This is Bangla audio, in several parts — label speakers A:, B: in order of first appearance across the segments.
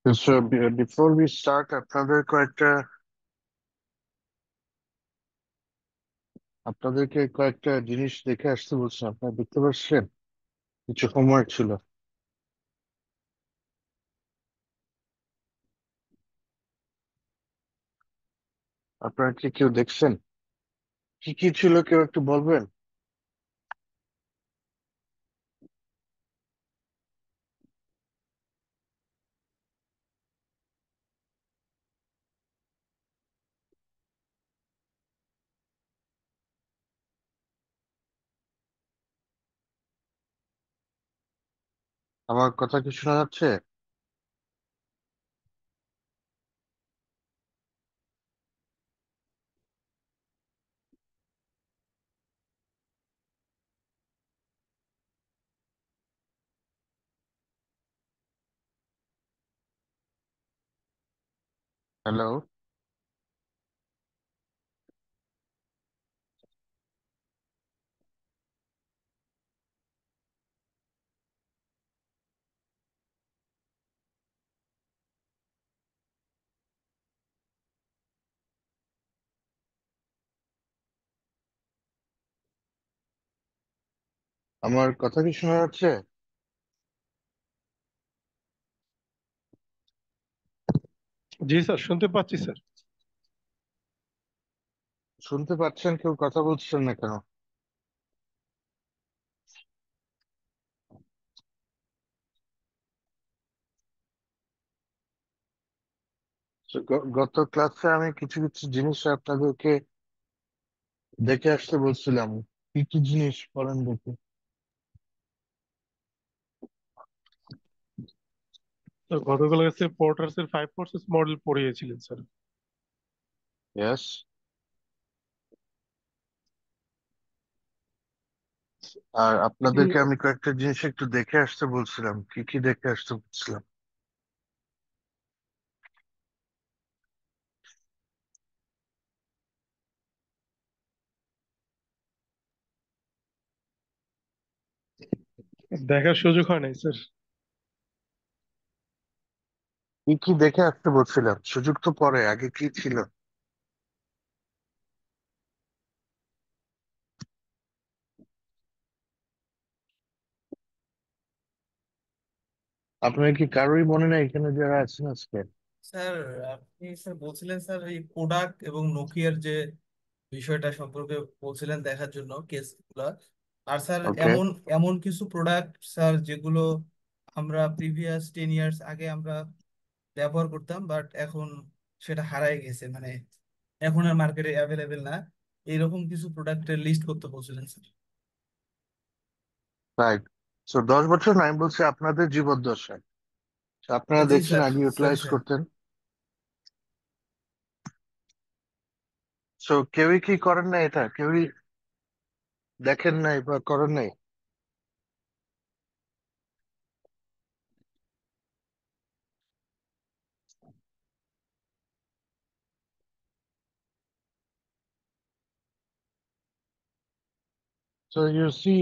A: So before we start, আপনাদেরকে কয়েকটা জিনিস দেখে আসতে বলছেন, আপনারা দেখতে পাচ্ছেন? কিছু হোমওয়ার্ক ছিল। আপনারা কি কেউ দেখছেন? কি কি ছিল কেউ একটু বলবেন? আমার কথা কি শোনা যাচ্ছে? হ্যালো? আমার কথা কি শোনা যাচ্ছে?
B: জি স্যার, শুনতে পাচ্ছি স্যার।
A: শুনতে পাচ্ছেন, কেউ কথা বলছেন না কেন? So, গত ক্লাসে আমি কিছু কিছু জিনিস আপনাদেরকে দেখে আসতে বলছিলাম। কি কি জিনিস করেন দেখি।
B: স্যার, গতকাল কাছে পোর্টার্স এর 5 প্রসেস মডেল পড়িয়েছিলেন স্যার।
A: ইয়েস। আর আপনাদেরকে আমি কয়েকটা জিনিস একটু দেখে আসতে বলছিলাম। কি কি দেখে আসতে বলছিলাম?
B: দেখার সুযোগ হয় নাই স্যার।
A: কি কি দেখে আসতে বলছিলাম? সুযোগ তো পরে, আগে কি ছিল? আপনার কি কারোরই মনে নেই এখানে যারা আছেন আজকে?
C: স্যার, আপনি স্যার বলছিলেন স্যার এই কোডাক এবং নোকিয়ার যে বিষয়টা সম্পর্কে বলছিলেন দেখার জন্য কেসগুলো। আর স্যার
A: ওকে।
C: এমন এমন কিছু প্রোডাক্ট স্যার যেগুলো আমরা প্রিভিয়াস 10 ইয়ার্স আগে আমরা ব্যবহার করতাম, বাট এখন সেটা হারায় গেছে, মানে এখন আর মার্কেটে অ্যাভেলেবেল না। এইরকম কিছু প্রোডাক্টের লিস্ট করতে বলছিলেন স্যার।
A: রাইট। 10 বছর না, আমি বলছি আপনাদের জীবদ্দশায়। So, আপনারা
C: জি
A: দেখছেন
C: স্যার,
A: আগে
C: সরি
A: ইউটিলাইজ
C: স্যার।
A: করতেন। কেউই কি করেন না, এটা কেউই দেখেন নাই বা করেন নাই? You see,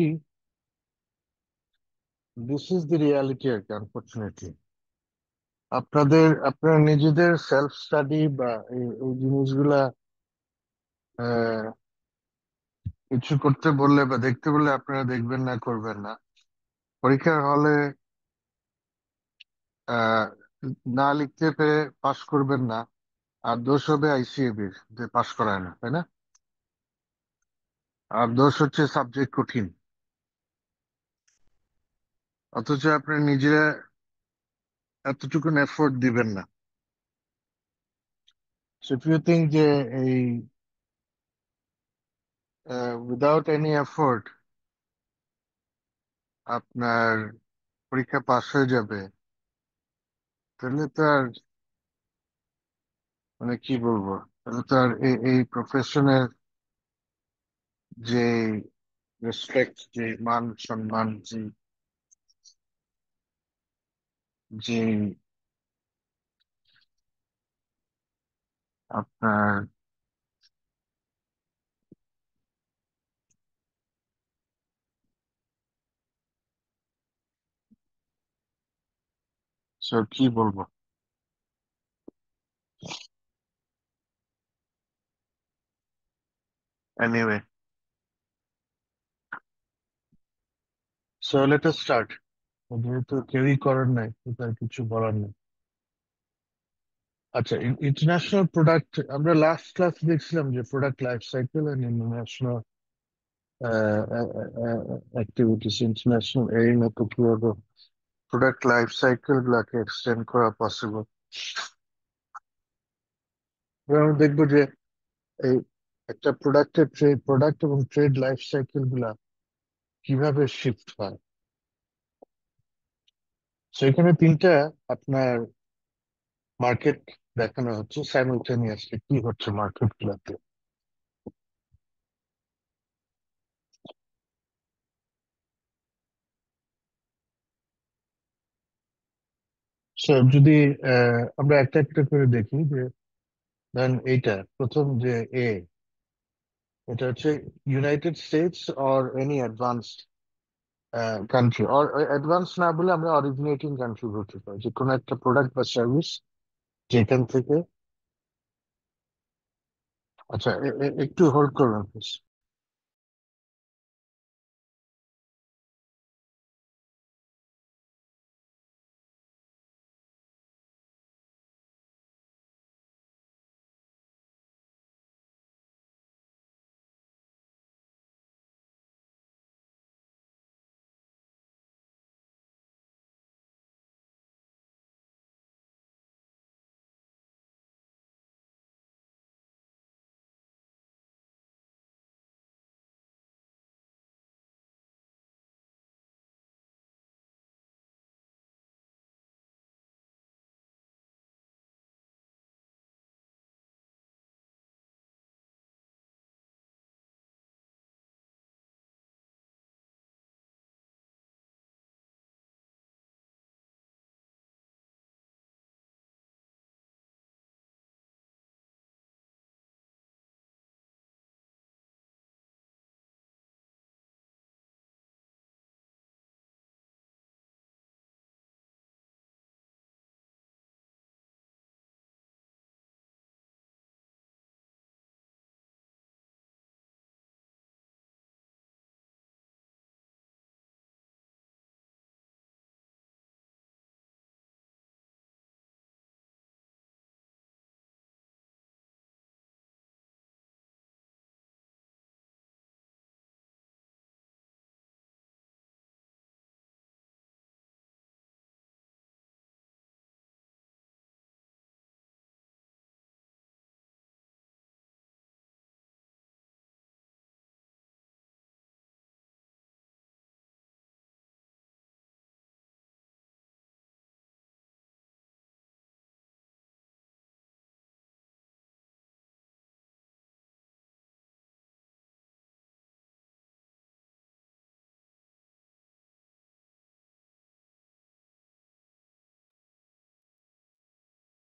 A: this is the reality আর কি, আনফরচুনেটলি। আপনার নিজেদের সেলফ স্টাডি বা এই জিনিসগুলা আহ, কিছু করতে বললে বা দেখতে বললে আপনারা দেখবেন না, করবেন না। পরীক্ষার হলে আহ না লিখতে পেরে পাশ করবেন না। আর দোষ হবে আইসিএবির, যে পাশ করায় না, তাই না? আর দোষ হচ্ছে সাবজেক্ট কঠিন, অথচ আপনি নিজেরা এতটুকু এফোর্ট দিবেন না। ইফ ইউ থিঙ্ক যে এই উইদাউট এনি এফোর্ট আপনার পরীক্ষা পাস হয়ে যাবে, তাহলে তো আর, মানে কি বলবো, তাহলে তো আর এই প্রফেশনের যে রেসপেক্ট, যে মান সম্মান, যে আপনার, কি বলবো, anyway, so let us start. যেহেতু কেউই করার নাই তো তার কিছু বলার নেই। আচ্ছা, ইন্টারন্যাশনাল প্রোডাক্ট আমরা লাস্ট ক্লাস দেখছিলাম যে product life cycle and international activities, international এই মতো কিভাবে প্রোডাক্ট লাইফ সাইকেল গুলাকে এক্সটেন্ড করা পসিবল। আমরা দেখবো যে এই একটা প্রোডাক্ট এবং ট্রেড লাইফ সাইকেল গুলা কিভাবে শিফট হয়। সেখানে তিনটা আপনার মার্কেট দেখানো হচ্ছে সাইমultaneously কি হচ্ছে মার্কেট গুলাতে। সো যদি আমরা একটা একটা করে দেখি যে ধরেন এইটা প্রথম যে এ, এটা হচ্ছে United states or any advanced country, or advance না বলে আমরা অরিজিনেটিং কান্ট্রি বলতে পারি, যে কোনো একটা প্রোডাক্ট বা সার্ভিস যেখান থেকে। আচ্ছা, একটু হোল্ড করবেন প্লিজ।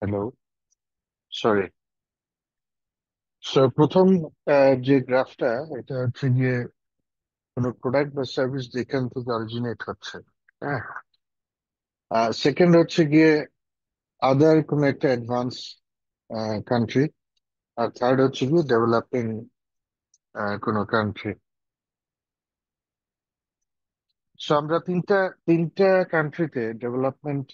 A: Hello, sorry. সো প্রথম যে গ্রাফটা, এটা হচ্ছে গিয়ে কোনো প্রোডাক্ট বা সার্ভিস যেখান থেকে অরিজিনেট হচ্ছে। হ্যাঁ, সেকেন্ড হচ্ছে গিয়ে আদার কোনো একটা অ্যাডভান্স কান্ট্রি, আর থার্ড হচ্ছে গিয়ে ডেভেলপিং কোনো কান্ট্রি। সো আমরা তিনটা তিনটা কান্ট্রিতে ডেভেলপমেন্ট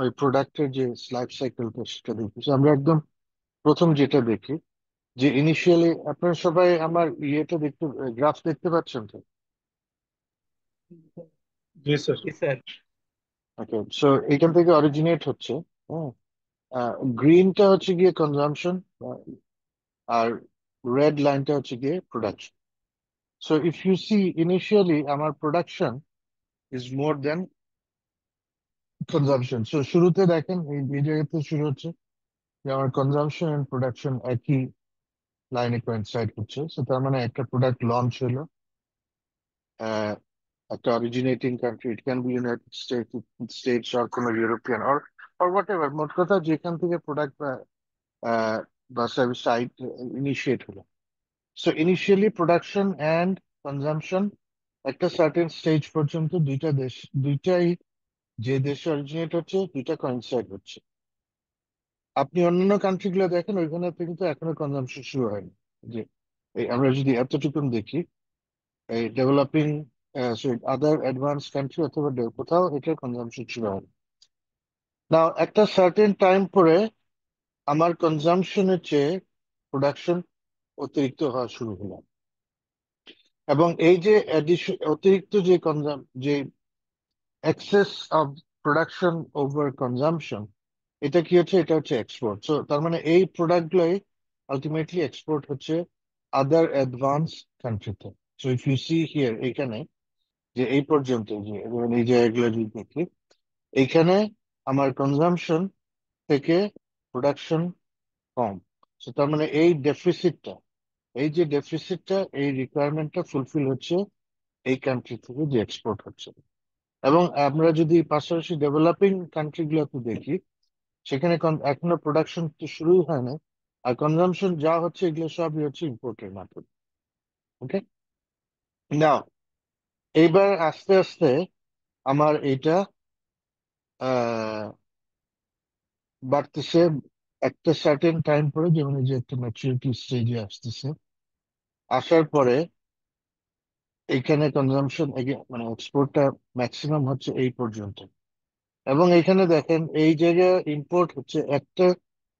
A: ওই প্রোডাক্টের যে লাইফ সাইকেলটা সেটা দেখি। So আমরা একদম প্রথম যেটা দেখি যে ইনিশিয়ালি, আপনারা সবাই আমার ইয়েটা দেখতে, গ্রাফ দেখতে পাচ্ছেন তো?
B: জি স্যার।
C: জি স্যার।
A: ওকে, সো এইখান থেকে অরিজিনেট হচ্ছে। হ্যাঁ, গ্রিনটা হচ্ছে গিয়ে কনজাম্পশন, আর রেড লাইনটা হচ্ছে গিয়ে production. So if you see initially আমার production is more than consumption. So শুরুতে দেখেন এই জায়গাতে শুরু হচ্ছে যে আমার কনজাম্পশন এন্ড প্রোডাকশন একই লাইনে কোইনসাইড করছে। সো তার মানে একটা প্রোডাক্ট লঞ্চ হলো একটা originating country, it can be United States আর কোনো ইউরোপিয়ান অর হোয়াট এভার, মোট কথা যেখান থেকে প্রোডাক্ট বা সার্ভিস ইনিশিয়েট হলো। So initially production and consumption একটা সার্টেন স্টেজ পর্যন্ত দুইটাই যে দেশে অরিজিনেট হচ্ছে দুইটা কয়েনসাইড হচ্ছে। আপনি অন্যান্য কান্ট্রি গুলো দেখেন, ওইখানে কিন্তু এখনো কনজাম্পশন শুরু হয়নি। যে এই আমরা যদি এতটুকুন দেখি, এই ডেভেলপিং আদার অ্যাডভান্স কান্ট্রি অথবা কোথাও এটার কনজাম্পশন শুরু হয়। নাও একটা সার্টেন টাইম পরে আমার কনজাম্পশনের চেয়ে প্রোডাকশন অতিরিক্ত হওয়া শুরু হলো, এবং এই যে অতিরিক্ত যে যে access of production over consumption, এটা কি হচ্ছে? এটা হচ্ছে এক্সপোর্ট। সো তার মানে এই প্রোডাক্ট গুলোই আলটিমেটলি এক্সপোর্ট হচ্ছে আদার অ্যাডভান্স কান্ট্রিতে। So if you see here, এখানে যে এই পর্যন্ত যে যেমন এই জায়গাগুলো যদি দেখি, এইখানে আমার কনজাম্পশন থেকে প্রোডাকশন কম। So তার মানে এই ডেফিসিটটা, এই যে ডেফিসিটটা, এই রিকোয়ারমেন্টটা ফুলফিল হচ্ছে এই কান্ট্রি থেকে যে এক্সপোর্ট হচ্ছে। এবং আমরা যদি পাশাপাশি ডেভেলপিং কান্ট্রি গুলোতে দেখি, সেখানে এখনো প্রোডাকশন তো শুরুই হয় না, আর কনজাম্পশন যা হচ্ছে এগুলো সবই হচ্ছে ইম্পোর্টের মাধ্যমে। ওকে, নাও এইবার আস্তে আস্তে আমার এইটা আহ বাড়তেছে একটা সার্টেন টাইম পরে, যেমন এই যে একটা ম্যাচুরিটি স্টেজে আসতেছে, আসার পরে এইখানে কনজাম্পশন মানে এক্সপোর্টটা ম্যাক্সিমাম হচ্ছে এই পর্যন্ত। এবং এখানে দেখেন এই জায়গায় ইম্পোর্ট হচ্ছে একটা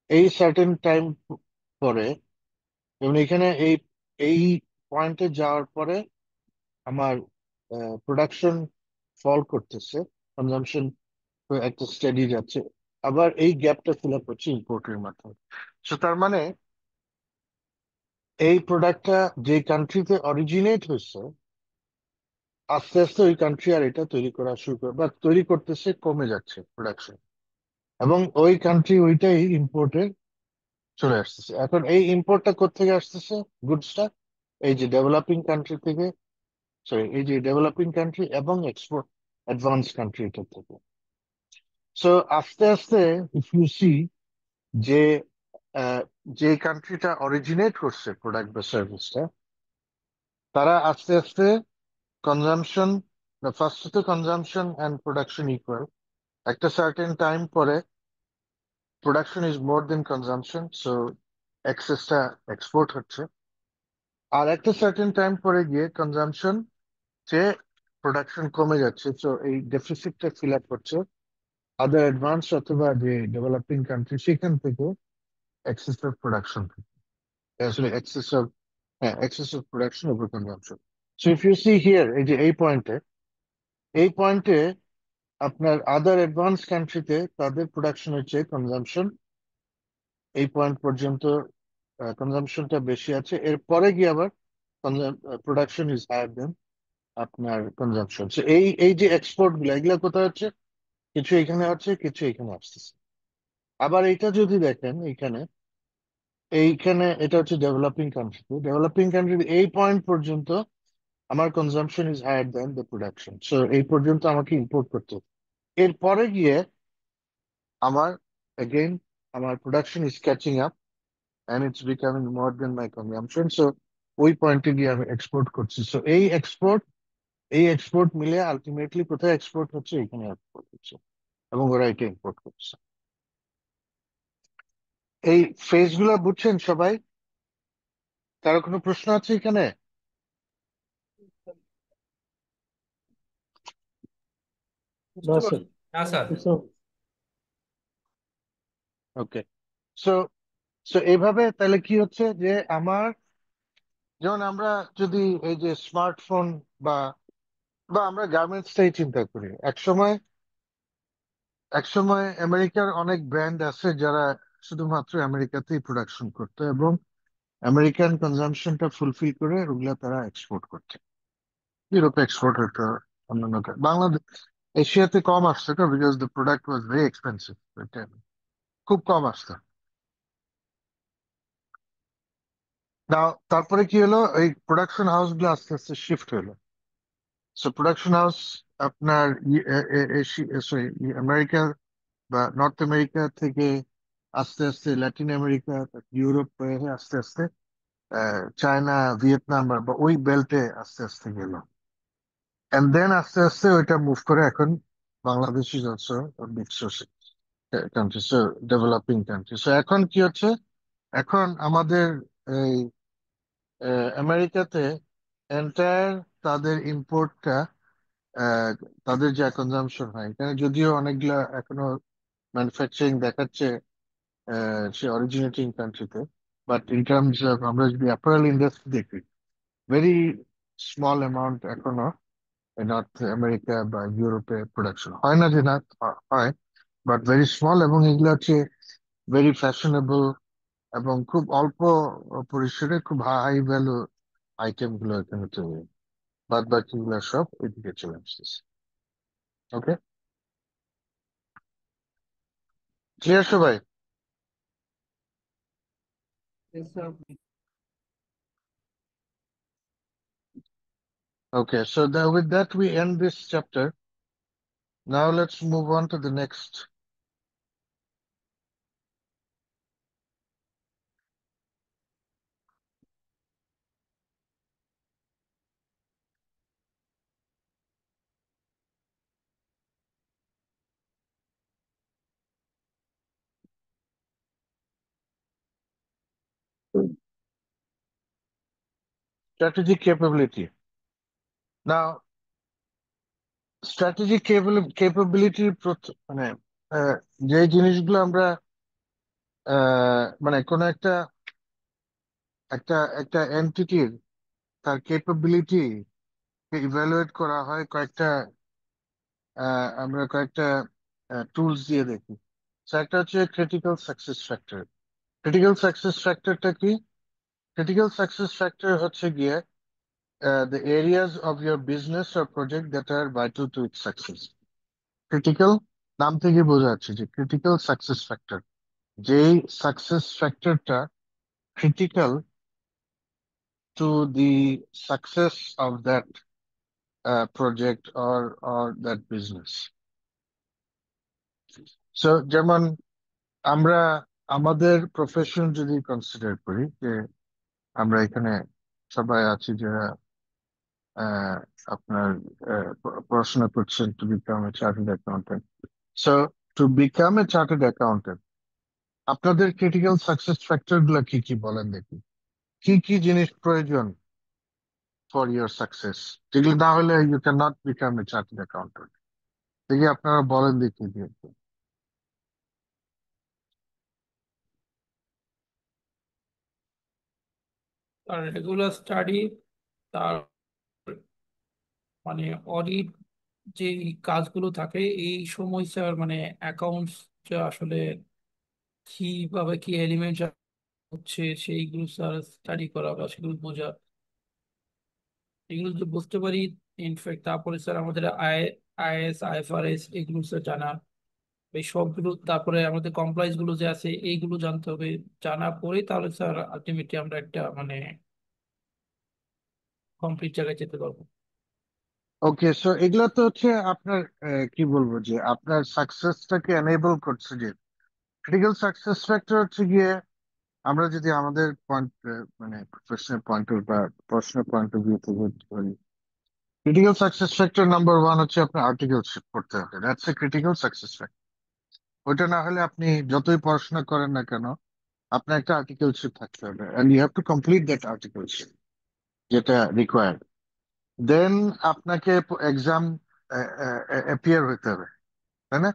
A: এই সার্টেন টাইম পরে, যেমন এখানে এই এই পয়েন্টে যাওয়ার পরে আমার প্রোডাকশন ফল করতেছে, কনজাম্পশন একটা স্টেডি যাচ্ছে, আবার এই গ্যাপটা ফিল আপ হচ্ছে ইম্পোর্টের মাধ্যমে। So তার মানে এই প্রোডাক্টটা যে কান্ট্রিতে অরিজিনেট হয়েছে, আস্তে আস্তে ওই কান্ট্রি আর এটা তৈরি করা শুরু করে বা তৈরি করতেছে, কমে যাচ্ছে প্রোডাকশন, এবং ওই কান্ট্রি ওইটাই ইম্পোর্টে চলে আসতেছে। এখন এই ইম্পোর্টটা কোত্থেকে আসতেছে? গুডসটা এই যে ডেভেলপিং কান্ট্রি থেকে, সরি এই যে ডেভেলপিং কান্ট্রি এবং এক্সপোর্ট অ্যাডভান্স কান্ট্রি এটা থেকে। সো আস্তে আস্তে ইফ ইউ সি যে আহ, যে কান্ট্রিটা অরিজিনেট করছে প্রোডাক্ট বা সার্ভিসটা, তারা আস্তে আস্তে কনজাম্পশন, ফার্স্ট তো কনজাম্পশন অ্যান্ড প্রোডাকশন ইকুয়াল, একটা সার্টেন টাইম পরে production is more than consumption, so এক্সেসটা এক্সপোর্ট হচ্ছে। আর একটা সার্টেন টাইম পরে গিয়ে কনজাম্পশন যে প্রোডাকশন কমে যাচ্ছে, সো এই ডেফিসিটটা ফিল আপ করছে আদার অ্যাডভান্স অথবা যে ডেভেলপিং কান্ট্রি, সেখান থেকে এক্সেস অফ প্রোডাকশন, আসলে এক্সেস অফ, হ্যাঁ excess of production over consumption. So if you see here, এই যে এই পয়েন্টে আপনার আদার অ্যাডভান্স কান্ট্রিতে তাদের প্রোডাকশনের চেয়ে কনজাম্পশন এই পয়েন্ট পর্যন্ত কনজাম্পশনটা বেশি আছে, এরপরে গিয়ে আবার প্রোডাকশন ইজ হায়ার দেন আপনার কনজাম্পশন। এই এই যে এক্সপোর্ট গুলো, এগুলো কোথায় হচ্ছে? কিছু এখানে আছে, কিছু এখানে আসতেছে। আবার এটা যদি দেখেন, এইখানে এটা হচ্ছে ডেভেলপিং কান্ট্রি, ডেভেলপিং কান্ট্রি এই পয়েন্ট পর্যন্ত আমার consumption is higher than the production, so এই পর্যন্ত আমাকে ইম্পোর্ট করতে হবে। এরপরে গিয়ে আমার again আমার production is catching up and it's becoming more than my consumption, so ওই পয়েন্টে গিয়ে আমি এক্সপোর্ট করছি। সো এই এক্সপোর্ট মিলে আলটিমেটলি কোথায় এক্সপোর্ট হচ্ছে? এখানে এক্সপোর্ট হচ্ছে, এবং ওরা এটা ইম্পোর্ট করছে। এই ফেজ গুলা বুঝছেন সবাই? কারো কোনো প্রশ্ন আছে এখানে?
B: না
C: বুঝতে
B: স্যার।
C: পারলাম না স্যার।
A: ওকে, সো সো এইভাবে তাহলে কি হচ্ছে যে আমার, যেমন আমরা যদি এই যে স্মার্টফোন বা বা আমরা গার্মেন্টসটাই চিন্তা করি, একসময় আমেরিকার অনেক ব্র্যান্ড আছে যারা শুধুমাত্র আমেরিকাতেই প্রোডাকশন করতো, এবং আমেরিকান কনজাম্পশনটা ফুলফিল করে ওগুলা তারা এক্সপোর্ট করছে, ইউরোপে এক্সপোর্ট হতো, অন্যান্য বাংলাদেশ, এশিয়াতে কম আসছে, তো because the product was very expensive, খুব কম আসতো। তারপরে কি হলো, এই প্রোডাকশন হাউস গুলো আস্তে আস্তে শিফট হলো। সো প্রোডাকশন হাউস আপনার সরি আমেরিকা বা নর্থ আমেরিকা থেকে আস্তে আস্তে ল্যাটিন আমেরিকা, ইউরোপ হয়ে হয়ে আস্তে আস্তে চায়না, ভিয়েতনাম বা ওই বেল্টে আস্তে আস্তে গেল, এন্ড দেন আস্তে আস্তে ওইটা মুভ করে এখন Bangladesh is also big country, so developing country. So এখন কি হচ্ছে, এখন আমাদের আমেরিকাতে এন্টায়ার তাদের ইম্পোর্টটা, তাদের যা কনজাম্পশন হয় এখানে, যদিও অনেকগুলা এখনো ম্যানুফ্যাকচারিং দেখাচ্ছে সে অরিজিনেটিং কান্ট্রিতে, বাট ইন টার্মস অফ আমরা যদি অ্যাপারেল ইন্ডাস্ট্রি দেখি, ভেরি স্মল অ্যামাউন্ট এখনো নর্থ আমেরিকা বা ইউরোপে প্রোডাকশন হয়, না যে না হয়, বাট ভেরি স্মল, এবং এগুলো হচ্ছে ভেরি ফ্যাশনেবল এবং খুব অল্প পরিসরে খুব হাই ভ্যালু আইটেম গুলো এখানে তৈরি হয়। বাদ বাকি গুলো সব এদিকে চলে আসতেছে। ওকে, ক্লিয়ার সবাই? Okay, so with that we end this chapter. Now let's move on to the next. Strategic capability. Now, strategic capability মানে যে জিনিসগুলো আমরা মানে কোন একটা একটা একটা এন্টিটির তার ক্যাপাবিলিটি ইভ্যালুয়েট করা হয় কয়েকটা, আমরা কয়েকটা টুলস দিয়ে দেখি। So, একটা হচ্ছে critical success factor. Critical success ফ্যাক্টরটা কি? ক্রিটিক্যাল সাকসেস ফ্যাক্টর হচ্ছে গিয়ে the areas of your business or project that are vital to its success. Critical নাম থেকে বোঝা যাচ্ছে যে ক্রিটিক্যাল সাকসেস ফ্যাক্টর, যেই সাকসেস ফ্যাক্টরটা critical to the success of that project or that business. So যেমন আমরা আমাদের প্রফেশন যদি কনসিডার করি, যে আমরা এখানে সবাই আছি যারা আহ, আপনার পড়াশোনা করছেন to become a chartered accountant. So to become a chartered accountant আপনাদের ক্রিটিক্যাল সাকসেস ফ্যাক্টর গুলা কি কি বলেন দেখি। কি কি জিনিস প্রয়োজন ফর ইউর সাকসেস, যেগুলো না হলে you can not become a chartered accountant? দেখি আপনারা বলেন দেখি দিয়ে।
D: তার রেগুলার স্টাডি, তার মানে অডিট যে কাজগুলো থাকে এই সময় স্যার, মানে অ্যাকাউন্টস আসলে কিভাবে কি এলিমেন্ট হচ্ছে সেইগুলো স্যার স্টাডি করা বা সেগুলো বোঝা, এগুলো যদি বুঝতে পারি ইনফ্যাক্ট তারপরে স্যার আমাদের আইএস আইএফআরএস এগুলো স্যার জানা, এই সবগুলো, তারপরে আমাদের কমপ্লায়েন্স গুলো যে আছে এইগুলো জানতে হবে। জানা পরে তাহলে স্যার আলটিমেটলি আমরা একটা মানে কমপ্লিট জায়গায় যেতে পারবো।
A: ওকে, সো এগুলো তো হচ্ছে আপনার কি বলবো, যে আপনার সাকসেসটাকে এনেবল করছে। যে ক্রিটিক্যাল সাকসেস ফ্যাক্টর হচ্ছে গিয়ে, আমরা যদি আমাদের পয়েন্ট মানে প্রফেশনাল পয়েন্ট অফ বা পার্সোনাল পয়েন্ট অফ ভিউ থেকে বলি, critical success factor number one হচ্ছে আপনার আর্টিকেলশিপ করতে হবে। That's a critical success factor. ওইটা না হলে আপনি যতই পড়াশোনা করেন না কেন, আপনার একটা আর্টিকেলশিপ থাকতে হবে, and you have to complete that articleship, যেটা রিকোয়ার্ড। দেন আপনাকে এক্সাম অ্যাপিয়ার হতে হবে, তাই না?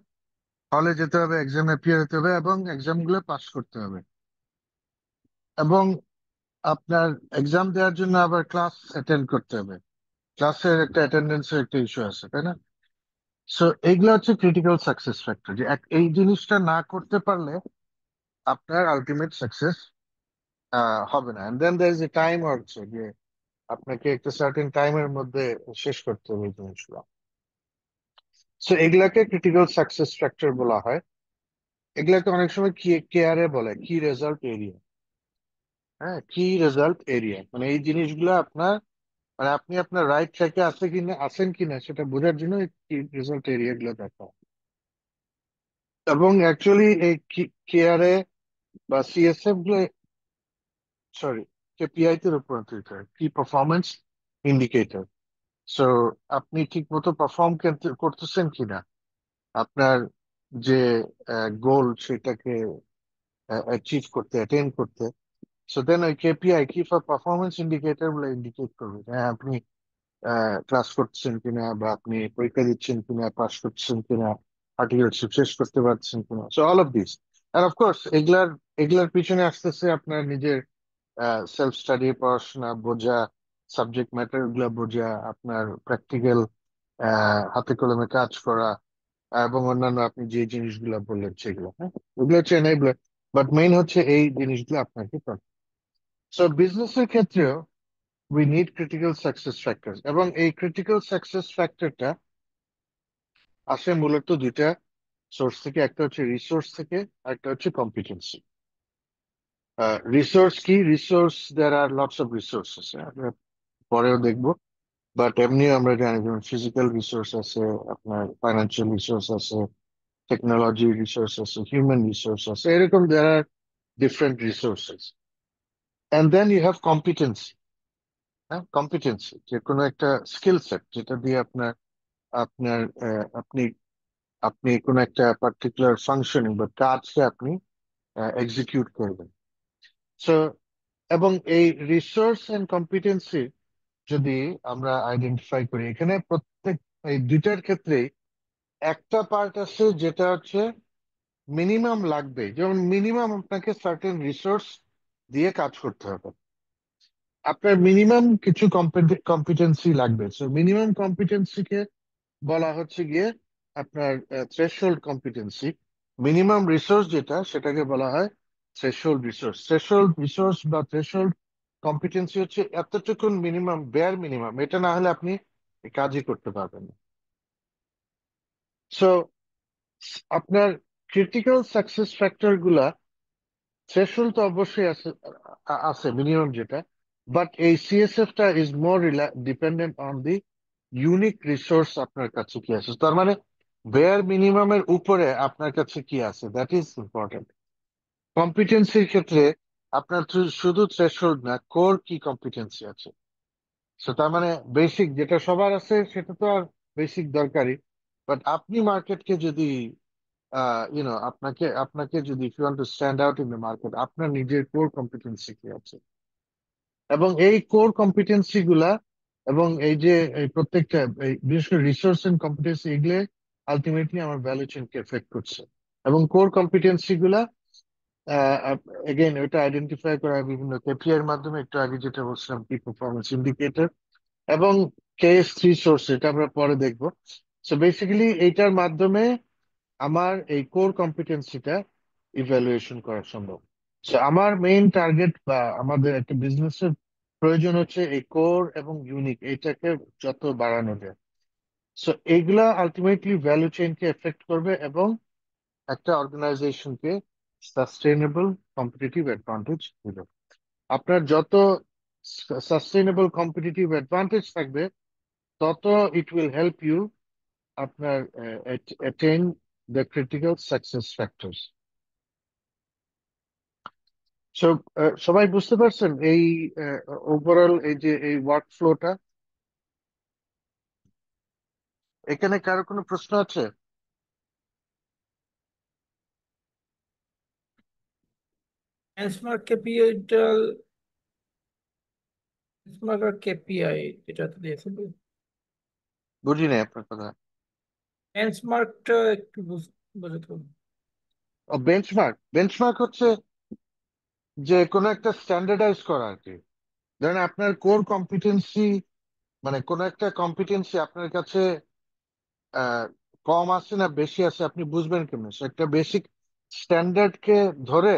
A: হলে যেতে হবে, এক্সাম অ্যাপিয়ার হতে হবে, এবং এক্সাম গুলো পাস করতে হবে। এবং আপনার এক্সাম দেওয়ার জন্য আবার ক্লাস অ্যাটেন্ড করতে হবে। ক্লাসের একটা অ্যাটেন্ডেন্সের একটা ইস্যু আছে, তাই না? সো এইগুলো হচ্ছে ক্রিটিক্যাল সাকসেস ফ্যাক্টর, যে এই জিনিসটা না করতে পারলে আপনার আলটিমেট সাকসেস হবে না। And then there is a time also, যে আপনাকে একটা সার্টেন টাইমের মধ্যে শেষ করতে হবে এই জিনিসগুলো। সো এগুলাকে ক্রিটিক্যাল সাকসেস ফ্যাক্টর বলা হয়। এগুলাকে অনেক সময় কি কেআরএ বলে, কি রেজাল্ট এরিয়া। হ্যাঁ, কি রেজাল্ট এরিয়া মানে এই জিনিসগুলো আপনার, মানে আপনি আপনার রাইট ট্র্যাকে আছেন কিনা সেটা বোঝার জন্য এই কি রেজাল্ট এরিয়া গুলো দেখা হয়। এবং অ্যাকচুয়ালি এই কেআরএ বা সিএসএফ গুলো, সরি, কেপিআই তে রূপান্তরিত হয়, কি পারফরমেন্স ইন্ডিকেটর। সো আপনি ঠিক মতো পারফর্ম করতেছেন কিনা, আপনার যে গোল সেটাকে অ্যাচিভ করতে, অ্যাটেন্ড করতে, সো দেন ওই কেপিআই কি ফর পারফরমেন্স ইন্ডিকেটর গুলো ইন্ডিকেট করবে যে হ্যাঁ আপনি ক্লাস করছেন কিনা, বা আপনি পরীক্ষা দিচ্ছেন কিনা, পাস করছেন কিনা, আর্টিকেলশিপ শেষ করতে পারছেন কিনা। সো অল অফ দিস, আর অফকোর্স এগুলার পিছনে আসতেছে আপনার নিজের সেলফ স্টাডি, পড়াশোনা বোঝা, সাবজেক্ট ম্যাটার গুলা বোঝা, আপনার প্র্যাকটিক্যাল হাতে কলমে কাজ করা, এবং অন্যান্য আপনি যে জিনিসগুলো বললেন সেগুলো, হ্যাঁ ওগুলো হচ্ছে এনাইবলার। বাট মেইন হচ্ছে এই জিনিসগুলো আপনাকে করতে। সো বিজনেসের ক্ষেত্রেও we need critical success factor, এবং এই ক্রিটিক্যাল সাকসেস ফ্যাক্টরটা আসে মূলত দুইটা সোর্স থেকে, একটা হচ্ছে রিসোর্স থেকে, আর একটা হচ্ছে কম্পিটেন্সি। রিসোর্স কি? Resource, there are lots of resources, আমরা পরেও দেখবো। বাট এমনিও আমরা জানি যেমন ফিজিক্যাল রিসোর্স আছে, আপনার ফাইন্যান্সিয়াল রিসোর্স আছে, টেকনোলজি রিসোর্স আছে, হিউম্যান রিসোর্স আছে, এরকম there are different resources. And then you have competency. হ্যাঁ, কম্পিটেন্সি যে কোনো একটা স্কিল সেট যেটা দিয়ে আপনার আপনার আপনি আপনি কোনো একটা পার্টিকুলার ফাংশনিং বা কাজকে আপনি এক্সিকিউট করবেন। সো এবং এই রিসোর্স এন্ড কম্পিটেন্সি যদি আমরা আইডেন্টিফাই করি, এখানে প্রত্যেক এই দুইটার ক্ষেত্রেই একটা পার্ট আছে যেটা হচ্ছে মিনিমাম লাগবে, যেমন মিনিমাম আপনাকে সার্টেন রিসোর্স দিয়ে কাজ করতে হবে, আপনার মিনিমাম কিছু কম্পিটেন্সি লাগবে। সো মিনিমাম কম্পিটেন্সিকে বলা হচ্ছে গিয়ে আপনার থ্রেশহোল্ড কম্পিটেন্সি। মিনিমাম রিসোর্স যেটা, সেটাকে বলা হয় থ্রেশহোল্ড রিসোর্স। থ্রেশহোল্ড রিসোর্স বা থ্রেশহোল্ড কম্পিটেন্সি হচ্ছে এতটুকুন মিনিমাম, বেয়ার মিনিমাম, এটা না হলে আপনি এই কাজই করতে পারবেন না। সো আপনার ক্রিটিক্যাল সাকসেস ফ্যাক্টর গুলা, থ্রেশহোল্ড তো অবশ্যই আছে, আছে মিনিমাম যেটা, বাট এই সিএসএফ টা is more dependent on the unique resource আপনার কাছে কি আছে। তার মানে বেয়ার মিনিমামের উপরে আপনার কাছে কি আছে, দ্যাট ইজ ইম্পর্টেন্ট। কম্পিটেন্সির ক্ষেত্রে আপনার শুধু থ্রেশহোল্ড না, কোর কি কম্পিটেন্সি আছে। So তার মানে বেসিক যেটা সবার আছে সেটা তো আর বেসিক দরকারি, বাট আপনি মার্কেটকে যদি আপনাকে আপনাকে যদি if you want to stand out in the market, আপনার নিজের কোর কম্পিটেন্সি কি আছে। এবং এই কোর কম্পিটেন্সি গুলা, এবং এই যে এই প্রত্যেকটা বিশেষ করে রিসোর্স এন্ড কম্পিটেন্সি, এগুলো আলটিমেটলি আমার ভ্যালু চেইনকে এফেক্ট করছে। এবং কোর কম্পিটেন্সি গুলা এগেইন ওটা আইডেন্টিফাই করা হয় বিভিন্ন কেপিআই এর মাধ্যমে, একটু আগে যেটা বলছিলাম কি পারফরমেন্স ইন্ডিকেটর, এবং KS3 সোর্স, এটা আমরা পরে দেখবো। সো বেসিক্যালি এইটার মাধ্যমে আমার এই কোর কম্পিটেন্সিটা ইভ্যালুয়েশন করা সম্ভব। So, আমার মেইন টার্গেট বা আমাদের একটা বিজনেসের প্রয়োজন হচ্ছে এই কোর এবং ইউনিক, এইটাকে যত বাড়ানো যায়। সো এইগুলা আলটিমেটলি ভ্যালু চেইনকে এফেক্ট করবে এবং একটা অর্গানাইজেশনকে সাস্টেইনেবল কম্পিটিটিভ অ্যাডভান্টেজ দিবে। আপনার যত সাস্টেইনেবল কম্পিটিটিভ অ্যাডভান্টেজ থাকবে, তত ইট উইল হেল্প ইউ আপনার attain the critical success factors. So সবাই বুঝতে পারছেন এই ওভারঅল এই যে এই ওয়ার্ক ফ্লোটা? এখানে কারো কোনো প্রশ্ন আছে?
D: বেঞ্চমার্ক কেপিআইটা, বেঞ্চমার্ক আর কেপিআই এটা তো দিয়েছে।
A: বুঝি নাই আপনার কথা।
D: বেঞ্চমার্কটা একটু বোঝাতে হবে।
A: বেঞ্চমার্ক, বেঞ্চমার্ক হচ্ছে যে কোনো একটা স্ট্যান্ডার্ডাইজ করা আর কি। ধরেন আপনার কোর কম্পিটেন্সি, মানে কোনো একটা কম্পিটেন্সি আপনার কাছে আহ, কম আছে না বেশি আছে, আপনি বুঝবেন কেমন? একটা বেসিক স্ট্যান্ডার্ড কে ধরে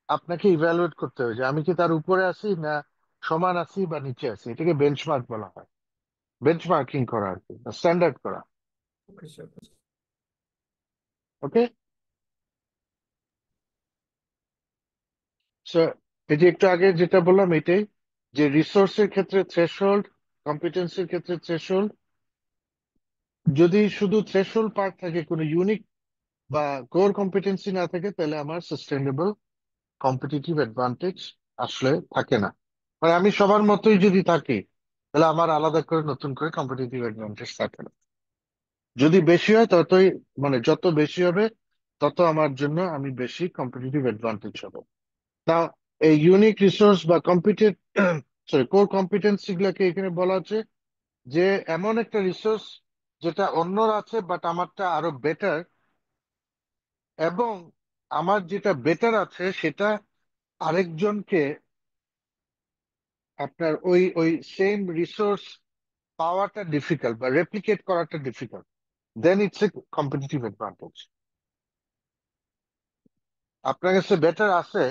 A: আপনাকে ইভ্যালুয়েট করতে হবে যে আমি কি তার উপরে আছি না সমান আছি বা নিচে আছি, এটাকে বেঞ্চমার্ক বলা হয়। বেঞ্চমার্কিং করা আর কি, স্ট্যান্ডার্ড করা।
D: Okay sir.
A: ওকে, সো এই যে একটু আগে যেটা বললাম এটাই, যে রিসোর্সের ক্ষেত্রে থ্রেশহোল্ড, কম্পিটেন্সির ক্ষেত্রে থ্রেশহোল্ড, যদি শুধু থ্রেশহোল্ড পার্ট থাকে, কোনো ইউনিক বা কোর কম্পিটেন্সি না থাকে, তাহলে আমার সাস্টেইনেবল কম্পিটিটিভ অ্যাডভান্টেজ আসলে থাকে না। মানে আমি সবার মতোই যদি থাকি, তাহলে আমার আলাদা করে নতুন করে কম্পিটিটিভ অ্যাডভান্টেজ থাকে না। যদি বেশি হয় ততই, মানে যত বেশি হবে তত আমার জন্য আমি বেশি কম্পিটিটিভ অ্যাডভান্টেজ হবে। না, এই ইউনিক রিসোর্স বা কম্পিটেন্ট সরি কোর কম্পিটেন্সি গুলাকে এখানে বলা হচ্ছে যে এমন একটা রিসোর্স যেটা অন্যর আছে বাট আমারটা আরো বেটার, এবং আমার যেটা বেটার আছে সেটা আরেকজনকে আপনার ওই ওই সেম রিসোর্স পাওয়াটা ডিফিকাল্ট বা রেপ্লিকেট করাটা difficult, then it's a competitive advantage. আপনার কাছে বেটার আছে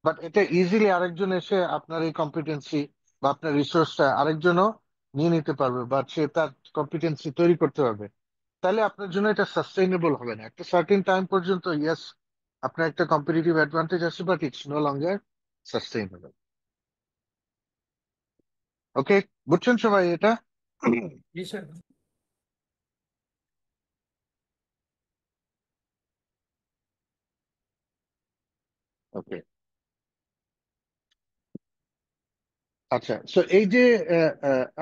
A: বাট এটা ইজিলি আরেকজন এসে আপনার এই কম্পিটেন্সি বা আপনার রিসোর্সটা আরেকজনও নিয়ে নিতে পারবে বা সে তার কম্পিটেন্সি তৈরি করতে পারবে, তাহলে আপনার জন্য এটা সাস্টেইনেবল হবে না। একটা সার্টেন টাইম পর্যন্ত ইয়েস আপনার একটা কম্পিটিটিভ অ্যাডভান্টেজ আছে but it's no longer sustainable. Okay, বুঝছেন সবাই এটা?
D: জি স্যার।
A: ওকে, আচ্ছা, সো এই যে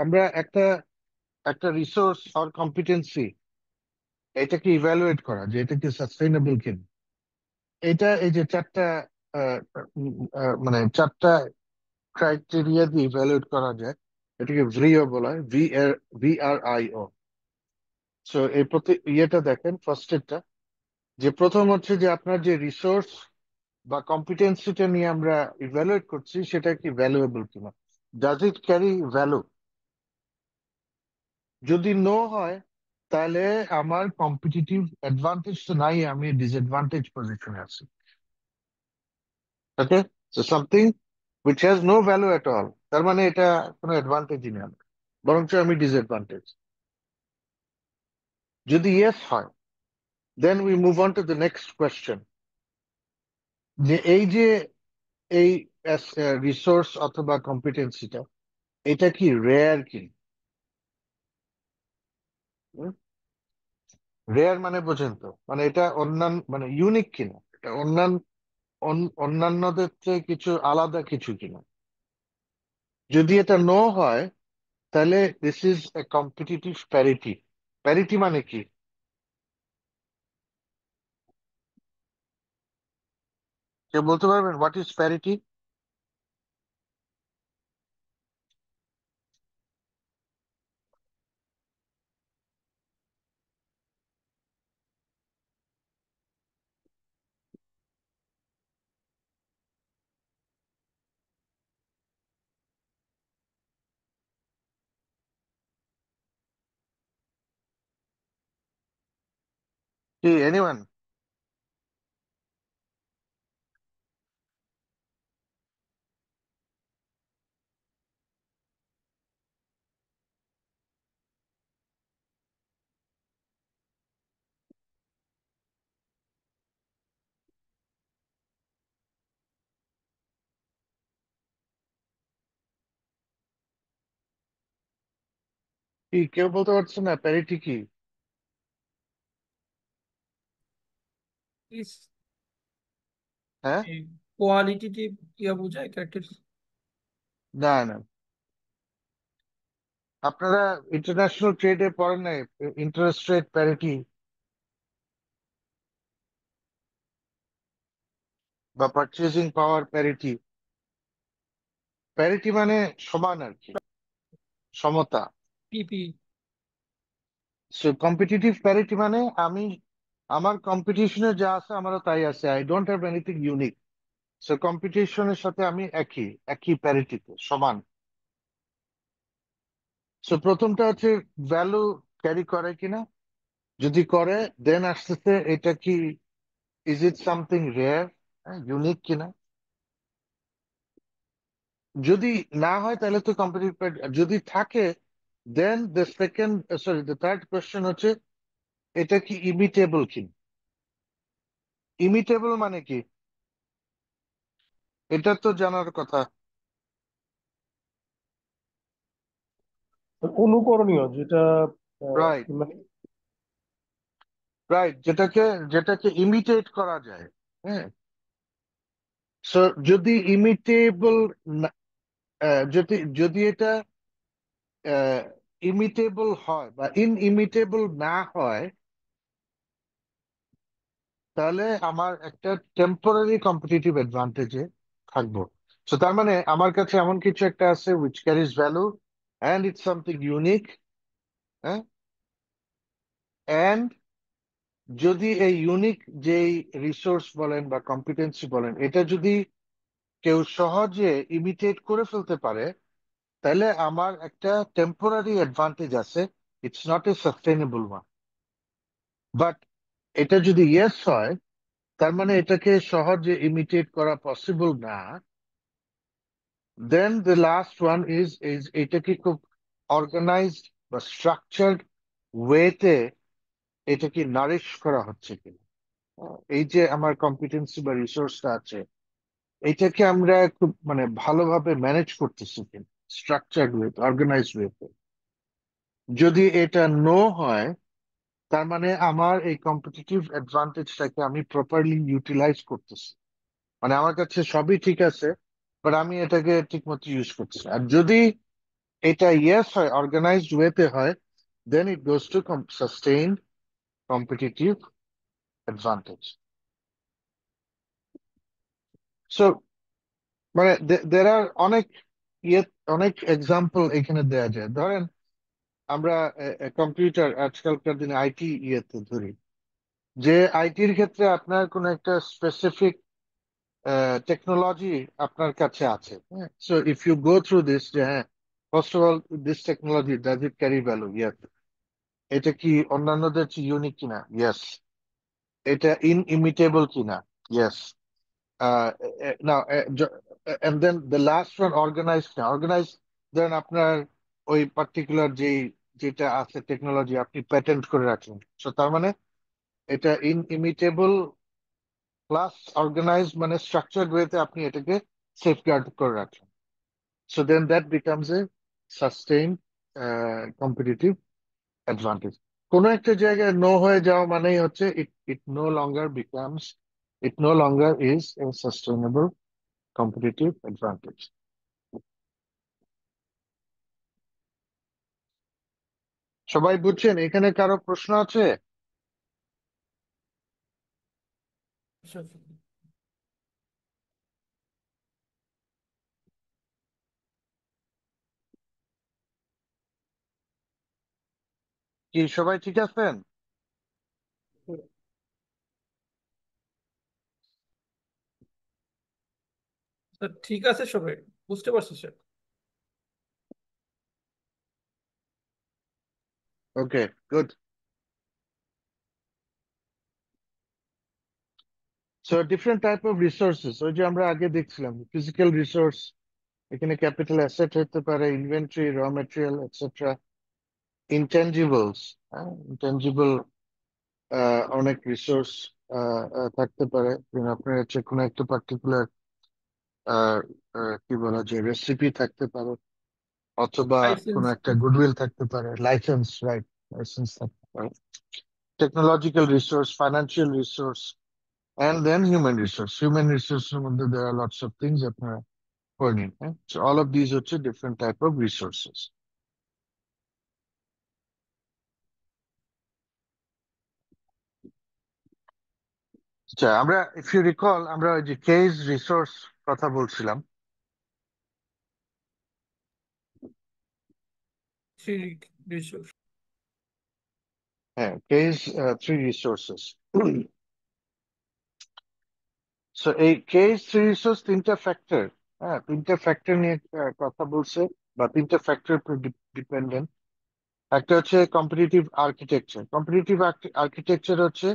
A: আমরা একটা একটা রিসোর্স আর কম্পিটেন্সি এটাকে ইভ্যালুয়েট করা যে এটা কি সাস্টেইনেবল কিনা, এটা এই যে চারটা আহ, মানে চারটা ক্রাইটেরিয়া দিয়ে ইভ্যালুয়েট করা যায়। এটাকে ভ্রিও বলা হয়, VRIO। সো এই প্রতি ইয়েটা দেখেন, ফার্স্ট এরটা যে প্রথম হচ্ছে যে আপনার যে রিসোর্স বা কম্পিটেন্সিটা নিয়ে আমরা ইভ্যালুয়েট করছি সেটা কি ভ্যালুয়েবল কিনা, ডাজ ইট ক্যারি ভ্যালু। যদি নো হয় তাহলে আমার কম্পিটিটিভ অ্যাডভান্টেজ তো নাই, আমি ডিসঅ্যাডভান্টেজ পজিশনে আছি। Okay, so something which has no value at all, তার মানে এটা কোনো অ্যাডভান্টেজই নেই আমার, বরঞ্চ আমি ডিসঅ্যাডভান্টেজ। যদি ইয়েস হয় then we move on to the next question, যে এই যে এই রিসোর্স অথবা কম্পিটেন্সিটা এটা কি রেয়ার কি। রেয়ার মানে বোঝেন তো, মানে এটা অন্যান্য মানে ইউনিক কিনা, এটা অন্যান্য অন্যান্যদের চেয়ে কিছু আলাদা কিছু কিনা। যদি এটা নো হয় তাহলে this is a competitive parity. Parity মানে কি কেউ বলতে পারবেন, হোয়াট ইজ প্যারিটি? কি এনিওয়ান? কি কেউ বলতে পারছে না প্যারিটি কি? হ্যাঁ,
D: কোয়ালিটিটিভ ইয়া বোঝায় ক্যারেক্টার।
A: না না, আপনারা ইন্টারন্যাশনাল ট্রেডে পড়েন নাই ইন্টারেস্ট রেট প্যারিটি বা পারচেজিং পাওয়ার প্যারিটি? প্যারিটি মানে সমান আর কি, সমতা।
D: পিপি।
A: সো কম্পিটিটিভ প্যারিটি মানে আমি আমার কম্পিটিশনে যা আছে আমারও তাই আছে, I don't have anything unique. So কম্পিটিশনের সাথে আমি একই একই প্যারিটিতে সমান। সো প্রথমটা হচ্ছে ভ্যালু ক্যারি করে কিনা, যদি করে দেন আসতেছে এটা কি is it something rare, unique কিনা। যদি না হয় তাহলে তো কম্পিটিটিভ, যদি থাকে then the second sorry the third question হচ্ছে এটা কি ইমিটেবল কিনা। ইমিটেবল মানে কি এটা তো জানার কথা।
B: অনুকরণীয়, যেটা
A: রাইট,
B: মানে
A: রাইট, যেটাকে যেটাকে ইমিটেট করা যায়। হ্যাঁ, সো যদি ইমিটেবল, যদি যদি এটা ইমিটেবল হয় বা ইনইমিটেবল না হয় তাহলে আমার একটা টেম্পোরারি কম্পিটিটিভ অ্যাডভান্টেজে থাকবো। সো তার মানে আমার কাছে এমন কিছু একটা আছে which carries value and it's something unique, হ্যাঁ, and যদি এই ইউনিক যেই রিসোর্স বলেন বা কম্পিটেন্সি বলেন এটা যদি কেউ সহজে ইমিটেট করে ফেলতে পারে, তাহলে আমার একটা টেম্পোরারি অ্যাডভান্টেজ আছে। It's not a sustainable one, but এটা যদি ইয়েস হয়, তার মানে এটাকে সহজে ইমিটেট করা পসিবল না। দেন দ্য লাস্ট ওয়ান ইজ এটাকে খুব অর্গানাইজড বা স্ট্রাকচার্ড ওয়েতে এটা কি নারিশ করা হচ্ছে কিনা। এই যে আমার কম্পিটেন্সি বা রিসোর্সটা আছে, এটাকে আমরা খুব মানে ভালোভাবে ম্যানেজ করতেছি কিনা, স্ট্রাকচার্ড ওয়েতে, অর্গানাইজড ওয়েতে। যদি এটা নো হয়, তার মানে আমার এই কম্পিটিটিভ অ্যাডভান্টেজটাকে আমি প্রপারলি ইউটিলাইজ করতেছি, মানে আমার কাছে সবই ঠিক আছে, বাট আমি এটাকে ঠিক মতো ইউজ করতেছি। আর যদি এটা ইয়েস হয়, অর্গানাইজড ওয়েতে হয়, then it goes to sustained competitive advantage. So মানে দের আর অনেক ইয়ে, অনেক এক্সাম্পল এখানে দেয়া যায়। ধরেন আমরা কম্পিউটার আজকালকার দিনে আইটি ইয়েতে ধরি, যে আইটির ক্ষেত্রে আপনার কোন একটা স্পেসিফিক টেকনোলজি আপনার কাছে আছে, হ্যাঁ। So if you go through this, যে হ্যাঁ, first of all this technology does it carry value, yes. এটা কি অন্যান্যদের চেয়ে ইউনিক কিনা, ইয়েস। এটা ইনইমিটেবল কিনা, yes. Now and then the last one, organise না অর্গানাইজ। ধরেন আপনার ওই পার্টিকুলার যেটা আছে টেকনোলজি আপনি প্যাটেন্ট করে রাখলেন, সো তার মানে এটা ইনইমিটেবল প্লাস অর্গানাইজ, মানে স্ট্রাকচার্ড ওয়েতে আপনি এটাকে সেফগার্ড করে রাখলেন। So then that becomes a sustain competitive advantage. কোনো একটা জায়গায় নো হয়ে যাওয়া মানেই হচ্ছে it it no longer becomes, it no longer is a sustainable competitive advantage. সবাই বুঝছেন? এখানে কারো প্রশ্ন আছে? কি সবাই ঠিক আছেন?
D: স্যার ঠিক আছে সবাই, বুঝতে পারছি sir.
A: Okay, good. So different type of resources, ওই যে আমরা আগে দেখছিলাম ফিজিক্যাল রিসোর্স, এখানে ক্যাপিটাল অ্যাসেট হতে পারে, inventory, raw material, etcetera. Intangibles, intangible অনেক রিসোর্স থাকতে পারে। আপনার হচ্ছে কোনো একটা পার্টিকুলার কি বলা যায় রেসিপি থাকতে পারে, অথবা
D: লাইসেন্স।
A: কোনো একটা গুডউইল থাকতে পারে, লাইসেন্স, রাইট, লাইসেন্স থাকতে পারে। Technological resource, financial resource, and then human resource. Human resource এর মধ্যে there are lots of things আপনারা করে নিন, হ্যাঁ। So all of these হচ্ছে different type of resources. আচ্ছা, আমরা if you recall আমরা ওই যে কেস রিসোর্স কথা বলছিলাম।
D: রিসোর্স।
A: হ্যাঁ, কেস থ্রি রিসোর্সেস। সো এই কেস থ্রি রিসোর্স তিনটা ফ্যাক্টর, হ্যাঁ, তিনটা ফ্যাক্টর নিয়ে কথা বলছে, বা তিনটা ফ্যাক্টর ডিপেন্ডেন্ট। একটা হচ্ছে কম্পিটিটিভ আর্কিটেকচার। কম্পিটিটিভ আর্কিটেকচার হচ্ছে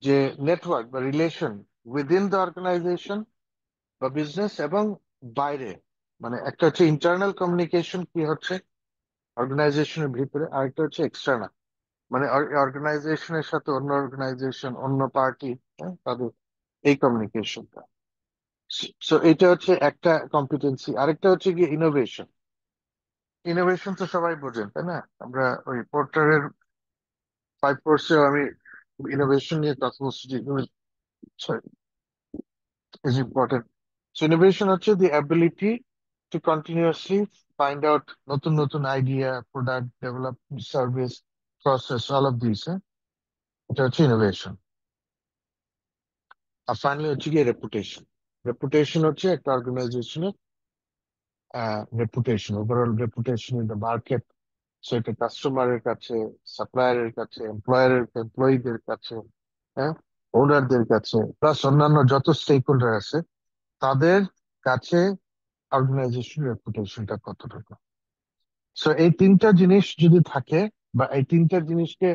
A: যে নেটওয়ার্ক বা রিলেশন উইদিন দ্য অর্গানাইজেশন বা বিজনেস এবং বাইরে, মানে একটা হচ্ছে ইন্টারনাল কমিউনিকেশন কি হচ্ছে অর্গানাইজেশনের ভিতরে, আরেকটা হচ্ছে এক্সটার্নাল, মানে অর্গানাইজেশনের সাথে অন্য অর্গানাইজেশন, অন্য পার্টি, তাদের এই কমিউনিকেশনটা। সো এটা হচ্ছে একটা কম্পিটেন্সি। আরেকটা হচ্ছে কি ইনোভেশন। ইনোভেশন তো সবাই বোঝেন, তাই না? আমরা ওই পোর্টারের 5 কোর্সেও আমি ইনোভেশন নিয়ে কথা বলছি, যে is important. So innovation হচ্ছে the ability to continuously find out নতুন নতুন idea, product develop, service, process, all of these, হ্যাঁ, এটা হচ্ছে ইনোভেশন। আর ফাইনালি হচ্ছে গিয়ে রেপুটেশন। রেপুটেশন হচ্ছে একটা অর্গানাইজেশনের reputation, overall reputation in the market. So এটা কাস্টমারের কাছে, সাপ্লায়ারের কাছে, এমপ্লয়ীদের কাছে, হ্যাঁ, ওনারদের কাছে, প্লাস অন্যান্য যত স্টেক হোল্ডার আছে তাদের কাছে অর্গানাইজেশন রেপুটেশনটা কতটুকু। সো এই তিনটা জিনিস যদি থাকে, বা এই তিনটা জিনিসকে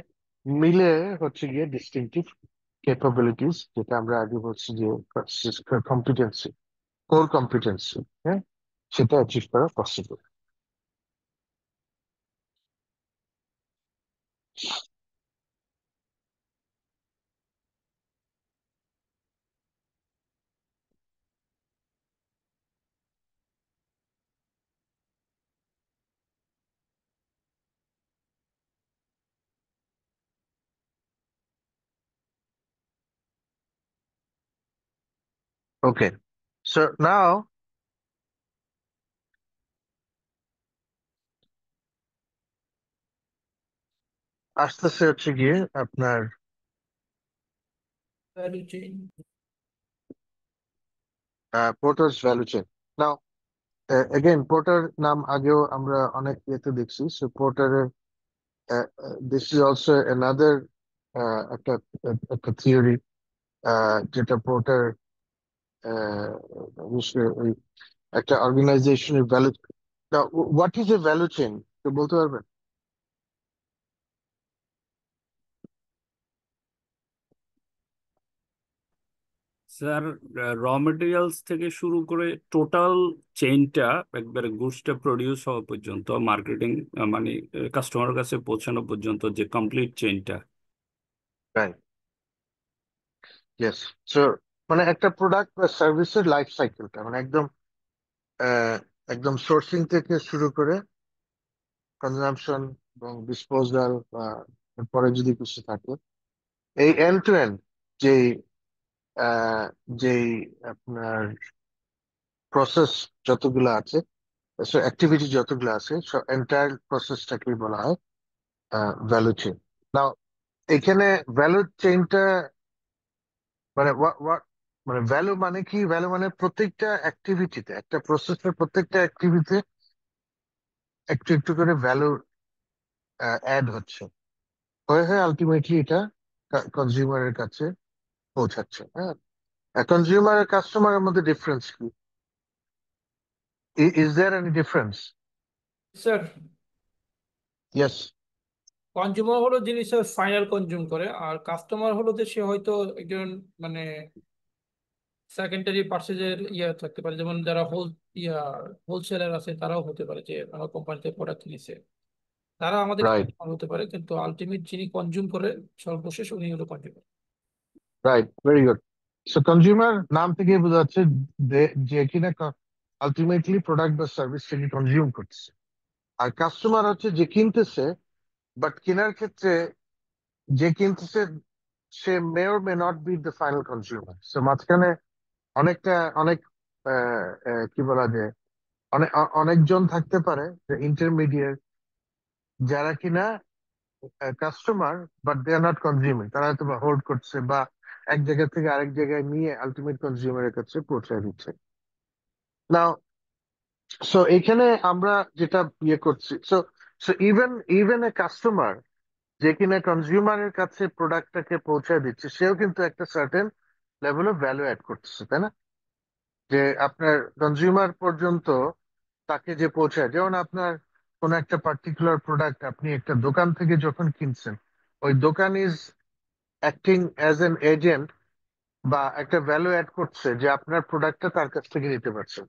A: মিলে হচ্ছে গিয়ে ডিস্টিংটিভ ক্যাপাবিলিটিস, যেটা আমরা আগে বলছি যে কম্পিটেন্সি, কোর কম্পিটেন্সি, হ্যাঁ, সেটা অ্যাচিভ করা পসিবল। ওকে, সো নাও আসতেছে হচ্ছে গিয়ে আপনার
D: value chain.
A: Porter's value chain. Now again, Porter নাম আগেও আমরা অনেক ইয়েতে দেখছি। সো পোর্টারের দিস ইজ অলসো অ্যানাদার একটা একটা থিওরি, যেটা পোর্টার ওই একটা অর্গানাইজেশনের value. What is a value chain, তো বলতে পারবেন?
E: স্যার, র মেটেরিয়ালস থেকে শুরু করে টোটাল চেইনটা, একবারে গুডসটা প্রডিউস হওয়া পর্যন্ত, মার্কেটিং মানে কাস্টমারের কাছে পৌঁছানো পর্যন্ত, যে কমপ্লিট চেইনটা।
A: Right, yes. সো মানে একটা প্রোডাক্ট বা সার্ভিসের লাইফ সাইকেলটা, মানে একদম আহ, একদম সোর্সিং থেকে শুরু করে কনজাম্পশন এবং ডিসপোজাল, বা পরে যদি কিছু থাকে, এই এন্ড টু এন্ড যেই আহ, যেই আপনার প্রসেস যতগুলো আছে, অ্যাক্টিভিটি যতগুলো আছে, এন্টায়ার প্রসেসটাকে বলা হয় ভ্যালু চেইন। নাও এখানে ভ্যালু চেইনটা মানে মানে ভ্যালু মানে কি? ভ্যালু মানে প্রত্যেকটা অ্যাক্টিভিটিতে, একটা প্রসেসের প্রত্যেকটা অ্যাক্টিভিটিতে একটু একটু করে ভ্যালু অ্যাড হচ্ছে, হয়ে হয়ে আলটিমেটলি এটা কনজিউমারের কাছে পৌঁছাচ্ছে। হ্যাঁ, কনজিউমার আর কাস্টমারের মধ্যে ডিফারেন্স কি? Is there any difference?
D: Sir,
A: yes.
D: Consumer হলো জিনিসের ফাইনাল কনজিউম করে, আর কাস্টমার হলো যে সে হয়তো একজন মানে সেকেন্ডারি পার্সেজের ইয়ে থাকতে পারে, যেমন যারা ইয়া হোলসেলার আছে তারাও হতে পারে, যে আমার কোম্পানিতে প্রোডাক্ট কিনেছে, তারা আমাদের
A: রাইট,
D: customer হতে পারে, কিন্তু আলটিমেট যিনি কনজিউম করে সর্বশেষ উনি হলো consumer.
A: Right, very good. So consumer নাম থেকে বোঝা যাচ্ছে যে কিনা আলটিমেটলি প্রোডাক্ট বা সার্ভিসটাকে কনজিউম করছে। আর কাস্টমার হচ্ছে যে কিনতেছে, বাট কেনার ক্ষেত্রে যে কিনতেছে সে may or may not be the final consumer. So মাঝখানে অনেকটা অনেক কি বলা যায়, অনেকজন থাকতে পারে যে ইন্টারমিডিয়েট, যারা কিনা customer but they are not consuming. তারা হয়তো বা হোল্ড করছে, বা এক জায়গা থেকে আরেক জায়গায় নিয়ে আলটিমেট কনজিউমারের কাছে পৌঁছে দিচ্ছে। নাও সো এখানে আমরা যেটা ইয়ে করছি, so so even even a customer যে কিনা কনজিউমারের কাছে প্রোডাক্টটাকে পৌঁছে দিচ্ছে, সেও কিন্তু একটা certain level of value add করতেছে, তাই না? যে আপনার কনজিউমার পর্যন্ত তাকে যে পৌঁছায়, যেমন আপনার কোন একটা পার্টিকুলার প্রোডাক্ট আপনি একটা দোকান থেকে যখন কিনছেন, ওই দোকান is acting as an agent, বা একটা ভ্যালু অ্যাড করছে যে আপনার প্রোডাক্টটা তার কাছ থেকে নিতে পারছেন।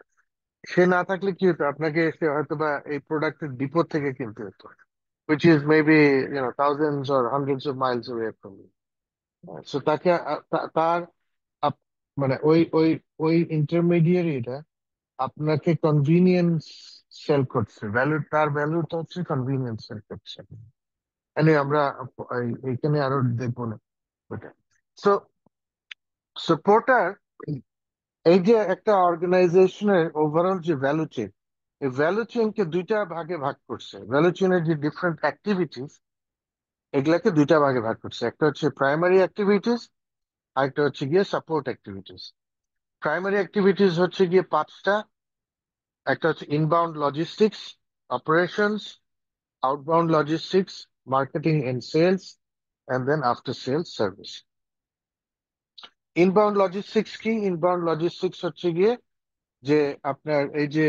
A: সে না থাকলে কি হতো, আপনাকে সে হয়তো বা এই প্রোডাক্টের ডিপো থেকে কিনতে হতো, which is maybe thousands or hundreds of miles away from you. So তাকে তার মানে ওই ওই ওই ইন্টারমিডিয়ারিটা আপনাকে কনভিনিয়েন্স সেল করছে, তার ভ্যালুটা হচ্ছে কনভিনিয়েন্স সেল করছে। আমরা এইখানে আরো দেখবো না ওটা। সো পোর্টার এই যে একটা অর্গানাইজেশনের ওভারঅল যে ভ্যালু চেইন, এই ভ্যালু চেইনকে দুইটা ভাগে ভাগ করছে। ভ্যালু চেইনের যে ডিফারেন্ট অ্যাক্টিভিটিস, এগুলাকে দুইটা ভাগে ভাগ করছে। একটা হচ্ছে প্রাইমারি অ্যাক্টিভিটিস, আর একটা হচ্ছে গিয়ে সাপোর্ট অ্যাক্টিভিটিস। প্রাইমারি অ্যাক্টিভিটিস হচ্ছে গিয়ে পাঁচটা। একটা হচ্ছে inbound logistics, operations, outbound logistics, marketing and sales, and then after sales service. Inbound logistics কি? ইনবাউন্ড লজিস্টিক্স হচ্ছে গিয়ে যে আপনার এই যে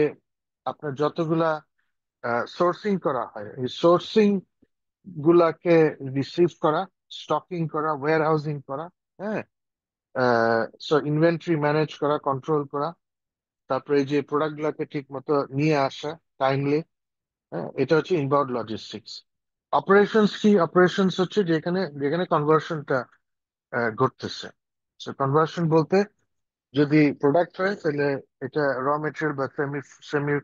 A: আপনার যতগুলা সোর্সিং করা হয়, এই সোর্সিং গুলাকে রিসিভ করা, স্টকিং করা, ওয়্যার হাউসিং করা, হ্যাঁ, সো ইনভেন্টরি ম্যানেজ করা, কন্ট্রোল করা, তারপরে এই যে প্রোডাক্ট গুলাকে ঠিক মতো নিয়ে আসা টাইমলি, হ্যাঁ, এটা হচ্ছে ইনবাউন্ড লজিস্টিক্স। অপারেশনস কি? অপারেশনস হচ্ছে যেখানে যেখানে কনভার্সনটা ঘটতেছে। কনভার্সন বলতে যদি প্রোডাক্ট হয় তাহলে এটা র মেটেরিয়াল বা সেমি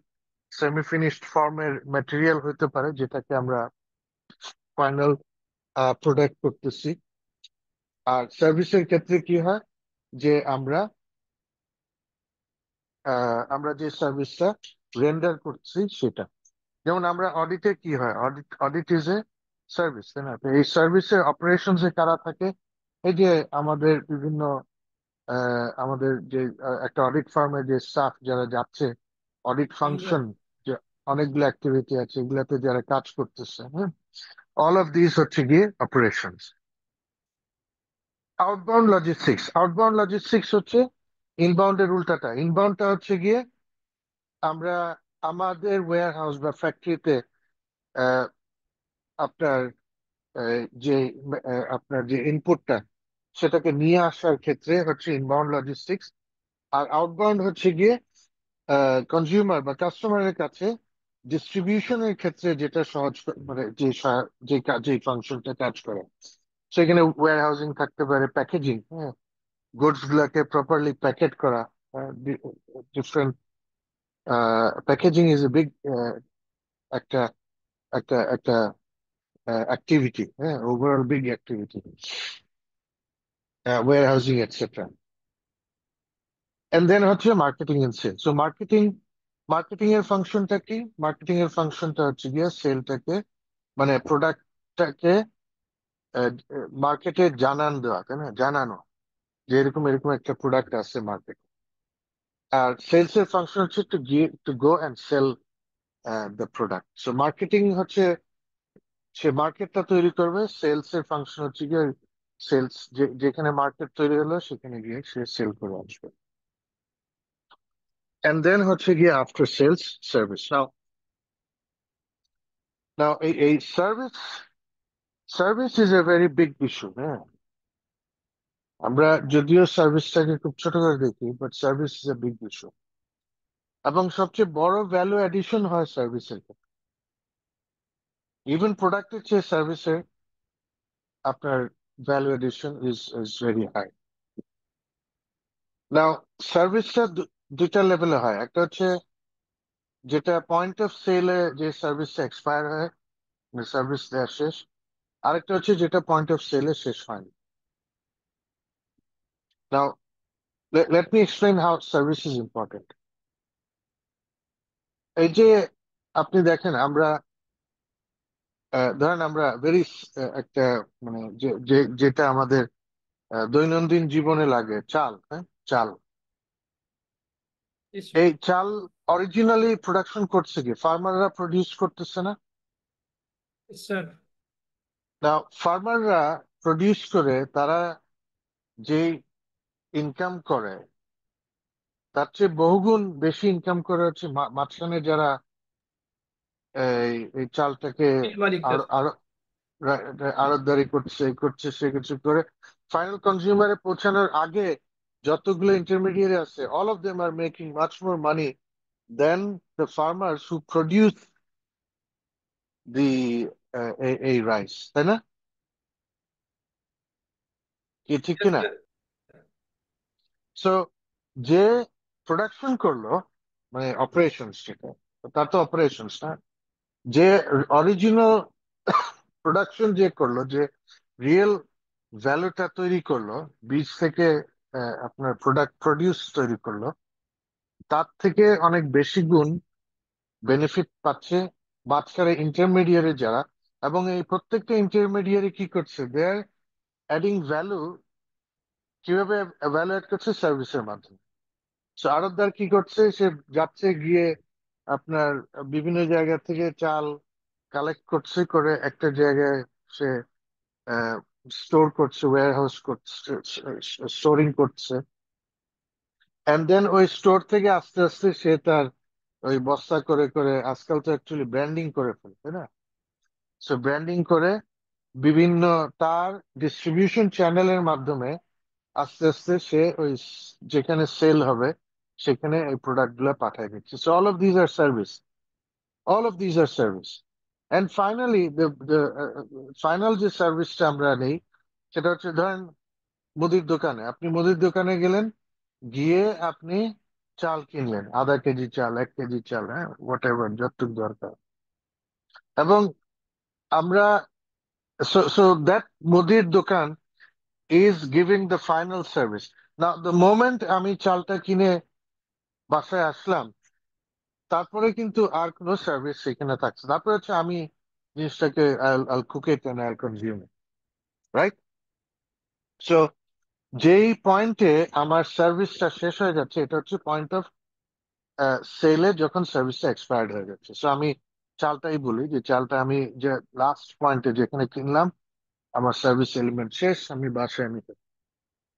A: সেমি ফিনিশড ফর্মের ম্যাটেরিয়াল হতে পারে, যেটাকে আমরা ফাইনাল প্রোডাক্ট করতেছি। আর সার্ভিসের ক্ষেত্রে কি হয় যে আমরা যে সার্ভিসটা রেন্ডার করছি সেটা, যেমন আমরা অডিটে কি হয়, audit audit is a service, তাই না? তো এই সার্ভিসের অপারেশনস এ কারা থাকে? এই যে আমাদের বিভিন্ন আমাদের যে একটা অডিট ফার্মে যে স্টাফ যারা যাচ্ছে, অডিট
D: ইন্ডিয়া
A: ফাংশন, যে অনেকগুলো অ্যাক্টিভিটি আছে এগুলাতে যারা কাজ করতেছে, হ্যাঁ, অল অফ দিস হচ্ছে গিয়ে operations. Outbound logistics, outbound logistics হচ্ছে ইনবাউন্ডের উল্টাটা। ইনবাউন্ডটা হচ্ছে গিয়ে আমরা আমাদের ওয়্যার হাউস বা ফ্যাক্টরিতে আপনার যে আপনার যে ইনপুটটা সেটাকে নিয়ে আসার ক্ষেত্রে হচ্ছে ইনবাউন্ড লজিস্টিক্স। আর আউটবাউন্ড হচ্ছে গিয়ে কনজিউমার বা কাস্টমারের কাছে ডিস্ট্রিবিউশনের ক্ষেত্রে যেটা সহজ মানে যে ফাংশনটা কাজ করে, সেখানে ওয়্যার হাউসিং থাকতে পারে, প্যাকেজিং, হ্যাঁ, গুডস গুলাকে প্রপারলি প্যাকেট করা, different packaging is a big একটা একটা একটা অ্যাক্টিভিটি, হ্যাঁ, overall big activity, warehousing etcetera. And then হচ্ছে marketing and sale. So marketing এর ফাংশনটা কি? মার্কেটিং এর ফাংশনটা হচ্ছে গিয়ে সেলটাকে মানে প্রোডাক্টটাকে মার্কেটে জানান দেওয়া, তাই না? জানানো যে এরকম এরকম একটা প্রোডাক্ট আছে মার্কেটে। আর সেলস এর ফাংশন হচ্ছে to go and sell the product. So marketing হচ্ছে সে মার্কেটটা তৈরি করবে, সেলস এর ফাংশন হচ্ছে গিয়ে সেলস, যেখানে মার্কেট তৈরি হলো সেখানে গিয়ে সে সেল করে আসবে। এন্ড দেন হচ্ছে গিয়ে আফটার সেলস সার্ভিস। নাও নাও এই service service is a very big issue, হ্যাঁ। আমরা যদিও সার্ভিসটাকে খুব ছোট করে দেখি, but service is a big issue. এবং সবচেয়ে বড় ভ্যালু এডিশন হয় সার্ভিসের ক্ষেত্রে। ইভেন প্রোডাক্টের চেয়ে সার্ভিসের আপনার value addition is very high. Now সার্ভিসটা দুইটা লেভেলে হয়। একটা হচ্ছে যেটা পয়েন্ট অফ সেলে যে সার্ভিসটা এক্সপায়ার হয়, সার্ভিস দেওয়া শেষ। আরেকটা হচ্ছে যেটা পয়েন্ট অফ সেলে শেষ হয়নি। নাও let me explain how service is important. এই যে আপনি দেখেন আমরা ধরেন আমরা ভেরি একটা মানে যেটা আমাদের দৈনন্দিন জীবনে লাগে, চাল, হ্যাঁ, চাল। এই চাল অরিজিনালি প্রোডাকশন করছে কি? ফার্মাররা প্রডিউস করতেছে না?
D: স্যার
A: না, ফার্মাররা প্রডিউস করে তারা যে ইনকাম করে তার চেয়ে বহুগুণ বেশি ইনকাম করে হচ্ছে মাঝখানে যারা এই চালটাকে
D: মিল মালিকরা
A: আরো আরো আড়তদারি করছে, এই করছে, সে কিছু করে ফাইনাল কনজিউমারে পৌঁছানোর আগে যতগুলো ইন্টারমিডিয়ারি আছে, all of them are making much more money than the farmers who produce the এই রাইস, তাই না? কি ঠিক কিনা? সো যে প্রোডাকশন করলো মানে অপারেশনস, যেটা তার তো অপারেশনস না, যে অরিজিনাল প্রোডাকশন যে করলো, যে রিয়েল ভ্যালুটা তৈরি করলো, বীজ থেকে আপনার প্রোডাক্ট প্রডিউস তৈরি করলো, তার থেকে অনেক বেশি গুণ বেনিফিট পাচ্ছে মাঝখানে ইন্টারমিডিয়ারি যারা। এবং এই প্রত্যেকটা ইন্টারমিডিয়ারি কি করছে? দে আর অ্যাডিং ভ্যালু। কিভাবে ভ্যালু অ্যাড করছে? সার্ভিসের মাধ্যমে। সো আড়তদার কি করছে, সে যাচ্ছে গিয়ে আপনার বিভিন্ন জায়গা থেকে চাল কালেক্ট করছে, করে একটা জায়গায় সে স্টোর করছে, ওয়্যার হাউস করছে, স্টোরিং করছে, এন্ড দেন ওই স্টোর থেকে আস্তে আস্তে সে তার ওই বস্তা করে করে, আজকাল তো অ্যাকচুয়ালি ব্র্যান্ডিং করে ফেলে, তাই না? সো ব্র্যান্ডিং করে বিভিন্ন তার ডিস্ট্রিবিউশন চ্যানেলের মাধ্যমে আস্তে আস্তে সে ওই যেখানে সেল হবে সেখানে এই প্রোডাক্ট গুলা পাঠিয়ে দিচ্ছে। So all of these R service, all of these R service. And finally final যে সার্ভিসটা আমরা নেই সেটা হচ্ছে, ধরেন মুদির দোকানে, আপনি মুদির দোকানে গেলেন, গিয়ে আপনি চাল কিনলেন, আধা কেজি চাল, 1 কেজি চাল, হ্যাঁ, হোয়াট এভার, যতটুকু দরকার। এবং আমরা, সো দ্যাট মুদির দোকান is giving the final service. না, দ্য মোমেন্ট আমি চালটা কিনে বাসায় আসলাম, তারপরে কিন্তু আর কোনো সার্ভিস সেখানে থাকছে, তারপরে হচ্ছে আমি জিনিসটাকে I'll cook it and I'll consume it, right? So যেই পয়েন্টে আমার সার্ভিসটা শেষ হয়ে যাচ্ছে, এটা হচ্ছে পয়েন্ট অফ সেলে, যখন সার্ভিসটা এক্সপায়ার্ড হয়ে যাচ্ছে। সো আমি চালটাই বলি যে চালটা আমি যে লাস্ট পয়েন্টে যেখানে কিনলাম, আমার সার্ভিস এলিমেন্ট শেষ, আমি বাসায় নিতে।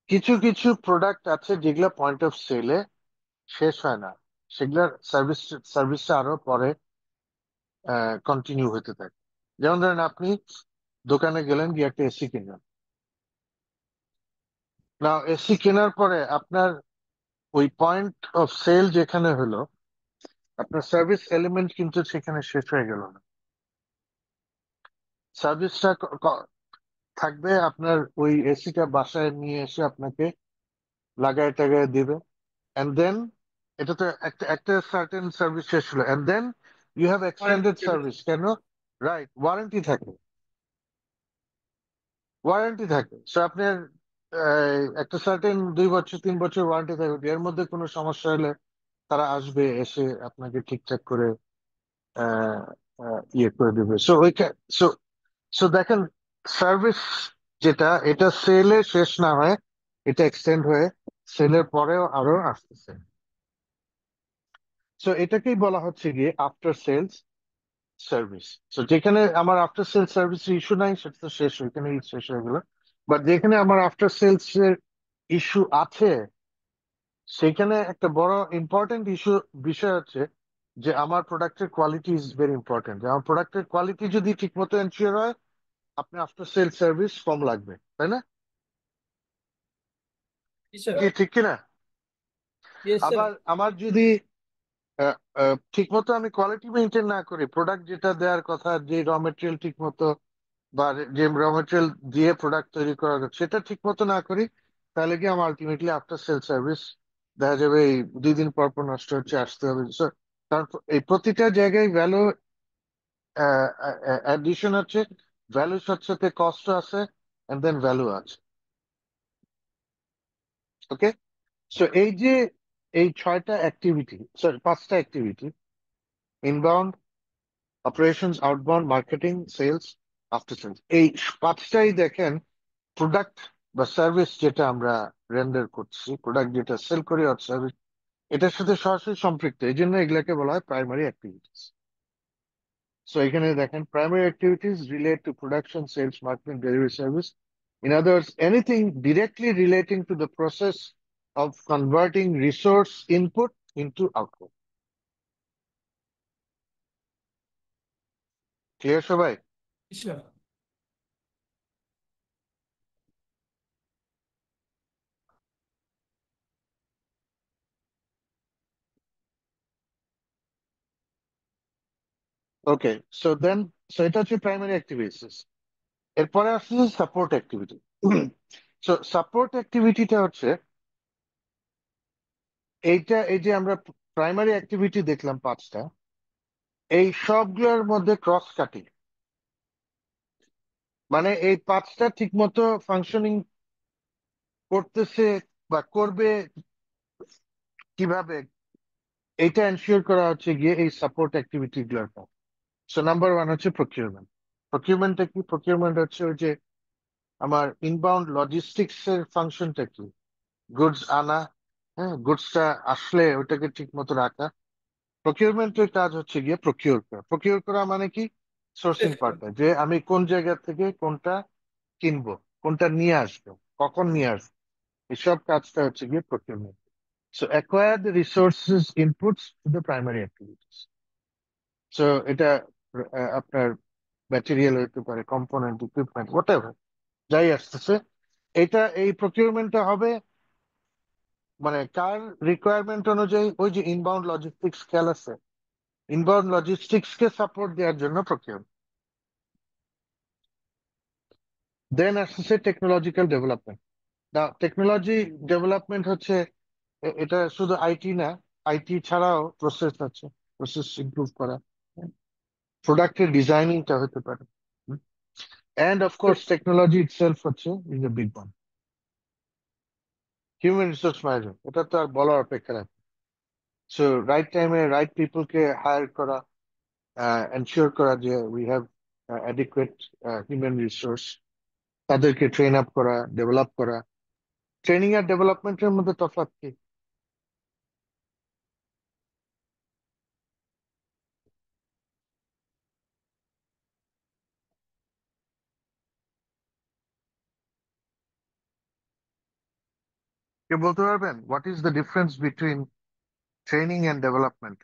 A: কিছু কিছু প্রোডাক্ট আছে যেগুলো পয়েন্ট অফ সেলে শেষ হয় না, সেগুলোর সার্ভিসটা আরো পরে কন্টিনিউ হতে থাকে। যেমন ধরেন আপনি দোকানে গেলেন, গিয়ে একটা এসি কিনলেন, না এসি কেনার পরে আপনার ওই পয়েন্ট অফ সেল যেখানে হলো, আপনার সার্ভিস এলিমেন্ট কিন্তু সেখানে শেষ হয়ে গেল না। সার্ভিসটা থাকবে, আপনার ওই এসিটা বাসায় নিয়ে এসে আপনাকে লাগায় টাগায় দিবে, এন্ড দেন এটা তো একটা একটা সার্টেন সার্ভিস শেষ হলো, and then you have extended service. কেন? রাইট, ওয়ারেন্টি থাকে, ওয়ারেন্টি থাকে। সো আপনার একটা সার্টেন 2 বছর 3 বছর ওয়ারেন্টি থাকবে, এর মধ্যে কোনো সমস্যা হলে তারা আসবে, এসে আপনাকে ঠিকঠাক করে আহ, ইয়ে করে দেবে। সো ওই, সো সো দেখেন, সার্ভিস যেটা, এটা সেলে শেষ না হয়, এটা এক্সটেন্ড হয়ে সেলের পরেও আরো আসতেছে। সো এটাকেই বলা হচ্ছে গিয়ে আফটার সেলস সার্ভিস। তো যেখানে আমার আফটার সেলস সার্ভিস ইস্যু নাই, সেটা তো শেষ, ওইখানে শেষ হয়ে গেল। বাট যেখানে আমার আফটার সেলস এর ইস্যু আছে, সেখানে একটা বড় ইম্পর্টেন্ট বিষয় হচ্ছে যে আমার প্রোডাক্টের কোয়ালিটি ইজ ভেরি ইম্পর্টেন্ট। আমার প্রোডাক্টের কোয়ালিটি যদি ঠিক মতো এনশিওর হয়, আপনি আফটার সেল সার্ভিস কম লাগবে, তাই না?
D: স্যার।
A: কি ঠিক কিনা?
D: Yes sir.
A: আবার আমার যদি ঠিক মতো আমি কোয়ালিটি মেনটেন না করি, প্রোডাক্ট যেটা দেওয়ার কথা, যে র মেটেরিয়াল ঠিক মতো, বা যে র মেটেরিয়াল দিয়ে প্রোডাক্ট তৈরি করা হচ্ছে, সেটা ঠিক মতো না করি, তাহলে কি আমার আলটিমেটলি আফটার সেল সার্ভিস দেখা যাবে এই 2 দিন পর পর নষ্ট হচ্ছে, আসতে হবে। So, কারণ এই প্রতিটা জায়গায় ভ্যালু অ্যাডিশন হচ্ছে, ভ্যালুর সাথে সাথে কস্ট আছে, এন্ড দেন ভ্যালু আছে। ওকে, সো এই যে এই 6টা অ্যাক্টিভিটি, সরি 5টা activity, inbound, operations, outbound, marketing, sales, after sales, এই 5টাই দেখেন প্রোডাক্ট বা সার্ভিস যেটা আমরা রেন্ডার করছি, প্রোডাক্ট যেটা সেল করি আর সার্ভিস, এটার সাথে সরাসরি সম্পৃক্ত, এই জন্য এগুলাকে বলা হয় প্রাইমারি অ্যাক্টিভিটিস। সো এখানে দেখেন, primary activities relate to production, sales, marketing, delivery, service. In other words, anything directly relating to the process of converting resource input into output. Clear সবাই?
D: স্যার।
A: ওকে, সো এটা হচ্ছে প্রাইমারি অ্যাক্টিভিটিস। এরপরে আসছে সাপোর্ট অ্যাক্টিভিটি। সো সাপোর্ট অ্যাক্টিভিটিটা হচ্ছে এইটা, এই যে আমরা প্রাইমারি অ্যাক্টিভিটি দেখলাম 5টা, এই সবগুলোর মধ্যে ক্রস কাটিং, মানে এই 5টা ঠিক মতো ফাংশনিং করতেছে বা করবে কিভাবে, এটা এনশিওর করা হচ্ছে গিয়ে এই সাপোর্ট অ্যাক্টিভিটি গুলোর কাজ। সো নাম্বার 1 হচ্ছে প্রকিউরমেন্ট। প্রকিউরমেন্টটা কি? প্রকিউরমেন্ট হচ্ছে ওই যে আমার ইনবাউন্ড লজিস্টিক্স এর ফাংশনটা কি, গুডস আনা, হ্যাঁ, গুডসটা আসলে ওটাকে ঠিক মতো রাখা। প্রকিউরমেন্টের কাজ হচ্ছে গিয়ে প্রকিউর করা। প্রকিউর করা মানে কি? সোর্সিং পার্টটা, যে আমি কোন জায়গা থেকে কোনটা কিনবো, কোনটা নিয়ে আসবো, কখন নিয়ে আসবো, এসব কাজটা হচ্ছে গিয়ে procurement. So acquire the resources inputs to the primary activities. So এটা আপনার ম্যাটেরিয়াল হতে পারে, কম্পোনেন্ট, ইকুইপমেন্ট, হোয়াট এভার, যাই আসতেছে, এটা এই প্রকিউরমেন্টটা হবে মানে কার রিকোয়ারমেন্ট অনুযায়ী। ওই যে ইনবাউন্ড লজিস্টিক্স খেয়াল আছে, ইনবাউন্ড লজিস্টিক্স কে সাপোর্ট দেওয়ার জন্য প্রকিউর। দেন আসছে টেকনোলজিক্যাল ডেভেলপমেন্ট। না, টেকনোলজি ডেভেলপমেন্ট হচ্ছে এটা শুধু আইটি না, আইটি ছাড়াও প্রসেস আছে, প্রসেস ইমপ্রুভ করা, প্রোডাক্টের ডিজাইনিংটা হতে পারে। And of course technology itself হচ্ছে is a big one. Human resource management, এটা তো আর বলার অপেক্ষা রাখে। সো রাইট টাইমে রাইট পিপলকে হায়ার করা, এনশিওর করা যে we have adequate human resource, তাদেরকে ট্রেন আপ করা, ডেভেলপ করা। ট্রেনিং আর ডেভেলপমেন্টের মধ্যে তফাৎ কি? কে বলতে পারবেন what is the difference between training and development?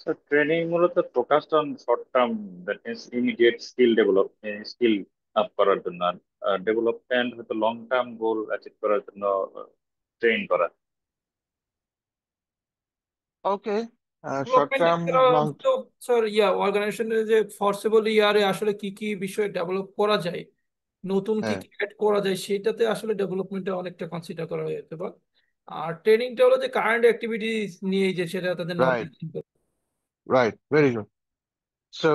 F: So training মূলত focused on short term, that means immediate skill develop, skill up করার জন্য। আর ডেভেলপমেন্ট হয়তো লং টার্ম গোল অ্যাচিভ করার জন্য ট্রেন করা।
A: ওকে, শর্ট
D: ডেভেলপমেন্ট
A: টার্ম,
D: এছাড়া
A: লং।
D: তো স্যার অর্গানাইজেশনের যে ফরসেবল ইয়ারে আসলে কি কি বিষয় ডেভেলপ করা যায়, নতুন কি
A: হ্যাঁ,
D: কি অ্যাড করা যায়, সেটাতে আসলে ডেভেলপমেন্টে অনেকটা কনসিডার করা হয়ে যেতে পারে। আর ট্রেনিংটা হলো যে কারেন্ট অ্যাক্টিভিটিস নিয়ে যে সেটা তাদের
A: right,
D: knowledge.
A: Right, very good. So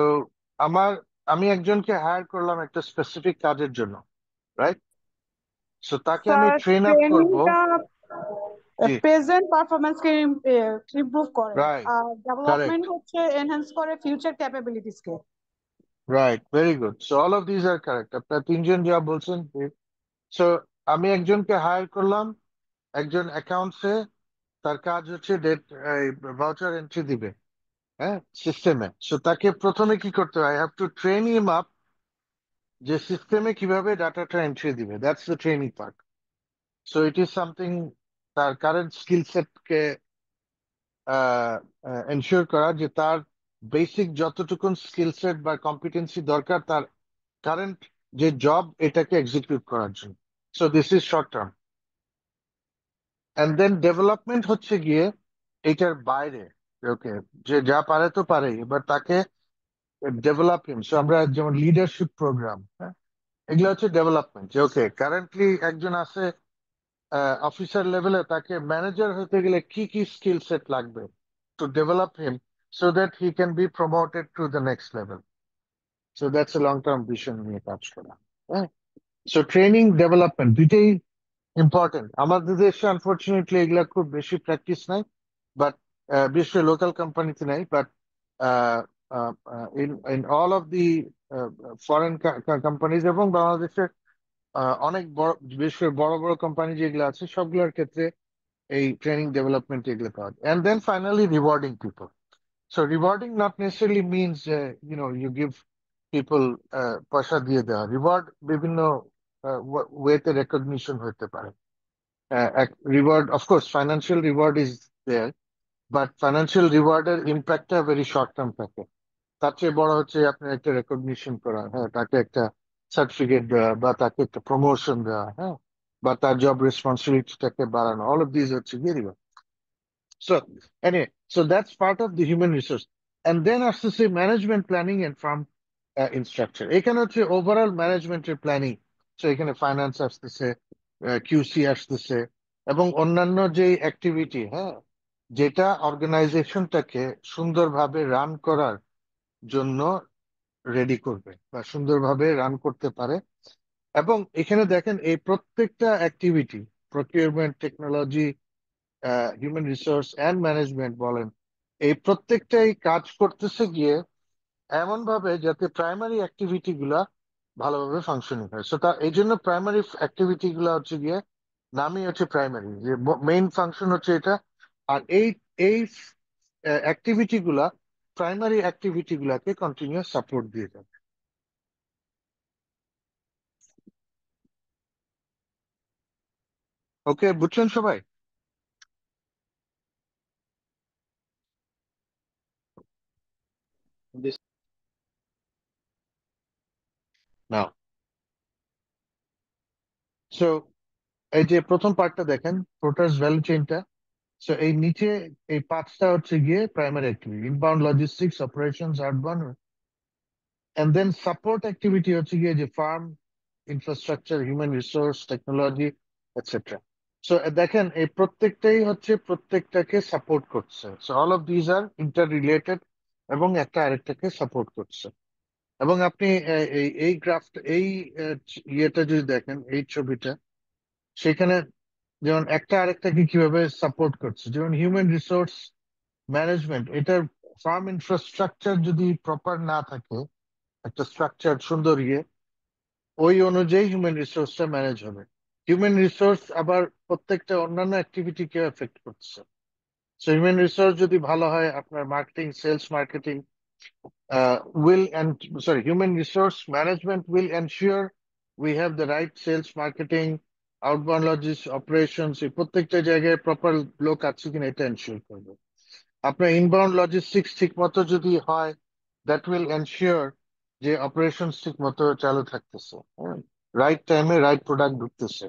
A: আমার, আমি একজনকে হায়ার করলাম একটা স্পেসিফিক কাজের জন্য, রাইট? সো তাকে আমি
G: স্যার
A: ট্রেন আপ করব।
G: ট্রেনিংটা
A: জি,
G: প্রেজেন্ট পারফরম্যান্সকে ইমপ্রুভ করে,
A: রাইট,
G: আর ডেভেলপমেন্ট
A: কারেক্ট,
G: হচ্ছে এনহ্যান্স করে ফিউচার ক্যাপাবিলিটিস কে।
A: Right, very good. So all of this are correct, আপনার তিনজন যা বলছেন। সো আমি একজনকে হায়ার করলাম, একজন অ্যাকাউন্টসে, তার কাজ হচ্ছে ডেট ভাউচার এন্ট্রি দিবে, হ্যাঁ, সিস্টেমে। সো তাকে প্রথমে কি করতে হয়? I have to train him up যে সিস্টেমে কিভাবে ডাটাটা এন্ট্রি দিবে। That's the training part. So it is something, তার কারেন্ট স্কিল সেটকে এনশিওর করা যে তার বেসিক যতটুকুন স্কিল সেট বা কম্পিটেন্সি দরকার তার কারেন্ট যে জব, এটাকে এক্সিকিউট করার জন্য। So this is short term. And then development হচ্ছে গিয়ে এটার বাইরে। ওকে, যে যা পারে তো পারে, এবার তাকে ডেভেলপ হিম। সো আমরা যেমন লিডারশিপ প্রোগ্রাম, হ্যাঁ, এগুলো হচ্ছে ডেভেলপমেন্ট। যে ওকে, কারেন্টলি একজন আছে অফিসার লেভেলে, তাকে ম্যানেজার হতে গেলে কি কি স্কিল সেট লাগবে, to develop him so that he can be promoted two the next level. So that's a long term vision নিয়ে কাজ করা। হ্যাঁ, সো ট্রেনিং ডেভেলপমেন্ট দুইটাই ইম্পর্টেন্ট। আমাদের দেশে আনফরচুনেটলি এগুলা খুব বেশি প্র্যাকটিস নাই, বাট বিশেষ করে লোকাল কোম্পানিতে নাই, but in all of the foreign companies এবং বাংলাদেশের অনেক বড়, বিশেষ করে বড় বড় কোম্পানি যেগুলো আছে সবগুলোর ক্ষেত্রে এই ট্রেনিং ডেভেলপমেন্ট এগুলো পাওয়া যায়। And then finally rewarding people. So rewarding not necessarily means you give people পয়সা দিয়ে দেওয়া। রিওয়ার্ড বিভিন্ন ওয়েতে রেকগনিশন হতে পারে। Reward, of course financial reward is there, but financial রিওয়ার্ডের ইম্প্যাক্টটা ভেরি শর্ট টার্ম থাকে। তার চেয়ে বড় হচ্ছে আপনার একটা রেকগনিশন করা, হ্যাঁ, তাকে একটা সার্টিফিকেট দেওয়া বা তাকে একটা প্রমোশন দেওয়া, হ্যাঁ, বা তার জব রেসপন্সিবিলিটিটাকে বাড়ানো। অল অফ দিস হচ্ছে গিয়ে reward. So anyway, so that's part of the human resource. And then আসতেছে ম্যানেজমেন্ট প্ল্যানিং এন্ড ফার্ম ইনস্ট্রাকচার। এখানে হচ্ছে ওভারঅল ম্যানেজমেন্টের প্ল্যানিং। সো এখানে ফাইন্যান্স আসতেছে, কিউসি আসতেছে, এবং অন্যান্য যে অ্যাক্টিভিটি, হ্যাঁ, যেটা অর্গানাইজেশনটাকে সুন্দরভাবে রান করার জন্য রেডি করবে বা সুন্দরভাবে রান করতে পারে। এবং এখানে দেখেন এই প্রত্যেকটা activity, procurement, technology, human resource and management বলেন, এই প্রত্যেকটাই কাজ করতেছে গিয়ে এমন ভাবে যাতে প্রাইমারি অ্যাক্টিভিটি গুলা ভালোভাবে ফাংশনিং হয়। সো তা এই জন্য প্রাইমারি অ্যাক্টিভিটি গুলা হচ্ছে গিয়ে নামই হচ্ছে প্রাইমারি, যে মেইন ফাংশন হচ্ছে এটা। আর এই এই অ্যাক্টিভিটি গুলা প্রাইমারি অ্যাক্টিভিটি গুলাকে কন্টিনিউয়াস সাপোর্ট দিয়ে যাবে। ওকে, বুঝছেন সবাই? নাও, সো এই যে প্রথম পার্টটা দেখেন, প্রোটাস ভ্যালু চেইনটা। সো এই নিচে এই পাঁচটা হচ্ছে গিয়ে primary activity: inbound logistics, operations, outbound, and then support activity হচ্ছে গিয়ে যে firm, infrastructure, human resource, technology, etcetera. So দেখেন এই প্রত্যেকটাই হচ্ছে প্রত্যেকটাকে সাপোর্ট করছে। So all of these are interrelated এবং একটা আরেকটাকে সাপোর্ট করছে। এবং আপনি এই গ্রাফটা, এই ইয়েটা যদি দেখেন, এই ছবিটা, সেখানে যেমন একটা আরেকটাকে কিভাবে সাপোর্ট করছে। যেমন হিউম্যান রিসোর্স ম্যানেজমেন্ট, এটার ফার্ম ইনফ্রাস্ট্রাকচার যদি প্রপার না থাকে, একটা স্ট্রাকচার সুন্দর ইয়ে, ওই অনুযায়ী হিউম্যান রিসোর্সটা ম্যানেজ হবে। হিউম্যান রিসোর্স আবার প্রত্যেকটা অন্যান্য অ্যাক্টিভিটিকে এফেক্ট করছে। সো হিউম্যান রিসোর্স যদি ভালো হয়, আপনার marketing, sales marketing will and sorry, human resource management will ensure we have the right sales, marketing, outbound logistics, operations, এই প্রত্যেকটা জায়গায় প্রপার লোক আছে কিনা এটা এনশিওর করবে। আপনার ইনবাউন্ড লজিস্টিক্স ঠিক মতো যদি হয়, দ্যাট উইল এনশিওর যে অপারেশনস ঠিক মতো চালু থাকতেছে, রাইট টাইমে রাইট প্রোডাক্ট ঢুকতেছে,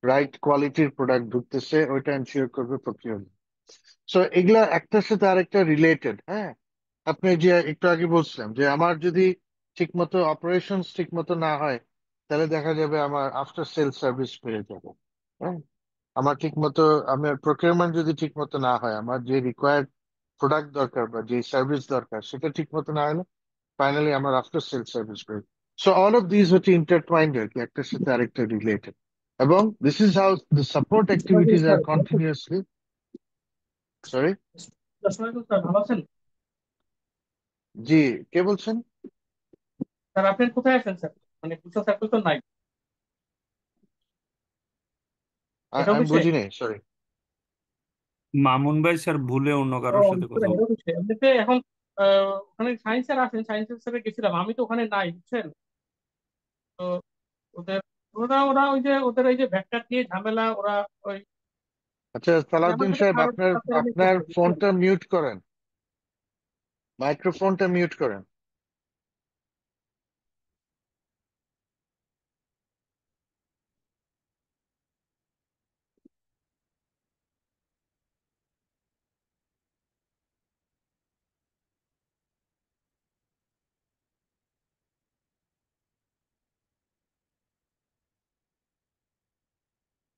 A: রাইট কোয়ালিটির প্রোডাক্ট ঢুকতেছে, ওইটা এনশিওর করবে প্রকিউরমেন্ট। সো এগুলা একটার সাথে আরেকটা রিলেটেড। হ্যাঁ, আপনি যে একটু আগে বলছিলাম যে আমার যদি ঠিক মতো অপারেশনস ঠিক মতো না হয়, তাহলে দেখা যাবে আমার আফটার সেল সার্ভিস বেড়ে যাবে। হ্যাঁ, আমার ঠিক মতো, আমার প্রকিউরমেন্ট যদি ঠিক মতো না হয়, আমার যে রিকোয়ার্ড প্রোডাক্ট দরকার বা যে সার্ভিস দরকার সেটা ঠিক মতো না হলে ফাইনালি আমার আফটার সেল সার্ভিস বেড়ে। সো অল অফ দিস হচ্ছে ইন্টারটুয়াইন্ড আর কি, একটার সাথে আরেকটা রিলেটেড। এবং this is how the support activities are continuously. Sorry,
D: sir ভালো আছেন?
A: জি, কে বলছেন?
D: স্যার আপনি কোথায় আছেন স্যার? মানে কুশল সার্কেল তো নাই এটা
A: আমি
D: অফিসে?
A: বুঝি নাই, সরি।
E: মামুন ভাই স্যার ভুলে অন্য
D: ও
E: কারোর সাথে
D: স্যার
E: কথা
D: এটা অফিসে এমনিতে এখন ওখানে সায়েন্স স্যার আছেন, সায়েন্সের স্যারে গেছিলাম, আমি তো ওখানে নাই বুঝছেন তো। ওদের ওরা ওরা ওই যে ওদের ওই যে ভ্যাক্টর নিয়ে ঝামেলা ওরা ওই
A: আচ্ছা,
D: মানে আমার
A: সালাউদ্দিন
D: সাথে
A: সাহেব,
D: খারাপ
A: আপনার
D: আচরণই
A: আপনার
D: করছে বুঝছেন।
A: ফোনটা মিউট করেন, মাইক্রোফোনটা মিউট করেন।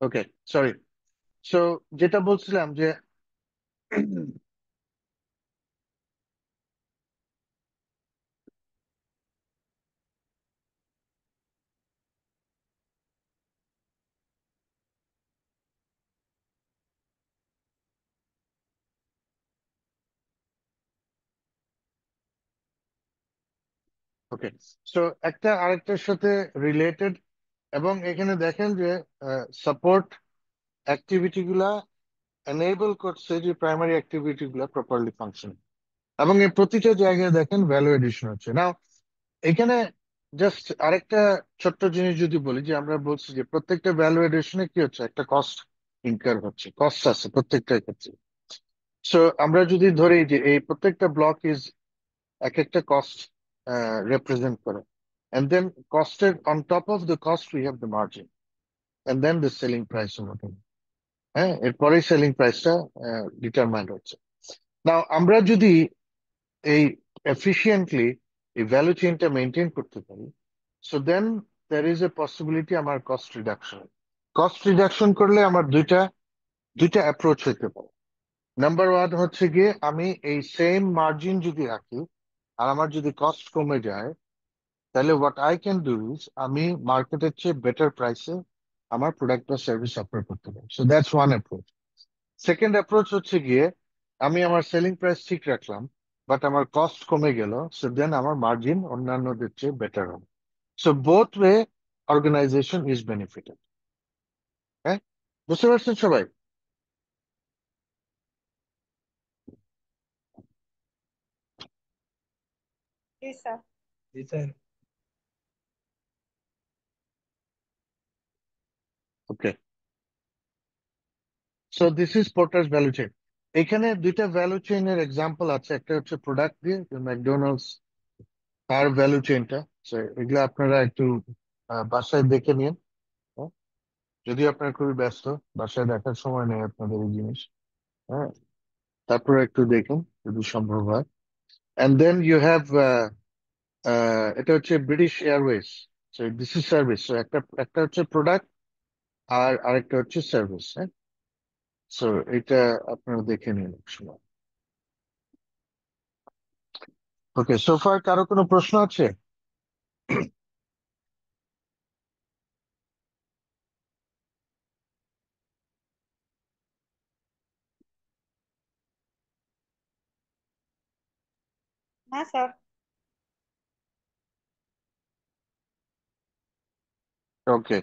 A: ওকে, সরি। সো যেটা বলছিলাম যে ওকে, সো একটা আরেকটার সাথে রিলেটেড। এবং এখানে দেখেন যে সাপোর্ট অ্যাক্টিভিটি গুলা এনেবল করছে যে প্রাইমারি অ্যাক্টিভিটি গুলা প্রপারলি ফাংশন। এবং এই প্রতিটা জায়গায় দেখেন ভ্যালু এডিশন হচ্ছে। নাও এখানে জাস্ট আরেকটা ছোট্ট জিনিস যদি বলি, যে আমরা বলছি যে প্রত্যেকটা ভ্যালু এডিশনে কি হচ্ছে, একটা কস্ট ইনকার হচ্ছে, কস্ট আছে প্রত্যেকটা ক্ষেত্রে। সো আমরা যদি ধরি যে এই প্রত্যেকটা ব্লক ইজ এক একটা কস্ট রিপ্রেজেন্ট করে, and then costed on top of the cost we have the margin, and then the selling price of it. হ্যাঁ, এরপরে সেলিং প্রাইসটা ডিটারমাইন্ড হচ্ছে। নাও আমরা যদি এই এফিসিয়েন্টলি এই ভ্যালু চেইনটা মেনটেন করতে পারি, so then there is a possibility আমার কস্ট রিডাকশন। কস্ট রিডাকশন করলে আমার দুইটা দুইটা অ্যাপ্রোচ হতে পারে। নাম্বার ওয়ান হচ্ছে গিয়ে আমি এই সেম মার্জিন যদি রাখি, আর আমার যদি কস্ট কমে যায়, তাহলে what I can do is আমি মার্কেটের চেয়ে বেটার প্রাইসে আমার প্রোডাক্ট বা সার্ভিস অফার করতে পারি। So that's one approach. Second approach হচ্ছে গিয়ে আমি আমার সেলিং প্রাইস ঠিক রাখলাম, বাট আমার কস্ট কমে গেল, সো দেন আমার মার্জিন অন্যান্যদের চেয়ে বেটার হবে। So both way organisation is benefited. হ্যাঁ, বুঝতে পারছেন সবাই?
G: Yes, sir.
C: জি sir.
A: Okay, so this is Porter's value chain. এখানে দুইটা ভ্যালু চেইনের এক্সাম্পল আছে, একটা হচ্ছে প্রোডাক্ট দিয়ে, ম্যাকডোনাল্ডস তার ভ্যালু চেইনটা। এগুলো আপনারা একটু বাসায় দেখে নিন। হ্যাঁ? যদিও আপনারা খুবই ব্যস্ত, বাসায় দেখার সময় নেই আপনাদের এই জিনিস। হ্যাঁ, তারপরে একটু দেখুন যদি সম্ভব হয়। অ্যান্ড দেন ইউ হ্যাভ, এটা হচ্ছে British Airways. This is service. একটা একটা হচ্ছে প্রোডাক্ট আর আরেকটা হচ্ছে সার্ভিস। হ্যাঁ, সো এটা আপনারা দেখে নিন এক সময়। ওকে, সোফার কারো কোনো প্রশ্ন আছে?
G: হ্যাঁ স্যার।
A: ওকে,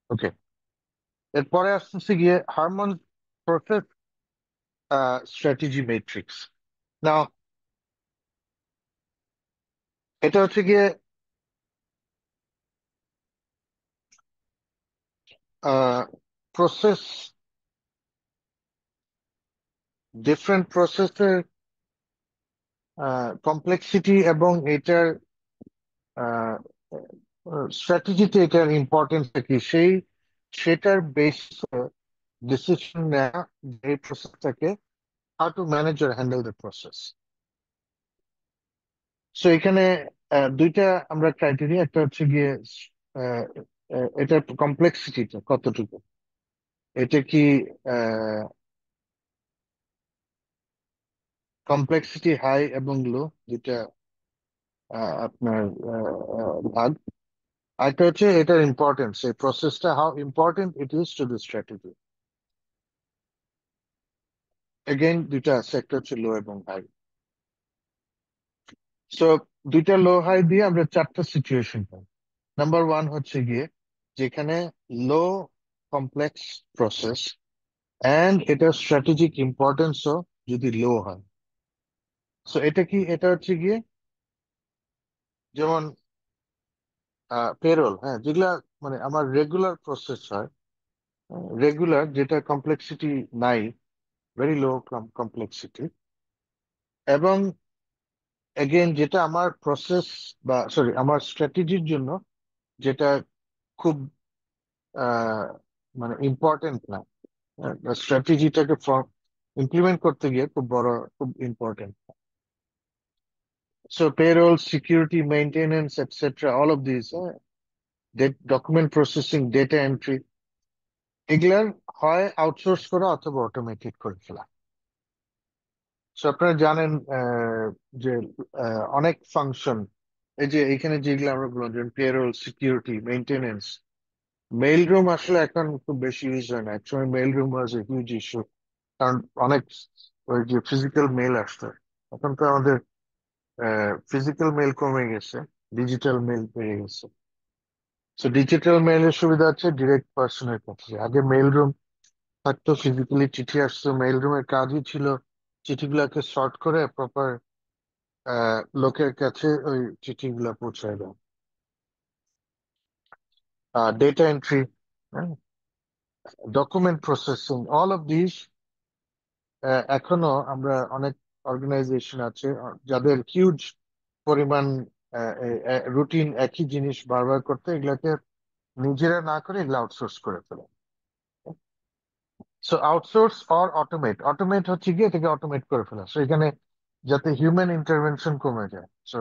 A: ওকে। এরপরে আসতেছে গিয়ে হারমোন প্রসেস স্ট্র্যাটেজি ম্যাট্রিক্স। নাও এটা হচ্ছে গিয়ে প্রসেস, ডিফারেন্ট প্রসেসের কমপ্লেক্সিটি এবং এটার স্ট্র্যাটেজিতে এটার ইম্পর্টেন্স কি সেটার বেস ডিসিশন নেওয়া, এই প্রসেসটাকে হাউ টু ম্যানেজ আর হ্যান্ডেল দ্য প্রসেস। সো এখানে দুইটা আমরা ক্রাইটেরিয়া, একটা হচ্ছে গিয়ে আহ, এটার কমপ্লেক্সিটিটা কতটুকু, এটা কি কমপ্লেক্সিটি হাই এবং লো, যেটা আপনার ভাগ। আরেকটা হচ্ছে এটার ইম্পর্টেন্স, এই প্রসেসটা how important it is to the strategy. Again দুইটা আছে, একটা হচ্ছে লো এবং হাই। সো দুইটা লো হাই দিয়ে আমরা চারটা সিচুয়েশন পাই। নাম্বার ওয়ান হচ্ছে গিয়ে যেখানে লো কমপ্লেক্স প্রসেস অ্যান্ড এটার স্ট্র্যাটেজিক ইম্পর্টেন্সও যদি লো হয়। সো এটা কি, এটা হচ্ছে গিয়ে যেমন পেরোল। হ্যাঁ, যেগুলা মানে আমার রেগুলার প্রসেস হয়, রেগুলার যেটা কমপ্লেক্সিটি নাই, ভেরি লো কমপ্লেক্সিটি, এবং এগেইন যেটা আমার প্রসেস বা সরি আমার স্ট্র্যাটেজির জন্য যেটা খুব আহ, মানে ইম্পর্টেন্ট না, স্ট্র্যাটেজিটাকে ইমপ্লিমেন্ট করতে গিয়ে খুব বড়, খুব important. So payroll, security, maintenance, etcetera, all of this, document processing, data entry, এগুলার হয় আউটসোর্স করা অথবা অটোমেটেড করে ফেলা। So আপনারা জানেন যে অনেক ফাংশন, এই যে এখানে যেগুলো আমরা বললাম, যেমন payroll, security, maintenance, mail room আসলে এখন খুব বেশি ইউজ হয় না। একসময় mail room was a huge issue, কারণ অনেক ওই যে ফিজিক্যাল মেইল আসতো। এখন তো আমাদের ফিজিক্যাল মেইল কমে গেছে, ডিজিটাল মেইল বেড়ে গেছে। তো ডিজিটাল মেইলের সুবিধা হচ্ছে ডিরেক্ট পার্সনের কাছে। আগে মেইল রুম থাকতো, ফিজিক্যালি চিঠি আসতো, মেইল রুমের কাজই ছিল চিঠিগুলোকে সর্ট করে প্রপার লোকের কাছে ওই চিঠিগুলো পৌঁছায় দেয়। Data entry, document processing, all of this এখনো আমরা অনেক অর্গানাইজেশন আছে যাদের হিউজ পরিমাণ রুটিন একই জিনিস বারবার করতে, এগুলাকে নিজেরা না করে এগুলো আউটসোর্স করে ফেলে। So outsource or automate, automate হচ্ছে গিয়ে এটাকে অটোমেট করে ফেলা, সো এখানে যাতে হিউম্যান ইন্টারভেনশন কমে যায়। সো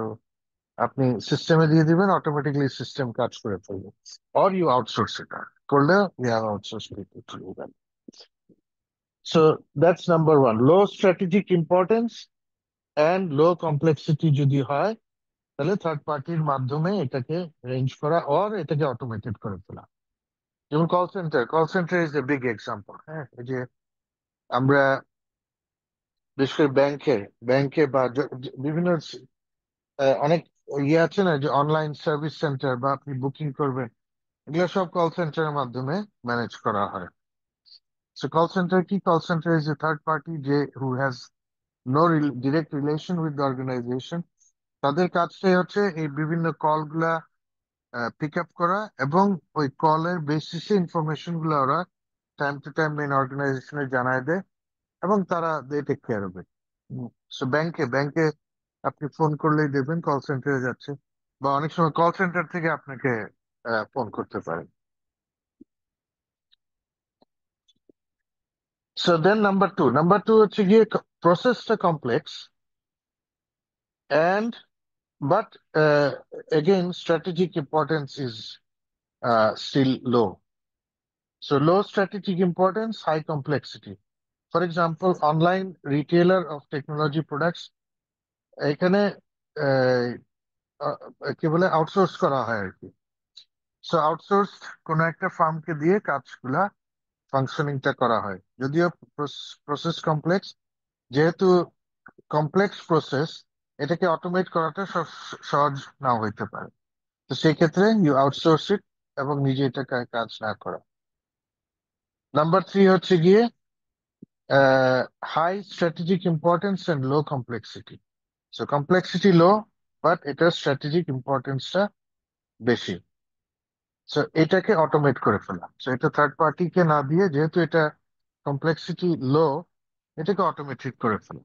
A: আপনি সিস্টেমে দিয়ে দিবেন, অটোমেটিকলি সিস্টেম কাজ করে ফেলবে। অর ইউ আউটসোর্স এটা করলে, you have outsource people to do that. So that's number one, low strategic importance and low complexity যদি হয়, তাহলে থার্ড পার্টির মাধ্যমে এটাকে রেঞ্জ করা অর এটাকে অটোমেটেড করে ফেলা। যেমন call centre, call centre is a big example. হ্যাঁ, এই যে আমরা বিশেষ করে ব্যাংকে ব্যাংকে বা বিভিন্ন অনেক ইয়ে আছে না, যে অনলাইন সার্ভিস সেন্টার বা আপনি বুকিং করবেন, এগুলো সব কল সেন্টারের মাধ্যমে ম্যানেজ করা হয়। সো কল সেন্টার কি? Call centre is a third party যে who has no direct relation with the organisation. তাদের কাজটাই হচ্ছে এই বিভিন্ন কলগুলা পিক আপ করা, এবং ওই কলের বেসিসে ইনফরমেশন গুলো ওরা টাইম টু টাইম মেন অর্গানাইজেশনে জানায় দেয়, এবং তারা they take care of it. So ব্যাংকে ব্যাংকে আপনি ফোন করলেই দেখবেন কল সেন্টারে যাচ্ছে, বা অনেক সময় কল সেন্টার থেকে আপনাকে ফোন করতে পারেন। সো দেন নাম্বার টু হচ্ছে গিয়ে প্রসেসটা complex and but again strategic importance is still low. So low strategic importance, high complexity. For example, online retailer of technology products, এখানে আহ, কি বলে আউটসোর্স করা হয় আর কি। সো আউটসোর্স কোন একটা ফার্মকে দিয়ে কাজগুলা ফাংশনিংটা করা হয়, যদিও প্রসেস কমপ্লেক্স। যেহেতু কমপ্লেক্স প্রসেস, এটাকে অটোমেট করাটা সহজ নাও হইতে পারে। তো সেই ক্ষেত্রে ইউ আউটসোর্স ইট, এবং নিজে এটা কাজ না করা। নাম্বার থ্রি হচ্ছে গিয়ে high strategic importance and low complexity. So complexity low, but এটার স্ট্র্যাটেজিক ইম্পর্টেন্সটা বেশি। সো এটাকে অটোমেট করে ফেলা, সো এটা থার্ড পার্টিকে না দিয়ে, যেহেতু এটা কমপ্লেক্সিটি লো, এটাকে অটোমেটেড করে ফেলা।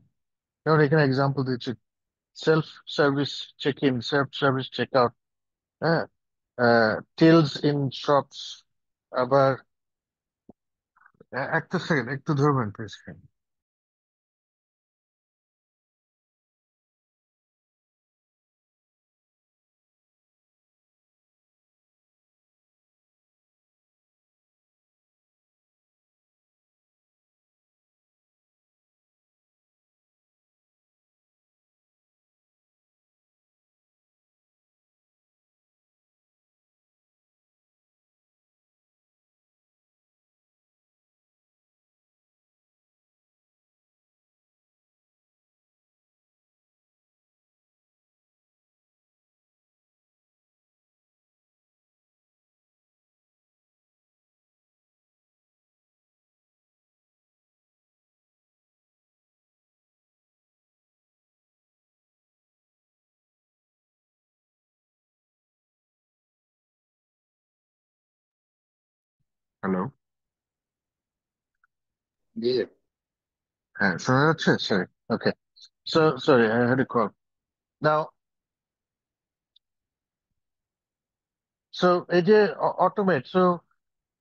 A: যেমন এখানে এক্সাম্পল দিচ্ছি, self service check in, self service check out, হ্যাঁ, টিলস ইন শপস। আবার একটা সেকেন্ড একটু ধরবেন প্লিজ। হ্যালো,
F: জি জি।
A: হ্যাঁ শোনা যাচ্ছে? Sorry, okay. So sorry, I had a call now. So এই যে অটোমেট, সো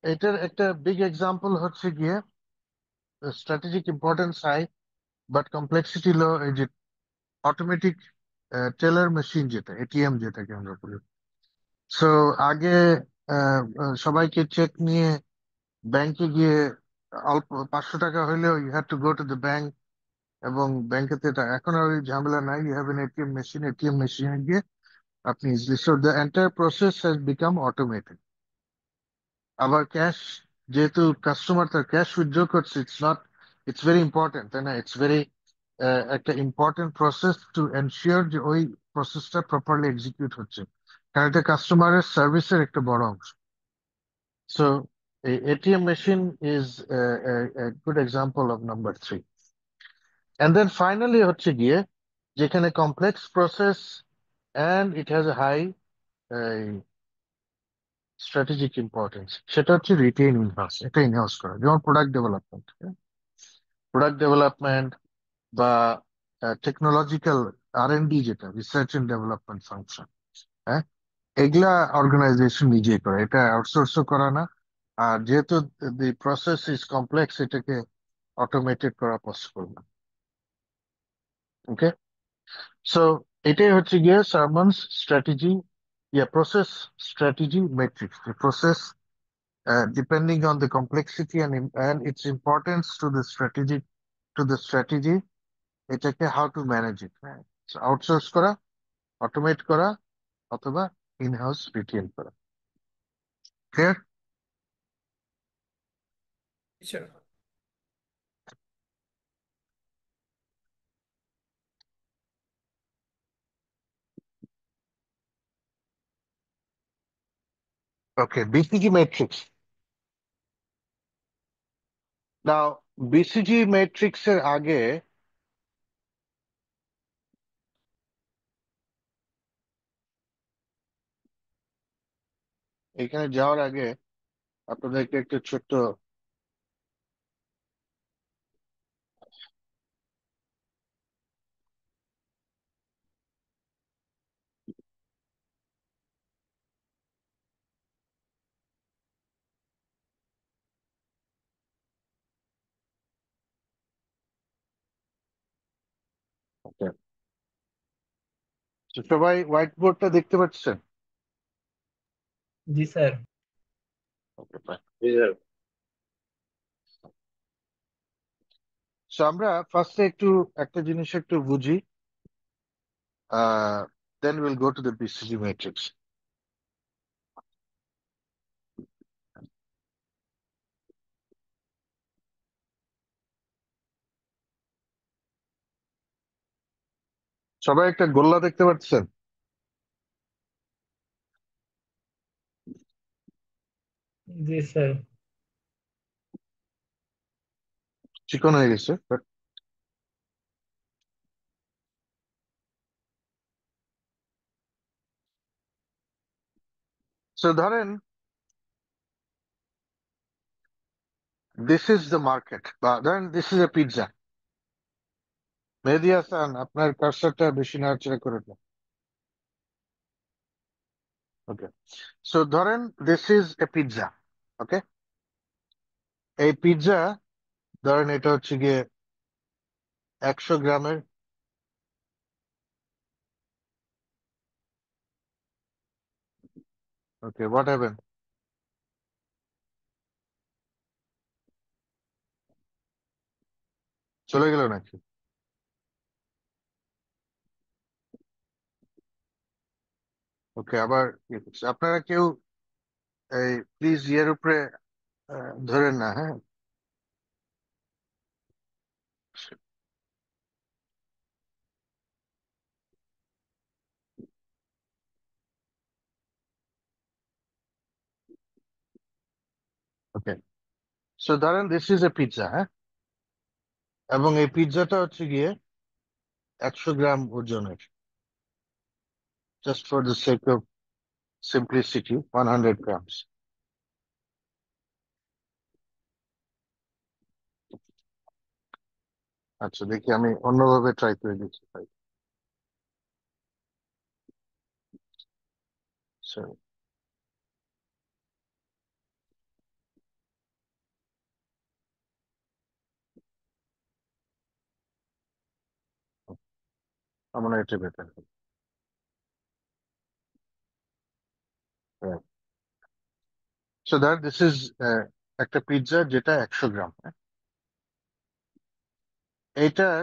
A: এটার একটা বিগ এক্সাম্পল হচ্ছে গিয়ে strategic importance high but complexity low, এই যে অটোমেটিক টেলার মেশিন, যেটা এটিএম যেটাকে আমরা বলি। সো আগে সবাইকে চেক নিয়ে ব্যাংকে গিয়ে অল্প 500 টাকা হইলেও you have to go to the bank, এবং ব্যাংকে এখন আর ওই ঝামেলা নাই, you have an ATM machine, ATM মেশিনে গিয়ে আপনি easily, so the entire process has become automated. আবার ক্যাশ, যেহেতু কাস্টমার তার ক্যাশ উইথড্র করছে, ইটস ভেরি ইম্পর্টেন্ট, তাই না? ইটস ভেরি একটা ইম্পর্টেন্ট প্রসেস টু এনশিওর যে ওই প্রসেসটা প্রপারলি এক্সিকিউট হচ্ছে, কারণ এটা কাস্টমারের সার্ভিসের একটা বড় অংশ। So ATM machine is good example of number three. And then finally হচ্ছে গিয়ে যেখানে complex process and it has a high strategic importance, সেটা হচ্ছে রিটেইন ইনহাউস, এটা ইনহাউস করা, যেমন প্রোডাক্ট ডেভেলপমেন্ট। প্রোডাক্ট ডেভেলপমেন্ট বা টেকনোলজিক্যাল R&D, যেটা রিসার্চ এন্ড ডেভেলপমেন্ট ফাংশন, হ্যাঁ, এগুলা অর্গানাইজেশন নিজেই করে, এটা আউটসোর্সও করা না। আর যেহেতু দি প্রসেস ইজ কমপ্লেক্স, এটাকে অটোমেটেড করা পসিবল না। ওকে, সো এটাই হচ্ছে গিয়ে সারমনস strategy, process strategy matrix. Process, depending on the complexity and its importance to the strategy, এটাকে how to manage it, হ্যাঁ, আউটসোর্স করা, অটোমেট করা, অথবা ইন হাউস রিটেন করা। Clear?
D: Sir
A: okay, BCG matrix. Now, BCG matrix এর আগে এখানে যাওয়ার আগে আপনাদেরকে একটা ছোট্ট okay, তো সবাই হোয়াইট বোর্ডটা দেখতে পাচ্ছেন?
C: জি sir.
A: Okay, fine.
F: Yes, sir.
A: So আমরা ফার্স্টে একটু একটা জিনিস একটু বুঝি, then we'll go to the BCG matrix. সবাই একটা গোল্লা দেখতে পাচ্ছেন?
C: জি স্যার।
A: চিকন হয়ে গেছে, সো ধরেন দিস ইজ দ্য মার্কেট, বা ধরেন দিস ইজ এ পিৎজা। মেহেদী হাসান, আপনার কার্সারটা বেশি নাড়াচাড়া করে না। ওকে, সো ধরেন দিস ইজ এ পিৎজা। ওকে, এই পিৎজা, ধরেন এটা হচ্ছে গিয়ে 100 গ্রামের। ওকে, হোয়াট হ্যাপেন? চলে গেল নাকি? ওকে, আবার ইয়ে করছে। আপনারা কেউ এই প্লিজ ইয়ের উপরে ধরেন না, হ্যাঁ। ওকে, সো ধরেন দিস ইজ এ পিৎজা, হ্যাঁ, এবং এই পিৎজাটা হচ্ছে গিয়ে 100 গ্রাম ওজনের। Just for the sake of simplicity, 100 grams. আচ্ছা, দেখি আমি অন্যভাবে ট্রাই করে দেখি ভাই। Sorry, আমার মনে হয় এটা better. So that this is একটা পিৎজা যেটা 100 গ্রাম, হ্যাঁ? এইটার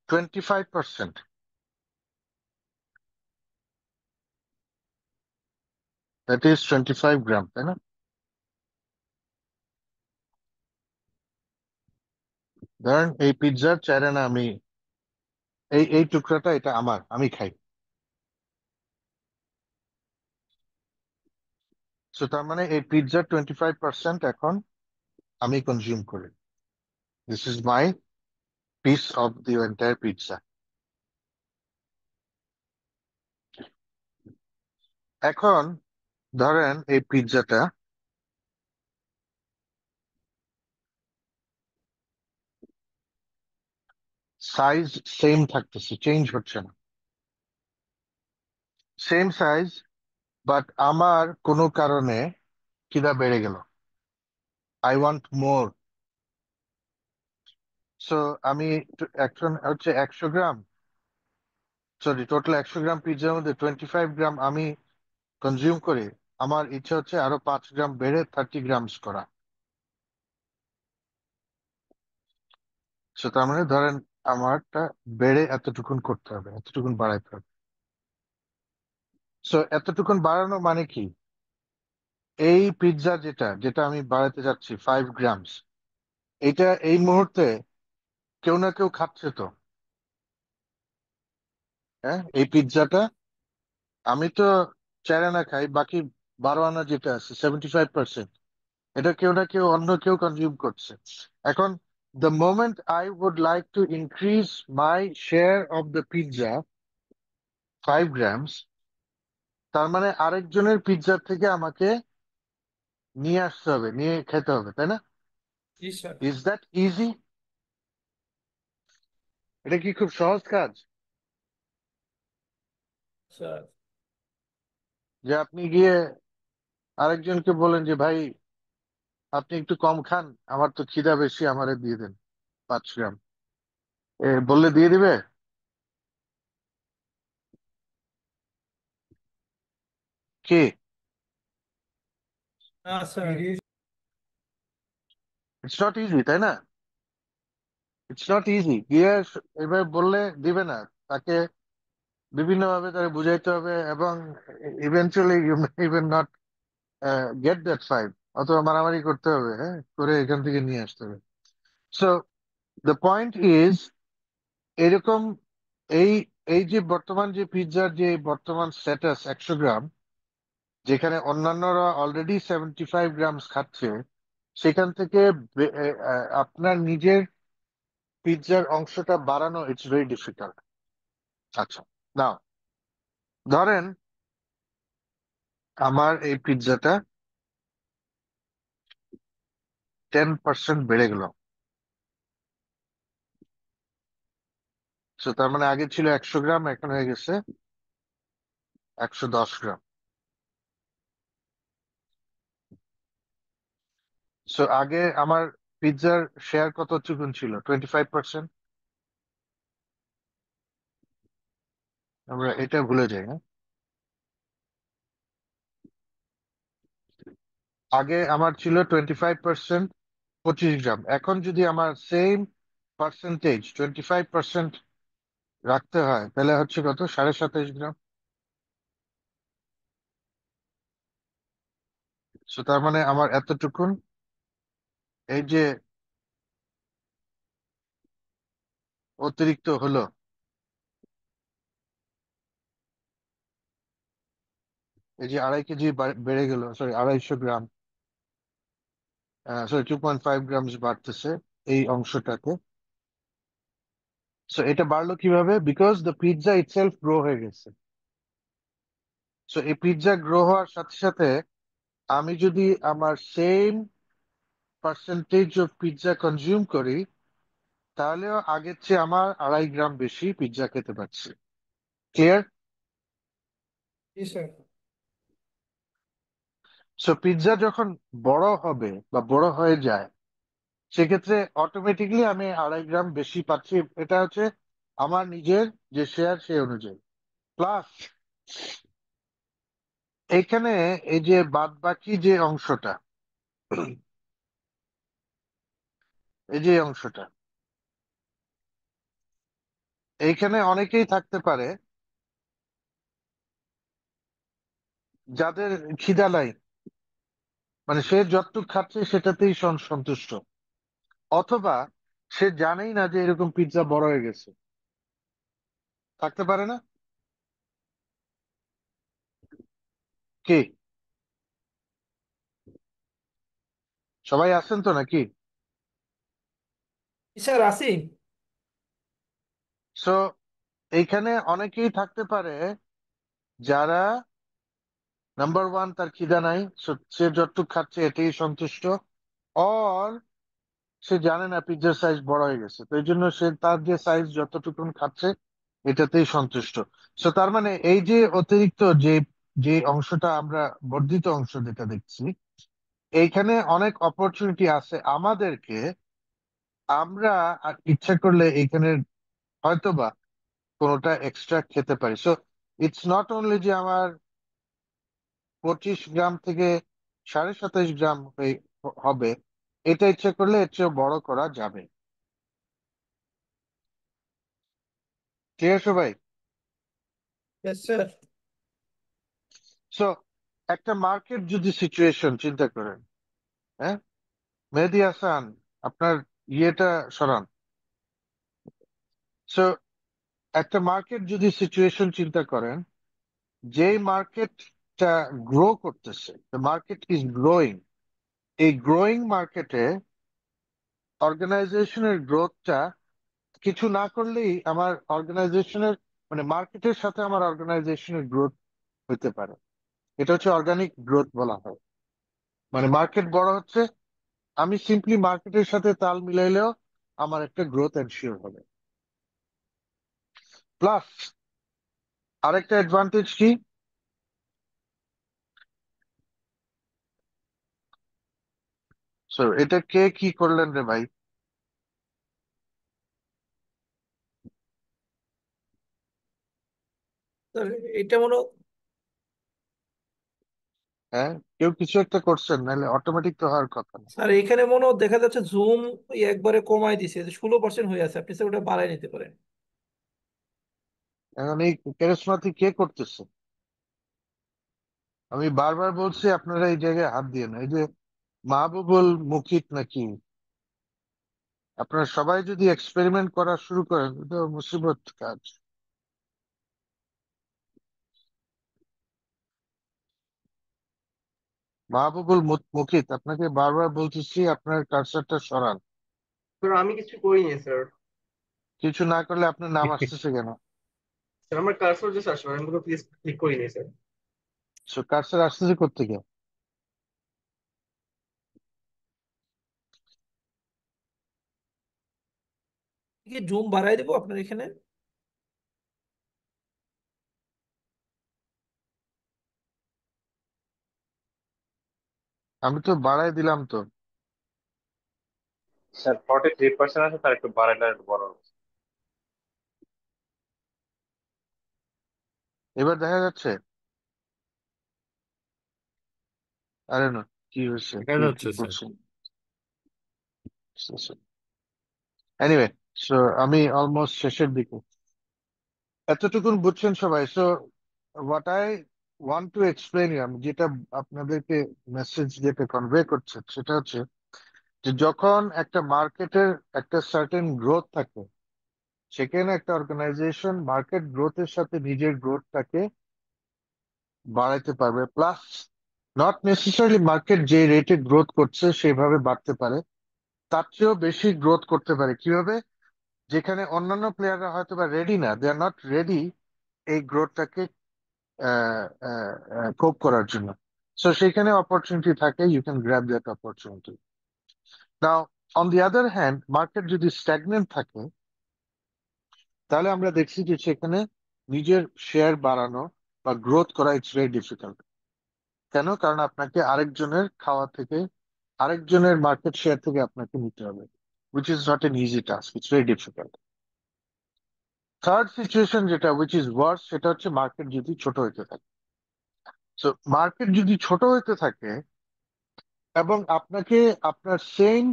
A: 25%, দ্যাট ইজ 25 গ্রাম, তাই না? ধরেন এই পিৎজার 4 আনা আমি, এই টুকরাটা এটা আমার, আমি খাই। সো তার মানে এই পিৎজার 25% এখন আমি কনজিউম করি। This is my piece of the entire pizza. এখন ধরেন এই পিৎজাটা সাইজ সেম থাকতেছে, চেঞ্জ হচ্ছে না, সেম সাইজ, বাট আমার কোনো কারণে খিদা বেড়ে গেল, আই ওয়ান্ট মোর। সো আমি এখন হচ্ছে 100 গ্রাম, সরি টোটাল 100 গ্রাম পিৎজার মধ্যে 25 গ্রাম আমি কনজিউম করি, আমার ইচ্ছা হচ্ছে আরো 5 গ্রাম বেড়ে 30 গ্রামস করা। সো তার মানে ধরেন আমারটা বেড়ে এতটুকুন করতে হবে, এতটুকুন বাড়াইতে হবে। সো এতটুকুন বাড়ানো মানে কি, এই পিৎজা যেটা যেটা আমি বাড়াতে যাচ্ছি 5 গ্রামস, এটা এই মুহূর্তে কেউ না কেউ খাচ্ছে তো। হ্যাঁ, এই পিৎজাটা আমি তো 4 আনা খাই, বাকি 12 আনা যেটা আছে 75%, এটা কেউ না কেউ অন্য কেউ কনজিউম করছে। এখন the moment I would like to increase my share of the pizza 5 grams, তার মানে আরেকজনের পিৎজার থেকে আমাকে নিয়ে আসতে হবে, নিয়ে খেতে হবে, তাই না?
D: জি স্যার।
A: Is that easy? এটা কি খুব সহজ কাজ
D: স্যার
A: যে আপনি গিয়ে আরেকজনকে বলেন যে ভাই আপনি একটু কম খান, আমার তো খিদা বেশি, আমারে দিয়ে দেন 5 গ্রাম, বললে দিয়ে দিবে? কি?
D: না স্যার।
A: ইটস নট ইজি, তাই না? It's not easy. গিয়ে এবার বললে দিবে না, তাকে বিভিন্ন ভাবে তাকে বুঝাইতে হবে, এবং eventually you may even not get that 5, অথবা মারামারি করতে হবে, হ্যাঁ, করে এখান থেকে নিয়ে আসতে হবে। সো দ্য পয়েন্ট ইজ, এরকম এই এই যে বর্তমান যে পিৎজার যে বর্তমান স্ট্যাটাস 100 গ্রাম, যেখানে অন্যান্যরা অলরেডি 75 গ্রামস খাচ্ছে, সেখান থেকে আপনার নিজের পিৎজার অংশটা বাড়ানো ইটস ভেরি ডিফিকাল্ট। আচ্ছা, নাও ধরেন আমার এই পিৎজাটা 10% বেড়ে গেল। So, তার মানে আগে ছিল 100 গ্রাম, এখন হয়ে গেছে 110 গ্রাম। সো আগে আমার পিৎজার শেয়ার কতটুকুন ছিল? 25%। আমরা এটা ভুলে যাই, হ্যাঁ। আগে আমার ছিল 25%, 25 গ্রাম। এখন যদি আমার সেম পার্সেন্টেজ 25% রাখতে হয়, তাহলে হচ্ছে কত? 27.5 গ্রাম। সো তার মানে আমার এতটুকুন, এই যে অতিরিক্ত হলো, এই যে 2.5 কেজি বেড়ে গেল, সরি 250 গ্রাম, সরি 2.5 গ্রাম বাড়তেছে এই অংশটাতে। সো এটা বাড়লো কিভাবে? Because the pizza itself grow হয়ে গেছে। সো এই পিৎজা গ্রো হওয়ার সাথে সাথে আমি যদি আমার same percentage of pizza consume করি, তাহলেও আগের চেয়ে আমার 2.5 গ্রাম বেশি পিৎজা খেতে পারছি। ক্লিয়ার?
D: জি স্যার।
A: সো পিৎজা যখন বড় হবে বা বড় হয়ে যায়, সেক্ষেত্রে অটোমেটিকলি আমি 2.5 গ্রাম বেশি পাচ্ছি। এটা হচ্ছে আমার নিজের যে শেয়ার, সেই অনুযায়ী। প্লাস এখানে এই যে বাদ বাকি যে অংশটা, এই যে অংশটা, এইখানে অনেকেই থাকতে পারে যাদের খিদা নাই, মানে সে যতটুকু খাচ্ছে সেটাতেই সন্তুষ্ট, অথবা সে জানেই না যে এরকম পিৎজা বড় হয়ে গেছে, থাকতে পারে না? কি সবাই আছেন তো নাকি?
D: জি স্যার আছি।
A: সো এইখানে অনেকেই থাকতে পারে যারা, নাম্বার ওয়ান, তার খিদা নাই, সে যতটুকু খাচ্ছে এতেই সন্তুষ্ট, অর সে জানে না পিৎজার সাইজ বড় হয়ে গেছে, তো এই জন্য সে তার যে সাইজ যতটুকুন খাচ্ছে এটাতেই সন্তুষ্ট। তো তার মানে এই যে অতিরিক্ত যে যে অংশটা আমরা, বর্ধিত অংশ যেটা দেখছি, এইখানে অনেক অপরচুনিটি আছে আমাদেরকে। আমরা ইচ্ছা করলে এইখানে হয়তোবা কোনোটা এক্সট্রা খেতে পারি। সো ইটস নট অনলি যে আমার 25 গ্রাম থেকে 27.5 গ্রাম হবে, এটা ইচ্ছা করলে এর চেয়ে বড় করা যাবে। ঠিক আছে ভাই?
D: Yes, sir.
A: সো একটা মার্কেট যদি সিচুয়েশন চিন্তা করেন, হ্যাঁ, মেহেদী হাসান, আপনার ইয়েটা সরান। সো একটা মার্কেট যদি সিচুয়েশন চিন্তা করেন, যেই মার্কেটটা গ্রো করতেছে, দ্য মার্কেট ইজ গ্রোয়িং, এই গ্রোয়িং মার্কেটে অর্গানাইজেশনের গ্রোথটা কিছু না করলেই আমার অর্গানাইজেশনের, মানে মার্কেটের সাথে আমার অর্গানাইজেশনের গ্রোথ হতে পারে। এটা হচ্ছে অর্গানিক গ্রোথ বলা হয়। মানে মার্কেট বড় হচ্ছে, আমি সিম্পলি মার্কেটের সাথে তাল মিলাইলেও আমার একটা গ্রোথ এনশিওর হবে। প্লাস আরেকটা অ্যাডভান্টেজ কি, এটা কে কি করলেন রে ভাই?
D: স্যার এটা মনে
A: হ্যাঁ, কেউ কিছু একটা করছেন, নাহলে অটোমেটিক তো হওয়ার কথা না।
D: স্যার এখানে মনে হয় দেখা যাচ্ছে জুম একবারে কমায় দিছে, 16% হয়ে আছে, আপনি স্যার ওটা বাড়ায় নিতে পারেন।
A: এখন এই ক্যারিসমাটি কে করতেছে? আমি বারবার বলছি আপনারা এই জায়গায় হাত দিয়ে না, এই যে মাহবুবুল মুকিত নাকি, আপনারা সবাই যদি এক্সপেরিমেন্ট করা শুরু করেন, এটা মুসিবত কাজ। মাহবুবুল মুকিত, আপনাকে বারবার বলতেছি আপনার কার্সারটা সরান।
H: স্যার আমি কিছু করিনি স্যার।
A: কিছু না করলে আপনার নাম আসতেছে কেন?
H: স্যার আমার কার্সর জাস্ট আসলে আমি কোনো প্লিজ ক্লিক করিনি স্যার।
A: কার্সার আসতেছে কোত্থেকে?
D: কি জুম বাড়ায় দেবো আপনার এখানে?
A: আমি তো বাড়াই দিলাম তো।
F: স্যার 43% আছে, তার একটু বাড়াইলে একটু বড় হবে।
A: এবার দেখা যাচ্ছে? আরে না, কি হয়েছে,
E: দেখা
A: কে কি
E: যাচ্ছে স্যার।
A: করছে? এনিওয়ে, সো আমি অলমোস্ট শেষের দিকে, এতটুকুন বুঝছেন সবাই? So what I want to explain you, আমি যেটা আপনাদেরকে মেসেজ যেটা কনভে করছে সেটা হচ্ছে যে যখন একটা মার্কেটের একটা সার্টেন গ্রোথ থাকে, সেখানে একটা অর্গানাইজেশন মার্কেট গ্রোথের সাথে নিজের গ্রোথটাকে বাড়াইতে পারবে। প্লাস নট নেসেসারিলি মার্কেট যে রেটে গ্রোথ করছে সেভাবে বাড়তে পারে, তার চেয়েও বেশি গ্রোথ করতে পারে। কিভাবে? যেখানে অন্যান্য প্লেয়াররা হয়তো বা রেডি না, দে আর নট রেডি এই গ্রোথটাকে কোপ করার জন্য। সো সেখানে অপরচুনিটি থাকে, you can grab that opportunity. Now on the other hand, market যদি স্ট্যাগনেন্ট থাকে, তাহলে আমরা দেখছি যে সেখানে নিজের শেয়ার বাড়ানো বা গ্রোথ করা ইটস ভেরি ডিফিকাল্ট। কেন? কারণ আপনাকে আরেকজনের খাওয়া থেকে, আরেকজনের মার্কেট শেয়ার থেকে আপনাকে নিতে হবে, which is not an easy task, it's very difficult. Third situation যেটা উইচ ইজ ওয়ার্স, সেটা হচ্ছে মার্কেট যদি ছোট হইতে থাকে। সো মার্কেট যদি ছোট হইতে থাকে এবং আপনাকে আপনার সেম